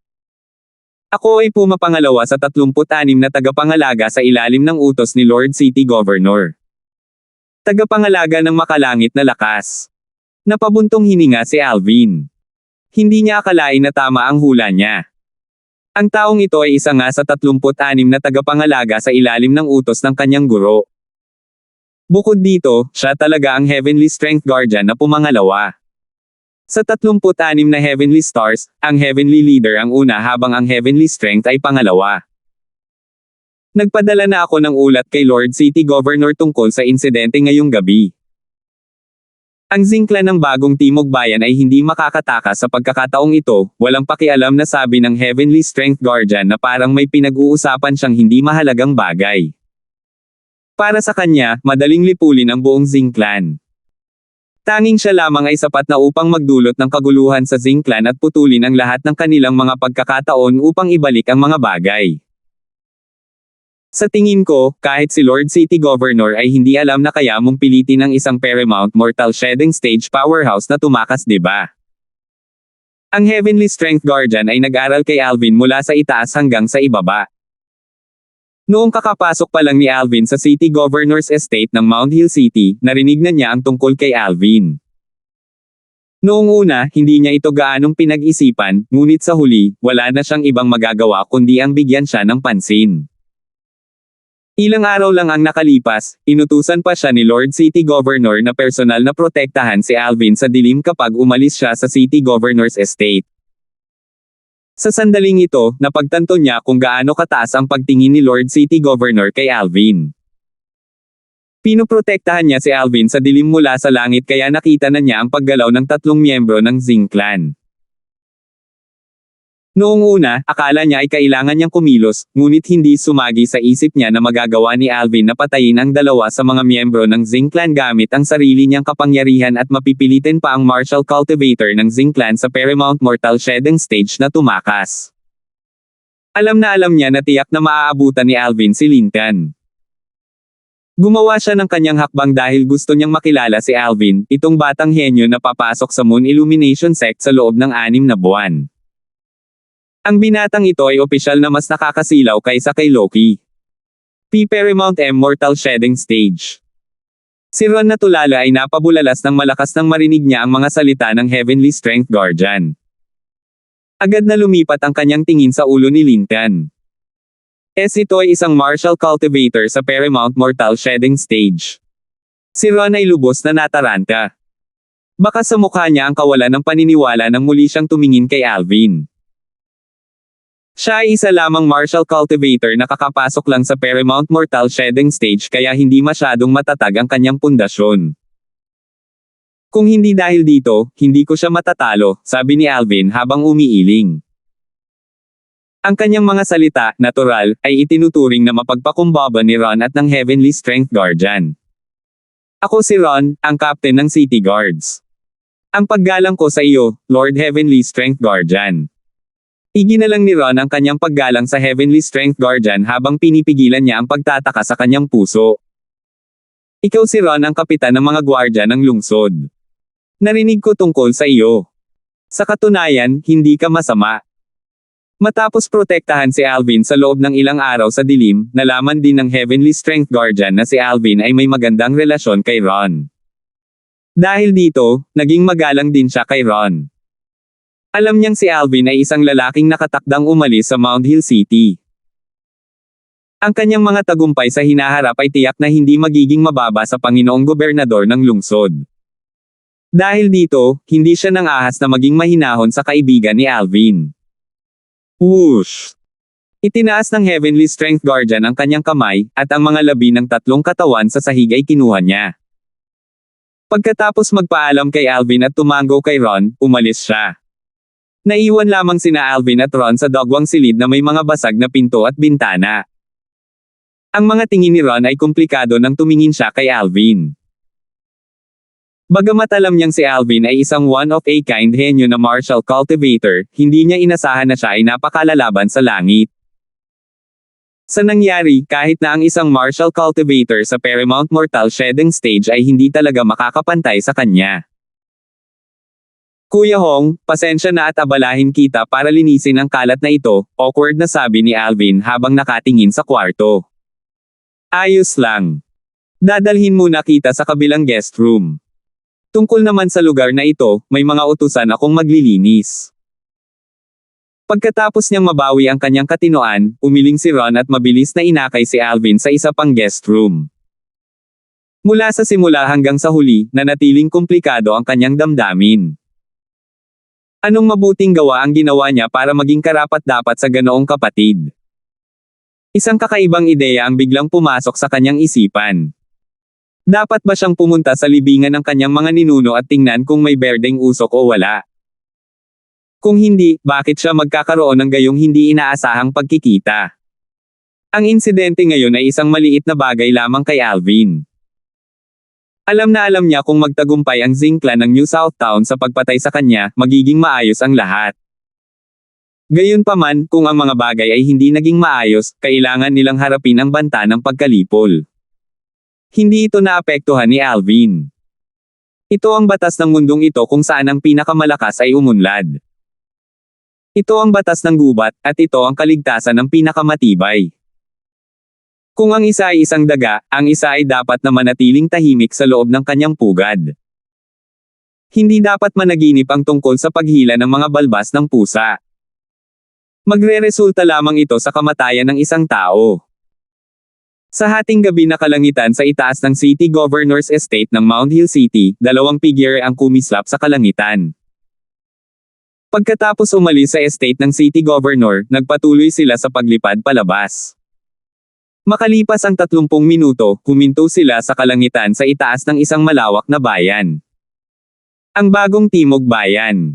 Ako ay pumapangalawa sa 36 na tagapangalaga sa ilalim ng utos ni Lord City Governor. Tagapangalaga ng makalangit na lakas. Napabuntong hininga si Alvin. Hindi niya akalain na tama ang hula niya. Ang taong ito ay isa nga sa 36 na tagapangalaga sa ilalim ng utos ng kanyang guro. Bukod dito, siya talaga ang Heavenly Strength Guardian na pumangalawa. Sa 36 na Heavenly Stars, ang Heavenly Leader ang una habang ang Heavenly Strength ay pangalawa. Nagpadala na ako ng ulat kay Lord City Governor tungkol sa insidente ngayong gabi. Ang Zingclan ng bagong Timog Bayan ay hindi makakatakas sa pagkakataong ito, walang pakialam na sabi ng Heavenly Strength Guardian na parang may pinag-uusapan siyang hindi mahalagang bagay. Para sa kanya, madaling lipulin ang buong Zingclan. Tanging siya lamang ay sapat na upang magdulot ng kaguluhan sa Zingclan at putulin ang lahat ng kanilang mga pagkakataon upang ibalik ang mga bagay. Sa tingin ko, kahit si Lord City Governor ay hindi alam na kaya mong pilitin ang isang Paramount Mortal Shedding Stage powerhouse na tumakas, diba? Ang Heavenly Strength Guardian ay nag-aral kay Alvin mula sa itaas hanggang sa ibaba. Noong kakapasok pa lang ni Alvin sa City Governor's Estate ng Mount Hill City, narinig na niya ang tungkol kay Alvin. Noong una, hindi niya ito gaanong pinag-isipan, ngunit sa huli, wala na siyang ibang magagawa kundi ang bigyan siya ng pansin. Ilang araw lang ang nakalipas, inutusan pa siya ni Lord City Governor na personal na protektahan si Alvin sa dilim kapag umalis siya sa City Governor's Estate. Sa sandaling ito, napagtanto niya kung gaano kataas ang pagtingin ni Lord City Governor kay Alvin. Pinoprotektahan niya si Alvin sa dilim mula sa langit kaya nakita na niya ang paggalaw ng 3 miyembro ng Zingclan. Noong una, akala niya ay kailangan niyang kumilos, ngunit hindi sumagi sa isip niya na magagawa ni Alvin na patayin ang 2 sa mga miyembro ng Zingclan gamit ang sarili niyang kapangyarihan at mapipilitin pa ang martial cultivator ng Zingclan sa Paramount Mortal Shedding Stage na tumakas. Alam niya na tiyak na maaabutan ni Alvin si Lincoln. Gumawa siya ng kanyang hakbang dahil gusto niyang makilala si Alvin, itong batang henyo na papasok sa Moon Illumination Sect sa loob ng 6 na buwan. Ang binatang ito ay opisyal na mas nakakasilaw kaysa kay Loki. Paramount Mortal Shedding Stage. Si Ron na tulala ay napabulalas ng malakas nang marinig niya ang mga salita ng Heavenly Strength Guardian. Agad na lumipat ang kanyang tingin sa ulo ni Lincoln. Ito ay isang martial cultivator sa Paramount Mortal Shedding Stage. Si Ron ay lubos na nataranta. Baka sa mukha niya ang kawalan ng paniniwala nang muli siyang tumingin kay Alvin. Siya ay isa lamang martial cultivator na kakapasok lang sa Paramount Mortal Shedding Stage kaya hindi masyadong matatag ang kanyang pundasyon. Kung hindi dahil dito, hindi ko siya matatalo, sabi ni Alvin habang umiiling. Ang kanyang mga salita, natural, ay itinuturing na mapagpakumbaba ni Ron at ng Heavenly Strength Guardian. Ako si Ron, ang captain ng City Guards. Ang paggalang ko sa iyo, Lord Heavenly Strength Guardian. Iginalang ni Ron ang kanyang paggalang sa Heavenly Strength Guardian habang pinipigilan niya ang pagtataka sa kanyang puso. Ikaw si Ron ang kapitan ng mga gwardya ng lungsod. Narinig ko tungkol sa iyo. Sa katunayan, hindi ka masama. Matapos protektahan si Alvin sa loob ng ilang araw sa dilim, nalaman din ng Heavenly Strength Guardian na si Alvin ay may magandang relasyon kay Ron. Dahil dito, naging magalang din siya kay Ron. Alam niyang si Alvin ay isang lalaking nakatakdang umalis sa Mount Hill City. Ang kanyang mga tagumpay sa hinaharap ay tiyak na hindi magiging mababa sa Panginoong Gobernador ng lungsod. Dahil dito, hindi siya nang ahas na maging mahinahon sa kaibigan ni Alvin. Whoosh! Itinaas ng Heavenly Strength Guardian ang kanyang kamay, at ang mga labi ng 3 katawan sa sahig ay kinuha niya. Pagkatapos magpaalam kay Alvin at tumango kay Ron, umalis siya. Naiwan lamang sina Alvin at Ron sa dogwang silid na may mga basag na pinto at bintana. Ang mga tingin ni Ron ay komplikado nang tumingin siya kay Alvin. Bagamat alam niyang si Alvin ay isang one-of-a-kind henyo na martial cultivator, hindi niya inasahan na siya ay napakalalaban sa langit. Sa nangyari, kahit na ang isang martial cultivator sa Paramount Mortal Shedding Stage ay hindi talaga makakapantay sa kanya. Kuya Hong, pasensya na at abalahin kita para linisin ang kalat na ito, awkward na sabi ni Alvin habang nakatingin sa kwarto. Ayos lang. Dadalhin muna kita sa kabilang guest room. Tungkol naman sa lugar na ito, may mga utusan akong maglilinis. Pagkatapos niyang mabawi ang kanyang katinoan, umiling si Ron at mabilis na inakay si Alvin sa isa pang guest room. Mula sa simula hanggang sa huli, nanatiling komplikado ang kanyang damdamin. Anong mabuting gawa ang ginawa niya para maging karapat-dapat sa ganoong kapatid? Isang kakaibang ideya ang biglang pumasok sa kanyang isipan. Dapat ba siyang pumunta sa libingan ng kanyang mga ninuno at tingnan kung may berdeng usok o wala? Kung hindi, bakit siya magkakaroon ng gayong hindi inaasahang pagkikita? Ang insidente ngayon ay isang maliit na bagay lamang kay Alvin. Alam na alam niya kung magtagumpay ang Zing Clan ng New Southtown sa pagpatay sa kanya, magiging maayos ang lahat. Gayunpaman, kung ang mga bagay ay hindi naging maayos, kailangan nilang harapin ang banta ng pagkalipol. Hindi ito naapektuhan ni Alvin. Ito ang batas ng mundong ito kung saan ang pinakamalakas ay umunlad. Ito ang batas ng gubat, at ito ang kaligtasan ng pinakamatibay. Kung ang isa ay isang daga, ang isa ay dapat na manatiling tahimik sa loob ng kanyang pugad. Hindi dapat managinip ang tungkol sa paghila ng mga balbas ng pusa. Magreresulta lamang ito sa kamatayan ng isang tao. Sa hating gabi na kalangitan sa itaas ng City Governor's Estate ng Mount Hill City, dalawang figure ang kumislap sa kalangitan. Pagkatapos umalis sa estate ng City Governor, nagpatuloy sila sa paglipad palabas. Makalipas ang 30 minuto, huminto sila sa kalangitan sa itaas ng isang malawak na bayan. Ang bagong Timog Bayan.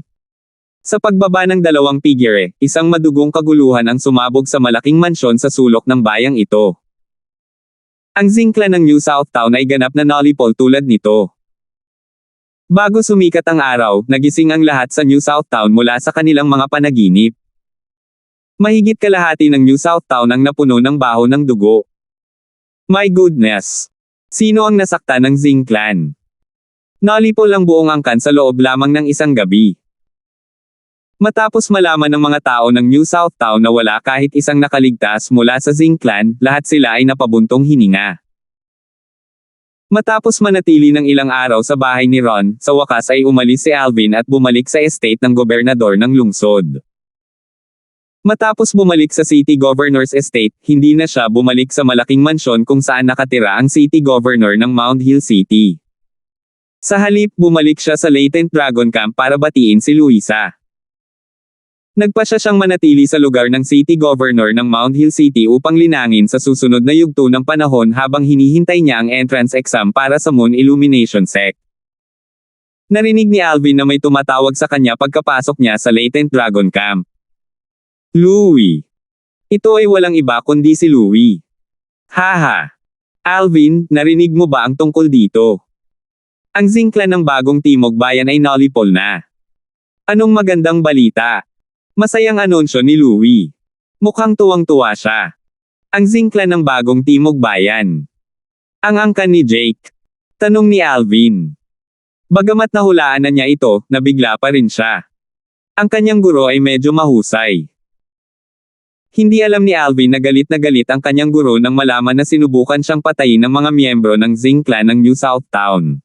Sa pagbaba ng dalawang figure, isang madugong kaguluhan ang sumabog sa malaking mansyon sa sulok ng bayang ito. Ang Zing Clan ng New Southtown ay ganap na nalipol tulad nito. Bago sumikat ang araw, nagising ang lahat sa New Southtown mula sa kanilang mga panaginip. Mahigit kalahati ng New Southtown ang napuno ng baho ng dugo. My goodness! Sino ang nasaktan ng Zing Clan? Nalipol ang buong angkan sa loob lamang ng isang gabi. Matapos malaman ng mga tao ng New Southtown na wala kahit isang nakaligtas mula sa Zing Clan, lahat sila ay napabuntong hininga. Matapos manatili ng ilang araw sa bahay ni Ron, sa wakas ay umalis si Alvin at bumalik sa estate ng gobernador ng lungsod. Matapos bumalik sa City Governor's Estate, hindi na siya bumalik sa malaking mansyon kung saan nakatira ang City Governor ng Mount Hill City. Sa halip, bumalik siya sa Latent Dragon Camp para batiin si Luisa. Nagpasya siyang manatili sa lugar ng City Governor ng Mount Hill City upang linangin sa susunod na yugto ng panahon habang hinihintay niya ang entrance exam para sa Moon Illumination Sect. Narinig ni Alvin na may tumatawag sa kanya pagkapasok niya sa Latent Dragon Camp. Louie. Ito ay walang iba kundi si Louie. Haha. Alvin, narinig mo ba ang tungkol dito? Ang Zing Clan ng bagong Timog Bayan ay nalipol na. Anong magandang balita? Masayang anunsyo ni Louie. Mukhang tuwang-tuwa siya. Ang Zing Clan ng bagong Timog Bayan. Ang angkan ni Jake. Tanong ni Alvin. Bagamat nahulaan na niya ito, nabigla pa rin siya. Ang kanyang guro ay medyo mahusay. Hindi alam ni Alvin na galit ang kanyang guro nang malaman na sinubukan siyang patayin ng mga miyembro ng Zing Clan ng New Southtown.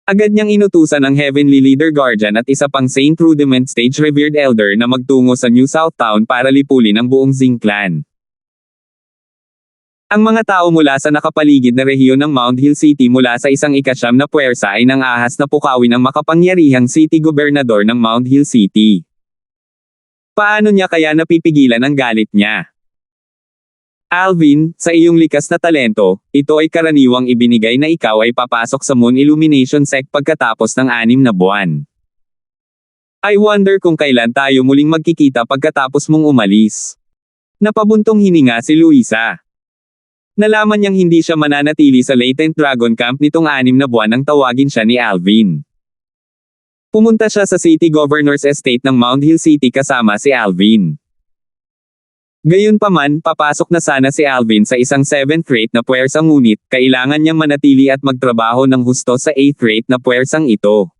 Agad niyang inutusan ang Heavenly Leader Guardian at isa pang Saint Rudiment Stage Revered Elder na magtungo sa New Southtown para lipulin ang buong Zing Clan. Ang mga tao mula sa nakapaligid na rehiyon ng Mount Hill City mula sa isang ikasyam na puwersa ay nangahas na pukawin ang makapangyarihang City Gobernador ng Mount Hill City. Paano niya kaya napipigilan ang galit niya? Alvin, sa iyong likas na talento, ito ay karaniwang ibinigay na ikaw ay papasok sa Moon Illumination Sect pagkatapos ng 6 na buwan. I wonder kung kailan tayo muling magkikita pagkatapos mong umalis. Napabuntong hininga si Luisa. Nalaman niyang hindi siya mananatili sa Latent Dragon Camp nitong 6 na buwan nang tawagin siya ni Alvin. Pumunta siya sa City Governor's Estate ng Mount Hill City kasama si Alvin. Gayunpaman, papasok na sana si Alvin sa isang 7th rate na puwersa ngunit, kailangan niyang manatili at magtrabaho ng husto sa 8th rate na puwersang ito.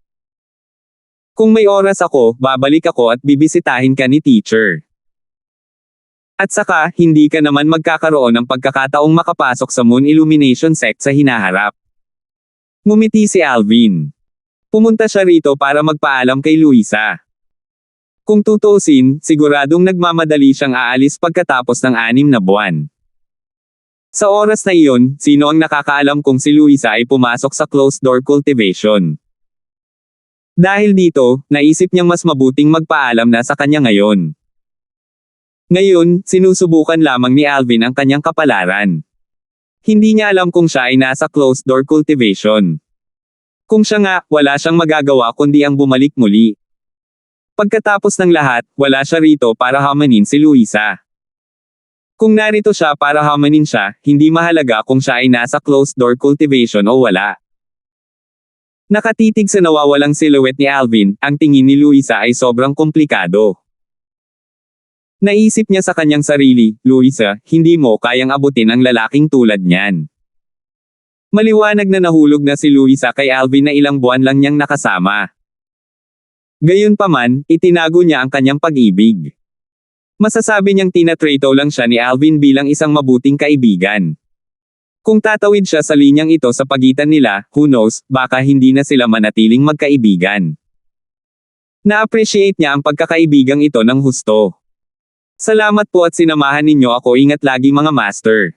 Kung may oras ako, babalik ako at bibisitahin ka ni teacher. At saka, hindi ka naman magkakaroon ng pagkakataong makapasok sa Moon Illumination Sect sa hinaharap. Ngumiti si Alvin. Pumunta siya rito para magpaalam kay Luisa. Kung tutuusin, siguradong nagmamadali siyang aalis pagkatapos ng 6 na buwan. Sa oras na iyon, sino ang nakakaalam kung si Luisa ay pumasok sa closed-door cultivation? Dahil dito, naisip niyang mas mabuting magpaalam na sa kanya ngayon. Ngayon, sinusubukan lamang ni Alvin ang kanyang kapalaran. Hindi niya alam kung siya ay nasa closed-door cultivation. Kung siya nga, wala siyang magagawa kundi ang bumalik muli. Pagkatapos ng lahat, wala siya rito para hamanin si Luisa. Kung narito siya para hamanin siya, hindi mahalaga kung siya ay nasa closed-door cultivation o wala. Nakatitig sa nawawalang silhouette ni Alvin, ang tingin ni Luisa ay sobrang komplikado. Naisip niya sa kanyang sarili, Luisa, hindi mo kayang abutin ang lalaking tulad niyan. Maliwanag na nahulog na si Luisa kay Alvin na ilang buwan lang niyang nakasama. Gayunpaman, itinago niya ang kanyang pag-ibig. Masasabi niyang tinatrato lang siya ni Alvin bilang isang mabuting kaibigan. Kung tatawid siya sa linyang ito sa pagitan nila, who knows, baka hindi na sila manatiling magkaibigan. Na-appreciate niya ang pagkakaibigang ito ng husto. Salamat po at sinamahan ninyo ako, ingat lagi mga master.